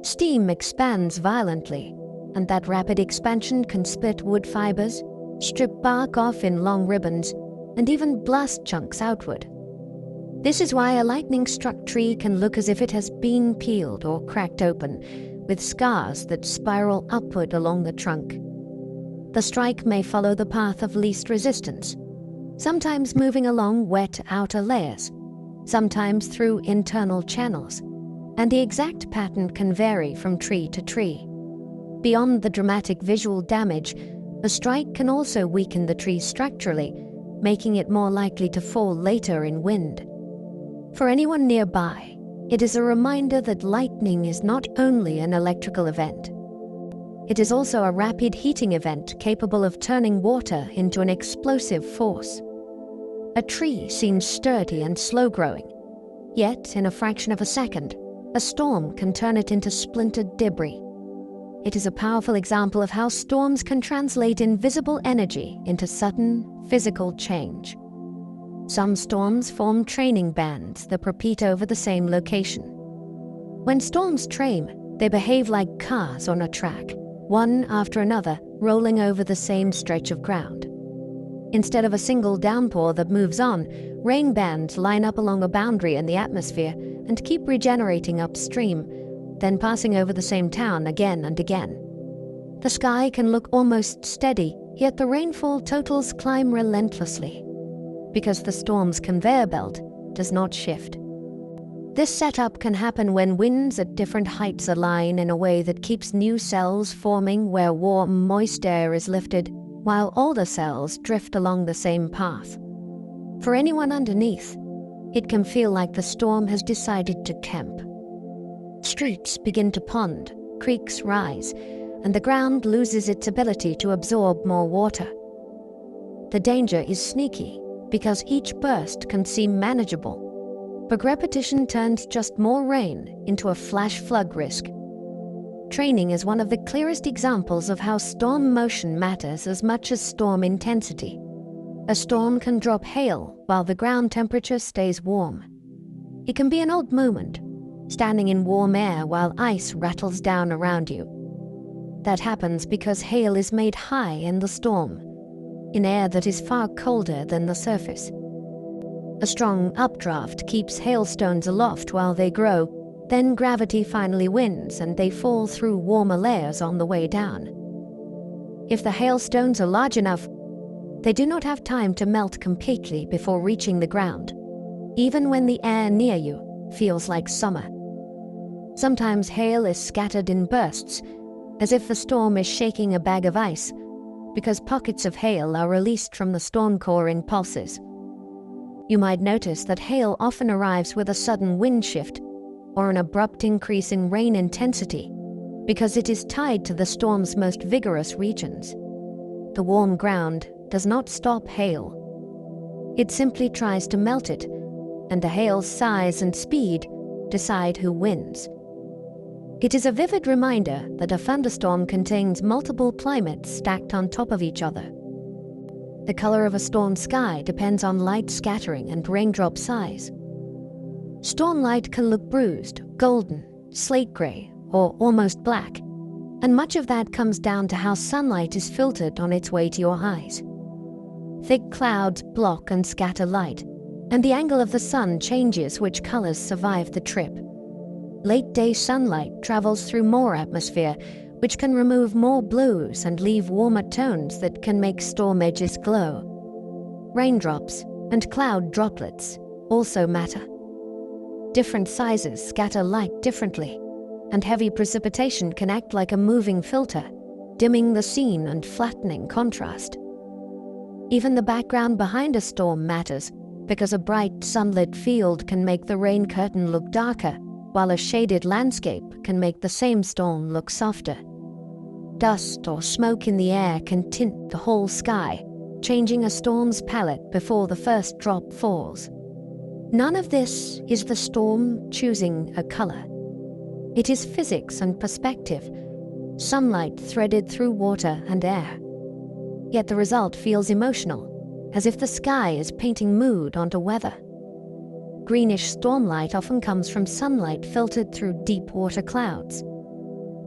Steam expands violently, and that rapid expansion can split wood fibers, strip bark off in long ribbons, and even blast chunks outward. This is why a lightning-struck tree can look as if it has been peeled or cracked open, with scars that spiral upward along the trunk. The strike may follow the path of least resistance, sometimes moving along wet outer layers, sometimes through internal channels, and the exact pattern can vary from tree to tree. Beyond the dramatic visual damage, a strike can also weaken the tree structurally, making it more likely to fall later in wind. For anyone nearby, it is a reminder that lightning is not only an electrical event. It is also a rapid heating event capable of turning water into an explosive force. A tree seems sturdy and slow-growing, yet in a fraction of a second, a storm can turn it into splintered debris. It is a powerful example of how storms can translate invisible energy into sudden, physical change. Some storms form training bands that repeat over the same location. When storms train, they behave like cars on a track, one after another, rolling over the same stretch of ground. Instead of a single downpour that moves on, rain bands line up along a boundary in the atmosphere and keep regenerating upstream, then passing over the same town again and again. The sky can look almost steady, yet the rainfall totals climb relentlessly, because the storm's conveyor belt does not shift. This setup can happen when winds at different heights align in a way that keeps new cells forming where warm, moist air is lifted, while older cells drift along the same path. For anyone underneath, it can feel like the storm has decided to camp. Streets begin to pond, creeks rise, and the ground loses its ability to absorb more water. The danger is sneaky, because each burst can seem manageable, but repetition turns just more rain into a flash flood risk. Training is one of the clearest examples of how storm motion matters as much as storm intensity. A storm can drop hail while the ground temperature stays warm. It can be an odd moment, standing in warm air while ice rattles down around you. That happens because hail is made high in the storm, in air that is far colder than the surface. A strong updraft keeps hailstones aloft while they grow, then gravity finally wins and they fall through warmer layers on the way down. If the hailstones are large enough, they do not have time to melt completely before reaching the ground, even when the air near you feels like summer. Sometimes hail is scattered in bursts, as if the storm is shaking a bag of ice, because pockets of hail are released from the storm core in pulses. You might notice that hail often arrives with a sudden wind shift or an abrupt increase in rain intensity, because it is tied to the storm's most vigorous regions. The warm ground does not stop hail. It simply tries to melt it, and the hail's size and speed decide who wins. It is a vivid reminder that a thunderstorm contains multiple climates stacked on top of each other. The color of a storm sky depends on light scattering and raindrop size. Storm light can look bruised, golden, slate gray, or almost black, and much of that comes down to how sunlight is filtered on its way to your eyes. Thick clouds block and scatter light, and the angle of the sun changes which colors survive the trip. Late-day sunlight travels through more atmosphere, which can remove more blues and leave warmer tones that can make storm edges glow. Raindrops and cloud droplets also matter. Different sizes scatter light differently, and heavy precipitation can act like a moving filter, dimming the scene and flattening contrast. Even the background behind a storm matters, because a bright sunlit field can make the rain curtain look darker, while a shaded landscape can make the same storm look softer. Dust or smoke in the air can tint the whole sky, changing a storm's palette before the first drop falls. None of this is the storm choosing a color. It is physics and perspective, sunlight threaded through water and air. Yet the result feels emotional, as if the sky is painting mood onto weather. Greenish stormlight often comes from sunlight filtered through deep water clouds.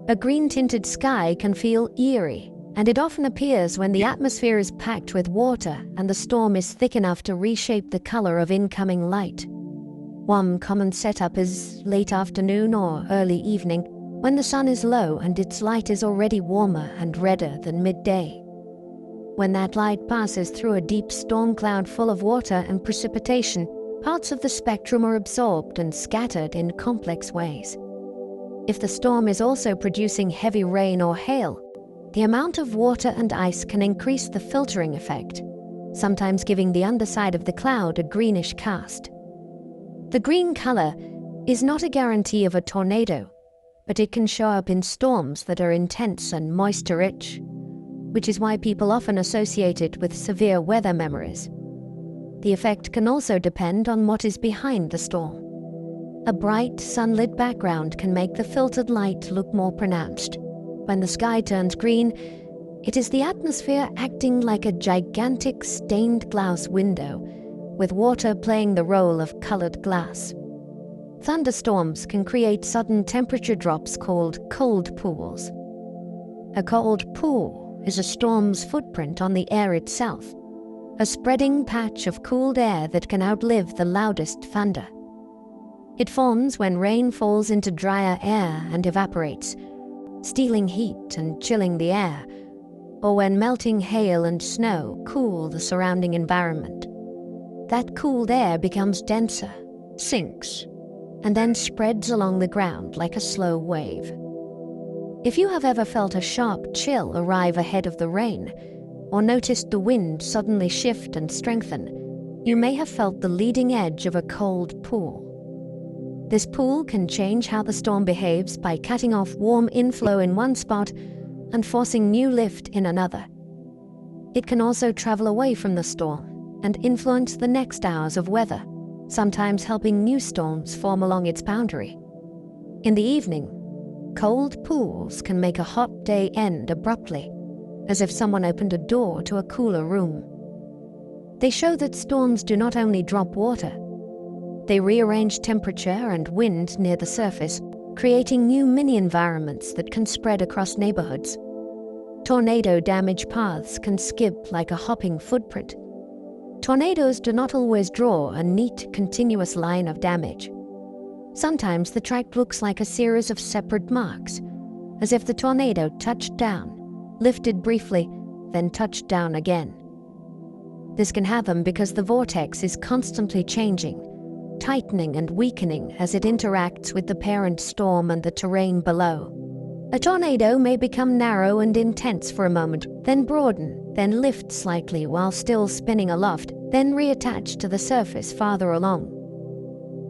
A green-tinted sky can feel eerie, and it often appears when the atmosphere is packed with water and the storm is thick enough to reshape the color of incoming light. One common setup is late afternoon or early evening, when the sun is low and its light is already warmer and redder than midday. When that light passes through a deep storm cloud full of water and precipitation, parts of the spectrum are absorbed and scattered in complex ways. If the storm is also producing heavy rain or hail, the amount of water and ice can increase the filtering effect, sometimes giving the underside of the cloud a greenish cast. The green color is not a guarantee of a tornado, but it can show up in storms that are intense and moisture-rich, which is why people often associate it with severe weather memories. The effect can also depend on what is behind the storm. A bright, sunlit background can make the filtered light look more pronounced. When the sky turns green, it is the atmosphere acting like a gigantic stained glass window, with water playing the role of colored glass. Thunderstorms can create sudden temperature drops called cold pools. A cold pool is a storm's footprint on the air itself, a spreading patch of cooled air that can outlive the loudest thunder. It forms when rain falls into drier air and evaporates, stealing heat and chilling the air, or when melting hail and snow cool the surrounding environment. That cooled air becomes denser, sinks, and then spreads along the ground like a slow wave. If you have ever felt a sharp chill arrive ahead of the rain, or noticed the wind suddenly shift and strengthen, you may have felt the leading edge of a cold pool. This pool can change how the storm behaves by cutting off warm inflow in one spot and forcing new lift in another. It can also travel away from the storm and influence the next hours of weather, sometimes helping new storms form along its boundary. In the evening, cold pools can make a hot day end abruptly, as if someone opened a door to a cooler room. They show that storms do not only drop water, they rearrange temperature and wind near the surface, creating new mini-environments that can spread across neighborhoods. Tornado damage paths can skip like a hopping footprint. Tornadoes do not always draw a neat, continuous line of damage. Sometimes the track looks like a series of separate marks, as if the tornado touched down, lifted briefly, then touched down again. This can happen because the vortex is constantly changing, tightening and weakening as it interacts with the parent storm and the terrain below. A tornado may become narrow and intense for a moment, then broaden, then lift slightly while still spinning aloft, then reattach to the surface farther along.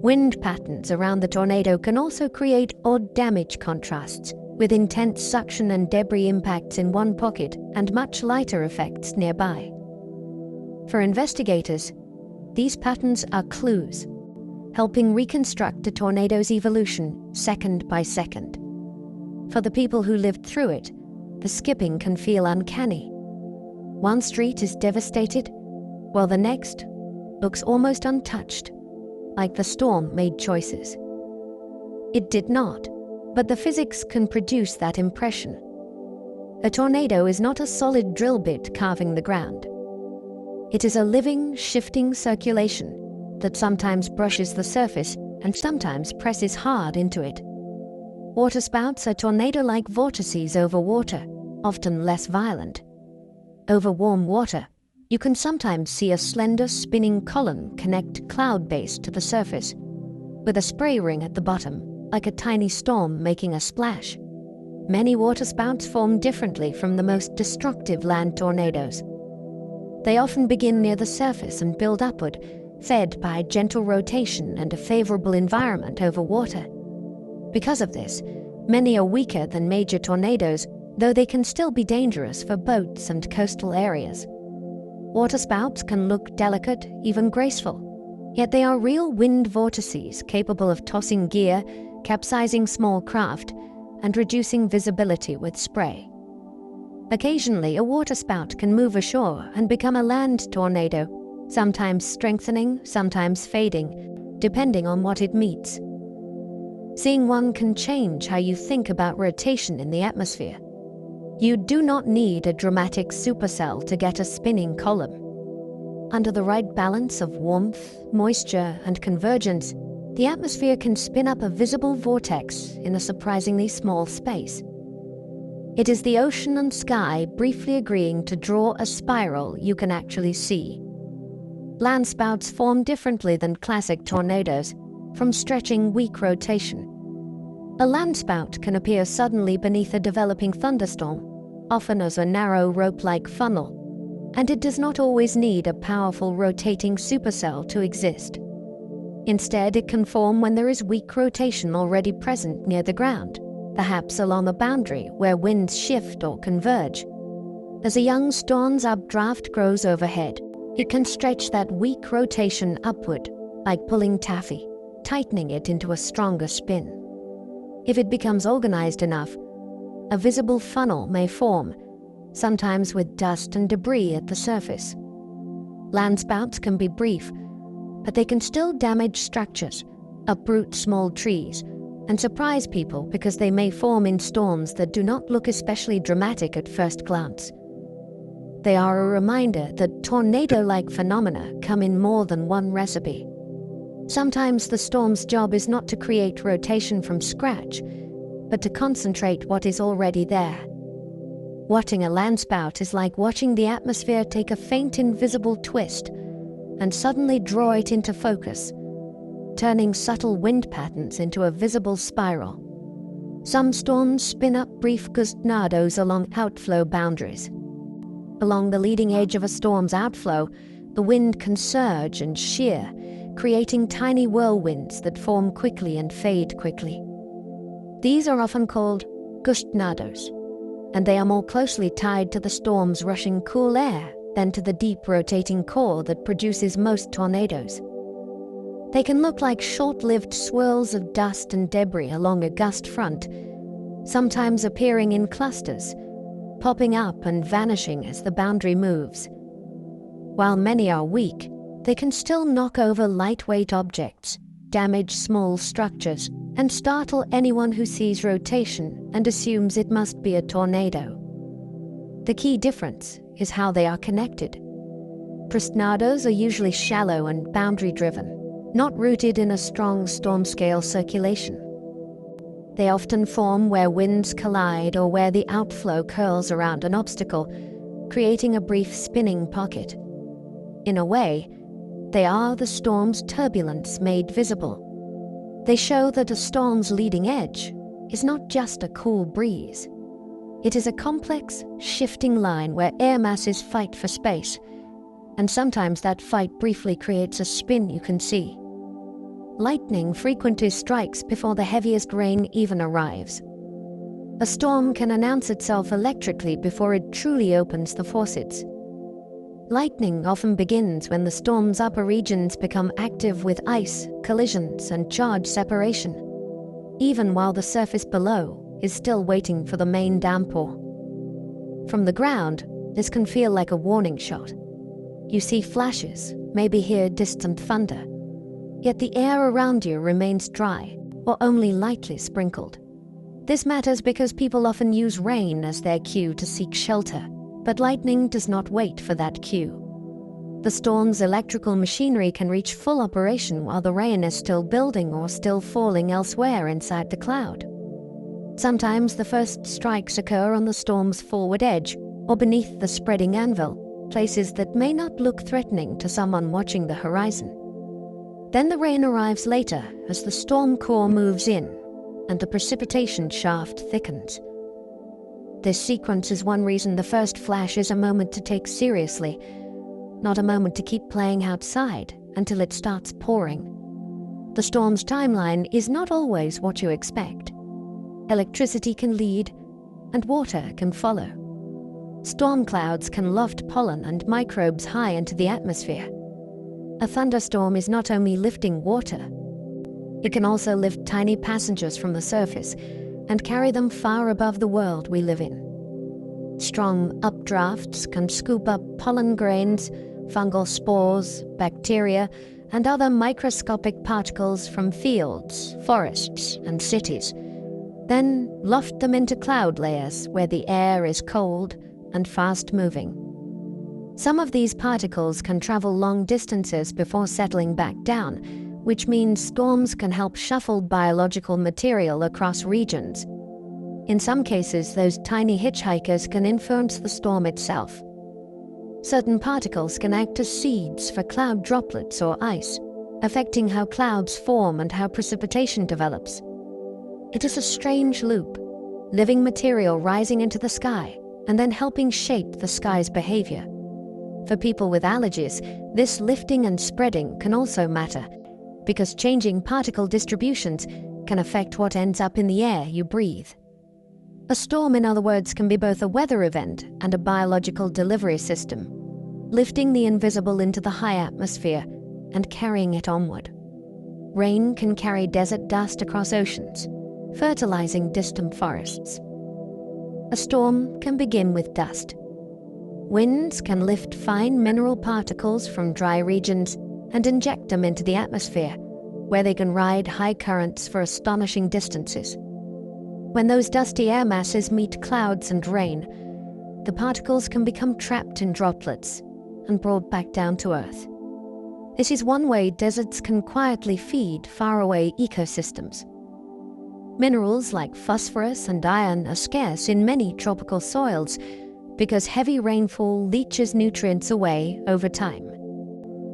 Wind patterns around the tornado can also create odd damage contrasts, with intense suction and debris impacts in one pocket and much lighter effects nearby. For investigators, these patterns are clues, helping reconstruct a tornado's evolution second by second. For the people who lived through it, the skipping can feel uncanny. One street is devastated, while the next looks almost untouched, like the storm made choices. It did not, but the physics can produce that impression. A tornado is not a solid drill bit carving the ground. It is a living, shifting circulation that sometimes brushes the surface and sometimes presses hard into it. Waterspouts are tornado-like vortices over water, often less violent. Over warm water, you can sometimes see a slender spinning column connect cloud base to the surface, with a spray ring at the bottom, like a tiny storm making a splash. Many waterspouts form differently from the most destructive land tornadoes. They often begin near the surface and build upward, fed by gentle rotation and a favorable environment over water. Because of this, many are weaker than major tornadoes, though they can still be dangerous for boats and coastal areas. Waterspouts can look delicate, even graceful, yet they are real wind vortices capable of tossing gear, capsizing small craft, and reducing visibility with spray. Occasionally, a waterspout can move ashore and become a land tornado, sometimes strengthening, sometimes fading, depending on what it meets. Seeing one can change how you think about rotation in the atmosphere. You do not need a dramatic supercell to get a spinning column. Under the right balance of warmth, moisture, and convergence, the atmosphere can spin up a visible vortex in a surprisingly small space. It is the ocean and sky briefly agreeing to draw a spiral you can actually see. Landspouts form differently than classic tornadoes, from stretching weak rotation. A landspout can appear suddenly beneath a developing thunderstorm, often as a narrow rope-like funnel, and it does not always need a powerful rotating supercell to exist. Instead, it can form when there is weak rotation already present near the ground, perhaps along a boundary where winds shift or converge. As a young storm's updraft grows overhead, it can stretch that weak rotation upward, like pulling taffy, tightening it into a stronger spin. If it becomes organized enough, a visible funnel may form, sometimes with dust and debris at the surface. Landspouts can be brief, but they can still damage structures, uproot small trees, and surprise people because they may form in storms that do not look especially dramatic at first glance. They are a reminder that tornado-like phenomena come in more than one recipe. Sometimes the storm's job is not to create rotation from scratch, but to concentrate what is already there. Watching a landspout is like watching the atmosphere take a faint invisible twist and suddenly draw it into focus, turning subtle wind patterns into a visible spiral. Some storms spin up brief gustnados along outflow boundaries. Along the leading edge of a storm's outflow, the wind can surge and shear, creating tiny whirlwinds that form quickly and fade quickly. These are often called gustnados, and they are more closely tied to the storm's rushing cool air than to the deep rotating core that produces most tornadoes. They can look like short-lived swirls of dust and debris along a gust front, sometimes appearing in clusters, popping up and vanishing as the boundary moves. While many are weak, they can still knock over lightweight objects, damage small structures, and startle anyone who sees rotation and assumes it must be a tornado. The key difference is how they are connected. Gustnados are usually shallow and boundary-driven, not rooted in a strong storm-scale circulation. They often form where winds collide or where the outflow curls around an obstacle, creating a brief spinning pocket. In a way, they are the storm's turbulence made visible. They show that a storm's leading edge is not just a cool breeze. It is a complex, shifting line where air masses fight for space, and sometimes that fight briefly creates a spin you can see. Lightning frequently strikes before the heaviest rain even arrives. A storm can announce itself electrically before it truly opens the faucets. Lightning often begins when the storm's upper regions become active with ice, collisions, and charge separation, even while the surface below is still waiting for the main downpour. From the ground, this can feel like a warning shot. You see flashes, maybe hear distant thunder, yet the air around you remains dry or only lightly sprinkled. This matters because people often use rain as their cue to seek shelter, but lightning does not wait for that cue. The storm's electrical machinery can reach full operation while the rain is still building or still falling elsewhere inside the cloud. Sometimes the first strikes occur on the storm's forward edge or beneath the spreading anvil, places that may not look threatening to someone watching the horizon. Then the rain arrives later as the storm core moves in and the precipitation shaft thickens. This sequence is one reason the first flash is a moment to take seriously, not a moment to keep playing outside until it starts pouring. The storm's timeline is not always what you expect. Electricity can lead, and water can follow. Storm clouds can loft pollen and microbes high into the atmosphere. A thunderstorm is not only lifting water, it can also lift tiny passengers from the surface and carry them far above the world we live in. Strong updrafts can scoop up pollen grains, fungal spores, bacteria, and other microscopic particles from fields, forests, and cities, then loft them into cloud layers where the air is cold and fast-moving. Some of these particles can travel long distances before settling back down, which means storms can help shuffle biological material across regions. In some cases, those tiny hitchhikers can influence the storm itself. Certain particles can act as seeds for cloud droplets or ice, affecting how clouds form and how precipitation develops. It is a strange loop, living material rising into the sky and then helping shape the sky's behavior. For people with allergies, this lifting and spreading can also matter, because changing particle distributions can affect what ends up in the air you breathe. A storm, in other words, can be both a weather event and a biological delivery system, lifting the invisible into the high atmosphere and carrying it onward. Rain can carry desert dust across oceans, fertilizing distant forests. A storm can begin with dust. Winds can lift fine mineral particles from dry regions and inject them into the atmosphere, where they can ride high currents for astonishing distances. When those dusty air masses meet clouds and rain, the particles can become trapped in droplets and brought back down to Earth. This is one way deserts can quietly feed faraway ecosystems. Minerals like phosphorus and iron are scarce in many tropical soils because heavy rainfall leaches nutrients away over time.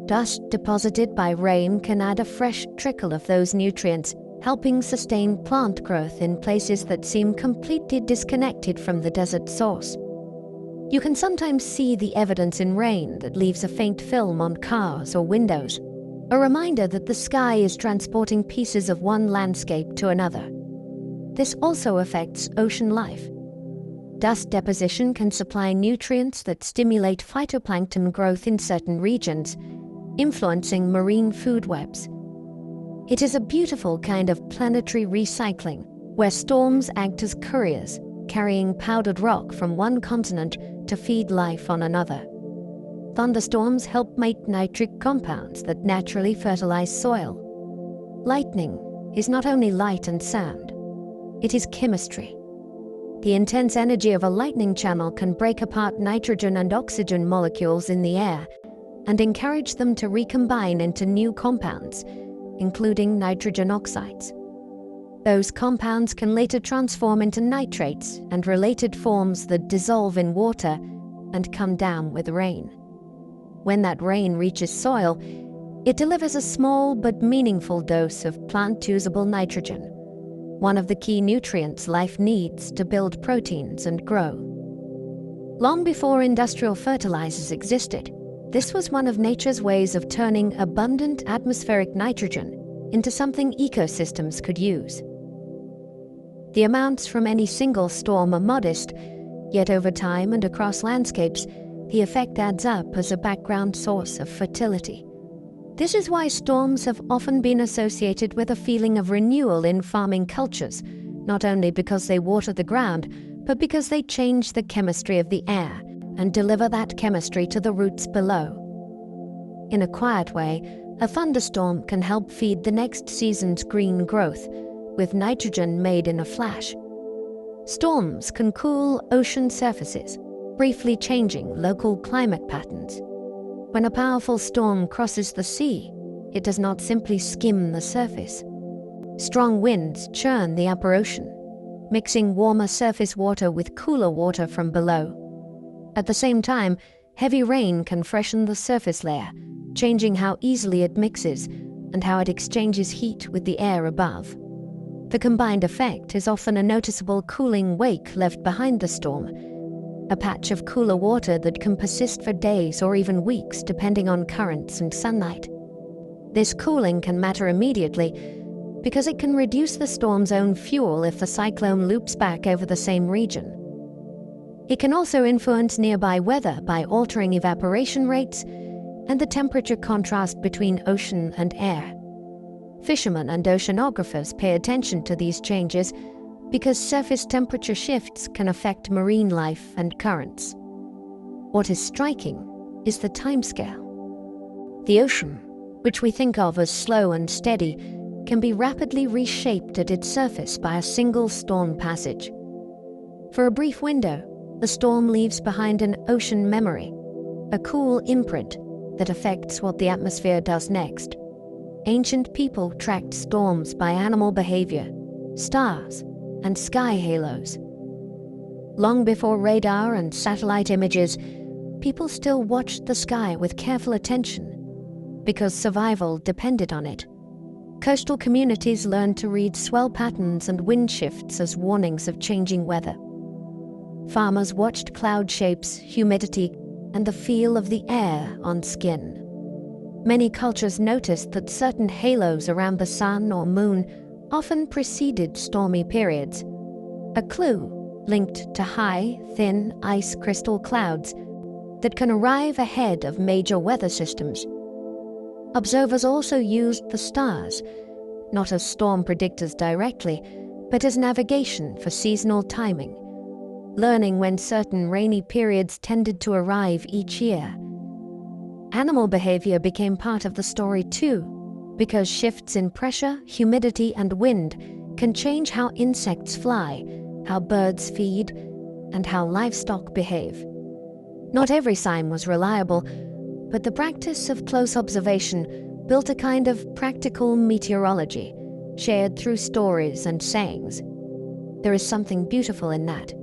Dust deposited by rain can add a fresh trickle of those nutrients, helping sustain plant growth in places that seem completely disconnected from the desert source. You can sometimes see the evidence in rain that leaves a faint film on cars or windows, a reminder that the sky is transporting pieces of one landscape to another. This also affects ocean life. Dust deposition can supply nutrients that stimulate phytoplankton growth in certain regions, influencing marine food webs. It is a beautiful kind of planetary recycling, where storms act as couriers, carrying powdered rock from one continent to feed life on another. Thunderstorms help make nitric compounds that naturally fertilize soil. Lightning is not only light and sound, it is chemistry. The intense energy of a lightning channel can break apart nitrogen and oxygen molecules in the air and encourage them to recombine into new compounds, including nitrogen oxides. Those compounds can later transform into nitrates and related forms that dissolve in water and come down with rain. When that rain reaches soil, it delivers a small but meaningful dose of plant-usable nitrogen, one of the key nutrients life needs to build proteins and grow. Long before industrial fertilizers existed, this was one of nature's ways of turning abundant atmospheric nitrogen into something ecosystems could use. The amounts from any single storm are modest, yet over time and across landscapes, the effect adds up as a background source of fertility. This is why storms have often been associated with a feeling of renewal in farming cultures, not only because they water the ground, but because they change the chemistry of the air and deliver that chemistry to the roots below. In a quiet way, a thunderstorm can help feed the next season's green growth, with nitrogen made in a flash. Storms can cool ocean surfaces, briefly changing local climate patterns. When a powerful storm crosses the sea, it does not simply skim the surface. Strong winds churn the upper ocean, mixing warmer surface water with cooler water from below. At the same time, heavy rain can freshen the surface layer, changing how easily it mixes and how it exchanges heat with the air above. The combined effect is often a noticeable cooling wake left behind the storm, a patch of cooler water that can persist for days or even weeks depending on currents and sunlight. This cooling can matter immediately because it can reduce the storm's own fuel if the cyclone loops back over the same region. It can also influence nearby weather by altering evaporation rates and the temperature contrast between ocean and air. Fishermen and oceanographers pay attention to these changes because surface temperature shifts can affect marine life and currents. What is striking is the timescale. The ocean, which we think of as slow and steady, can be rapidly reshaped at its surface by a single storm passage. For a brief window, the storm leaves behind an ocean memory, a cool imprint that affects what the atmosphere does next. Ancient people tracked storms by animal behavior, stars, and sky halos. Long before radar and satellite images, people still watched the sky with careful attention because survival depended on it. Coastal communities learned to read swell patterns and wind shifts as warnings of changing weather. Farmers watched cloud shapes, humidity, and the feel of the air on skin. Many cultures noticed that certain halos around the sun or moon often preceded stormy periods, a clue linked to high, thin ice crystal clouds that can arrive ahead of major weather systems. Observers also used the stars, not as storm predictors directly, but as navigation for seasonal timing, learning when certain rainy periods tended to arrive each year. Animal behavior became part of the story too, because shifts in pressure, humidity, and wind can change how insects fly, how birds feed, and how livestock behave. Not every sign was reliable, but the practice of close observation built a kind of practical meteorology, shared through stories and sayings. There is something beautiful in that.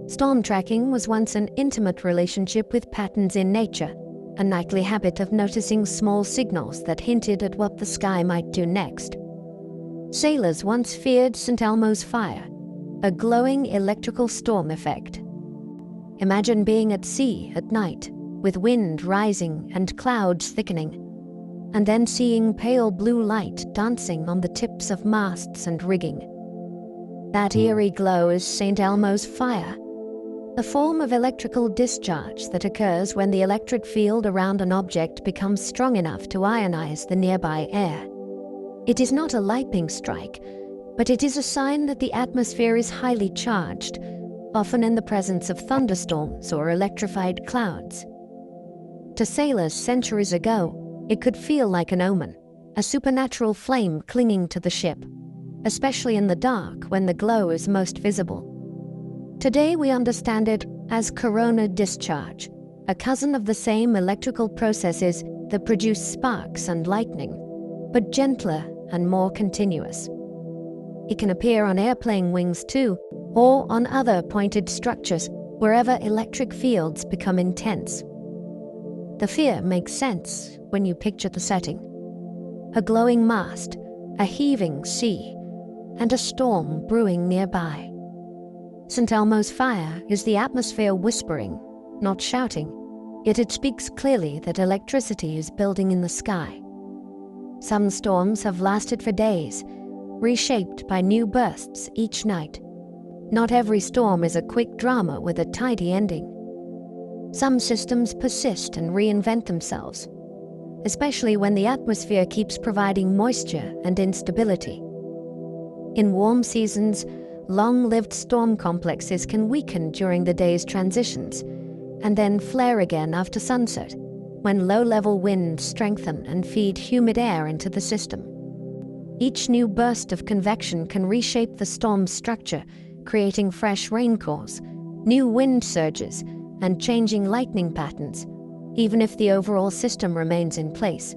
Storm tracking was once an intimate relationship with patterns in nature, a nightly habit of noticing small signals that hinted at what the sky might do next. Sailors once feared St. Elmo's fire, a glowing electrical storm effect. Imagine being at sea at night, with wind rising and clouds thickening, and then seeing pale blue light dancing on the tips of masts and rigging. That eerie glow is St. Elmo's fire, a form of electrical discharge that occurs when the electric field around an object becomes strong enough to ionize the nearby air. It is not a lightning strike, but it is a sign that the atmosphere is highly charged, often in the presence of thunderstorms or electrified clouds. To sailors centuries ago, it could feel like an omen, a supernatural flame clinging to the ship, especially in the dark when the glow is most visible. Today we understand it as corona discharge, a cousin of the same electrical processes that produce sparks and lightning, but gentler and more continuous. It can appear on airplane wings too, or on other pointed structures wherever electric fields become intense. The fear makes sense when you picture the setting. A glowing mast, a heaving sea, and a storm brewing nearby. St. Elmo's fire is the atmosphere whispering, not shouting, yet it speaks clearly that electricity is building in the sky. Some storms have lasted for days, reshaped by new bursts each night. Not every storm is a quick drama with a tidy ending. Some systems persist and reinvent themselves, especially when the atmosphere keeps providing moisture and instability. In warm seasons, long-lived storm complexes can weaken during the day's transitions, and then flare again after sunset, when low-level winds strengthen and feed humid air into the system. Each new burst of convection can reshape the storm's structure, creating fresh rainfalls, new wind surges, and changing lightning patterns, even if the overall system remains in place.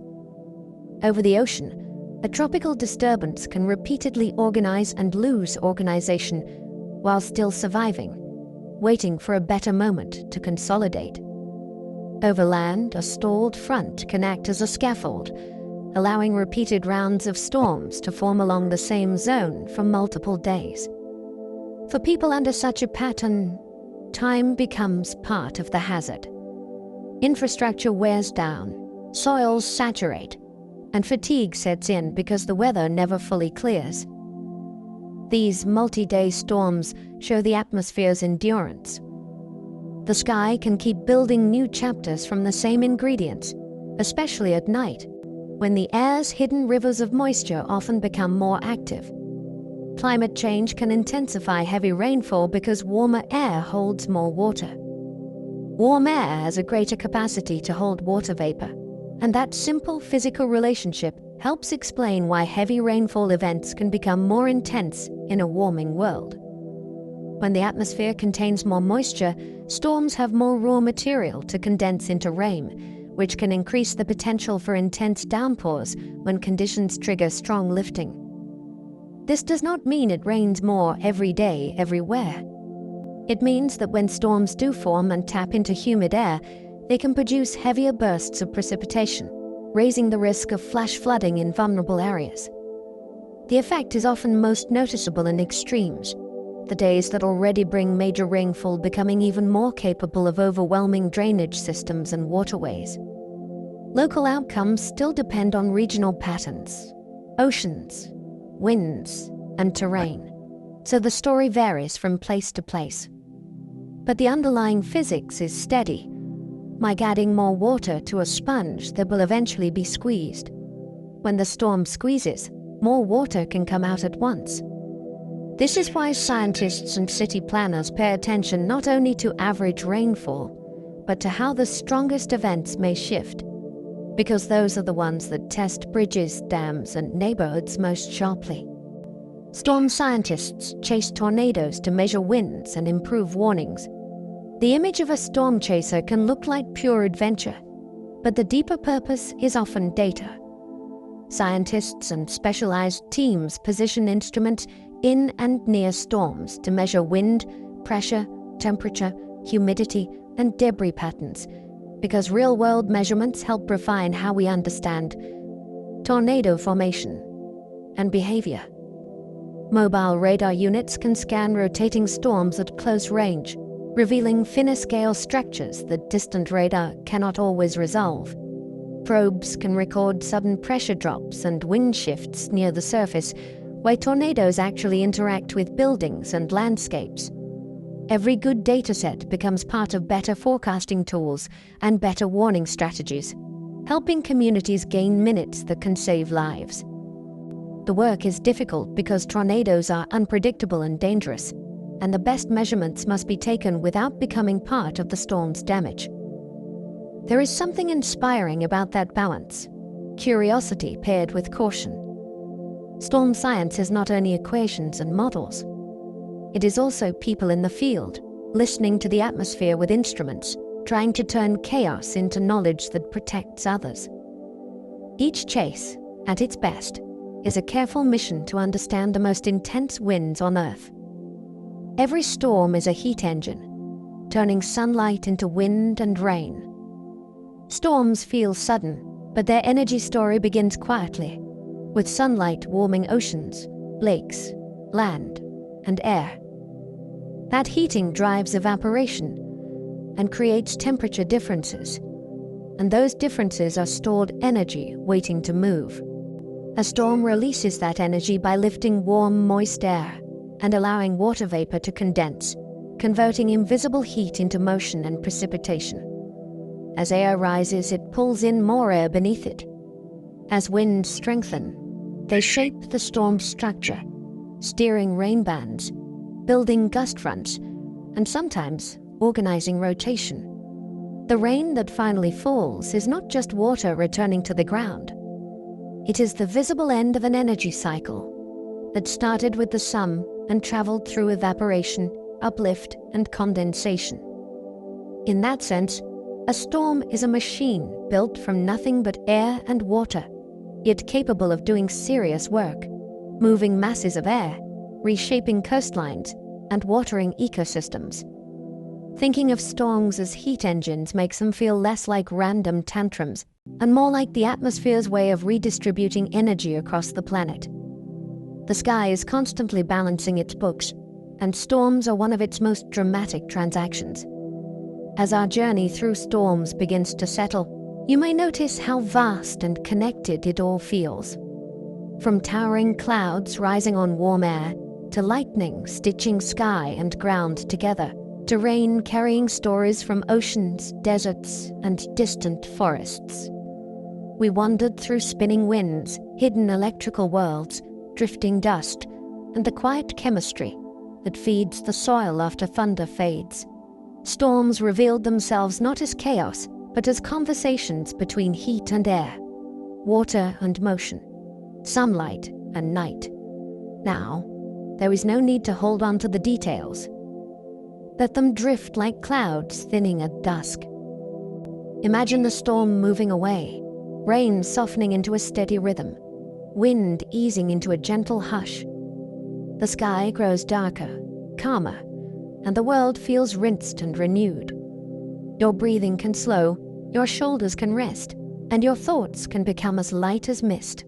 Over the ocean, a tropical disturbance can repeatedly organize and lose organization while still surviving, waiting for a better moment to consolidate. Over land, a stalled front can act as a scaffold, allowing repeated rounds of storms to form along the same zone for multiple days. For people under such a pattern, time becomes part of the hazard. Infrastructure wears down, soils saturate, and fatigue sets in because the weather never fully clears. These multi-day storms show the atmosphere's endurance. The sky can keep building new chapters from the same ingredients, especially at night, when the air's hidden rivers of moisture often become more active. Climate change can intensify heavy rainfall because warmer air holds more water. Warm air has a greater capacity to hold water vapor, and that simple physical relationship helps explain why heavy rainfall events can become more intense in a warming world. When the atmosphere contains more moisture, storms have more raw material to condense into rain, which can increase the potential for intense downpours when conditions trigger strong lifting. This does not mean it rains more every day, everywhere. It means that when storms do form and tap into humid air, they can produce heavier bursts of precipitation, raising the risk of flash flooding in vulnerable areas. The effect is often most noticeable in extremes, the days that already bring major rainfall becoming even more capable of overwhelming drainage systems and waterways. Local outcomes still depend on regional patterns, oceans, winds, and terrain, so the story varies from place to place. But the underlying physics is steady. Like adding more water to a sponge that will eventually be squeezed. When the storm squeezes, more water can come out at once. This is why scientists and city planners pay attention not only to average rainfall, but to how the strongest events may shift, because those are the ones that test bridges, dams, and neighborhoods most sharply. Storm scientists chase tornadoes to measure winds and improve warnings. The image of a storm chaser can look like pure adventure, but the deeper purpose is often data. Scientists and specialized teams position instruments in and near storms to measure wind, pressure, temperature, humidity, and debris patterns, because real-world measurements help refine how we understand tornado formation and behavior. Mobile radar units can scan rotating storms at close range, revealing thinner-scale structures that distant radar cannot always resolve. Probes can record sudden pressure drops and wind shifts near the surface, where tornadoes actually interact with buildings and landscapes. Every good dataset becomes part of better forecasting tools and better warning strategies, helping communities gain minutes that can save lives. The work is difficult because tornadoes are unpredictable and dangerous, and the best measurements must be taken without becoming part of the storm's damage. There is something inspiring about that balance, curiosity paired with caution. Storm science is not only equations and models. It is also people in the field, listening to the atmosphere with instruments, trying to turn chaos into knowledge that protects others. Each chase, at its best, is a careful mission to understand the most intense winds on Earth. Every storm is a heat engine, turning sunlight into wind and rain. Storms feel sudden, but their energy story begins quietly, with sunlight warming oceans, lakes, land, and air. That heating drives evaporation and creates temperature differences, and those differences are stored energy waiting to move. A storm releases that energy by lifting warm, moist air and allowing water vapor to condense, converting invisible heat into motion and precipitation. As air rises, it pulls in more air beneath it. As winds strengthen, they shape the storm's structure, steering rain bands, building gust fronts, and sometimes organizing rotation. The rain that finally falls is not just water returning to the ground. It is the visible end of an energy cycle that started with the sun and traveled through evaporation, uplift, and condensation. In that sense, a storm is a machine built from nothing but air and water, yet capable of doing serious work, moving masses of air, reshaping coastlines, and watering ecosystems. Thinking of storms as heat engines makes them feel less like random tantrums and more like the atmosphere's way of redistributing energy across the planet. The sky is constantly balancing its books, and storms are one of its most dramatic transactions. As our journey through storms begins to settle, you may notice how vast and connected it all feels. From towering clouds rising on warm air, to lightning stitching sky and ground together, to rain carrying stories from oceans, deserts, and distant forests. We wandered through spinning winds, hidden electrical worlds, drifting dust, and the quiet chemistry that feeds the soil after thunder fades. Storms revealed themselves not as chaos, but as conversations between heat and air, water and motion, sunlight and night. Now, there is no need to hold on to the details. Let them drift like clouds thinning at dusk. Imagine the storm moving away, rain softening into a steady rhythm, wind easing into a gentle hush. The sky grows darker, calmer, and the world feels rinsed and renewed. Your breathing can slow, your shoulders can rest, and your thoughts can become as light as mist.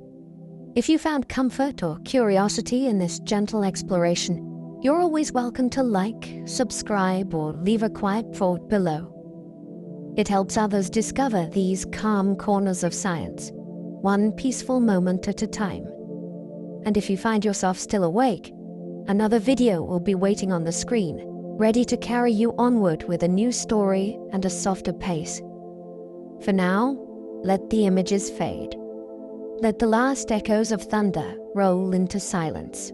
If you found comfort or curiosity in this gentle exploration, you're always welcome to like, subscribe, or leave a quiet thought below. It helps others discover these calm corners of science, one peaceful moment at a time. And if you find yourself still awake, another video will be waiting on the screen, ready to carry you onward with a new story and a softer pace. For now, let the images fade. Let the last echoes of thunder roll into silence.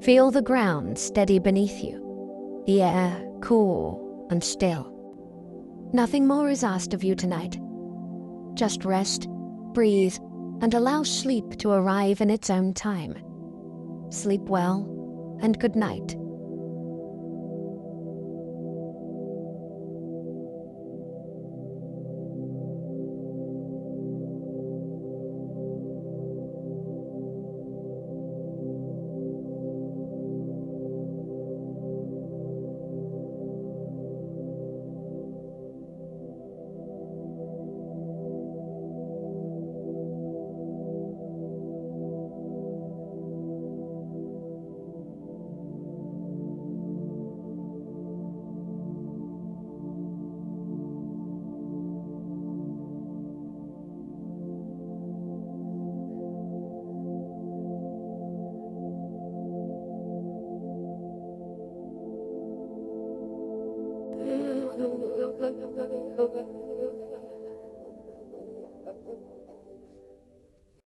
Feel the ground steady beneath you, the air cool and still. Nothing more is asked of you tonight. Just rest, breathe, and allow sleep to arrive in its own time. Sleep well, and good night.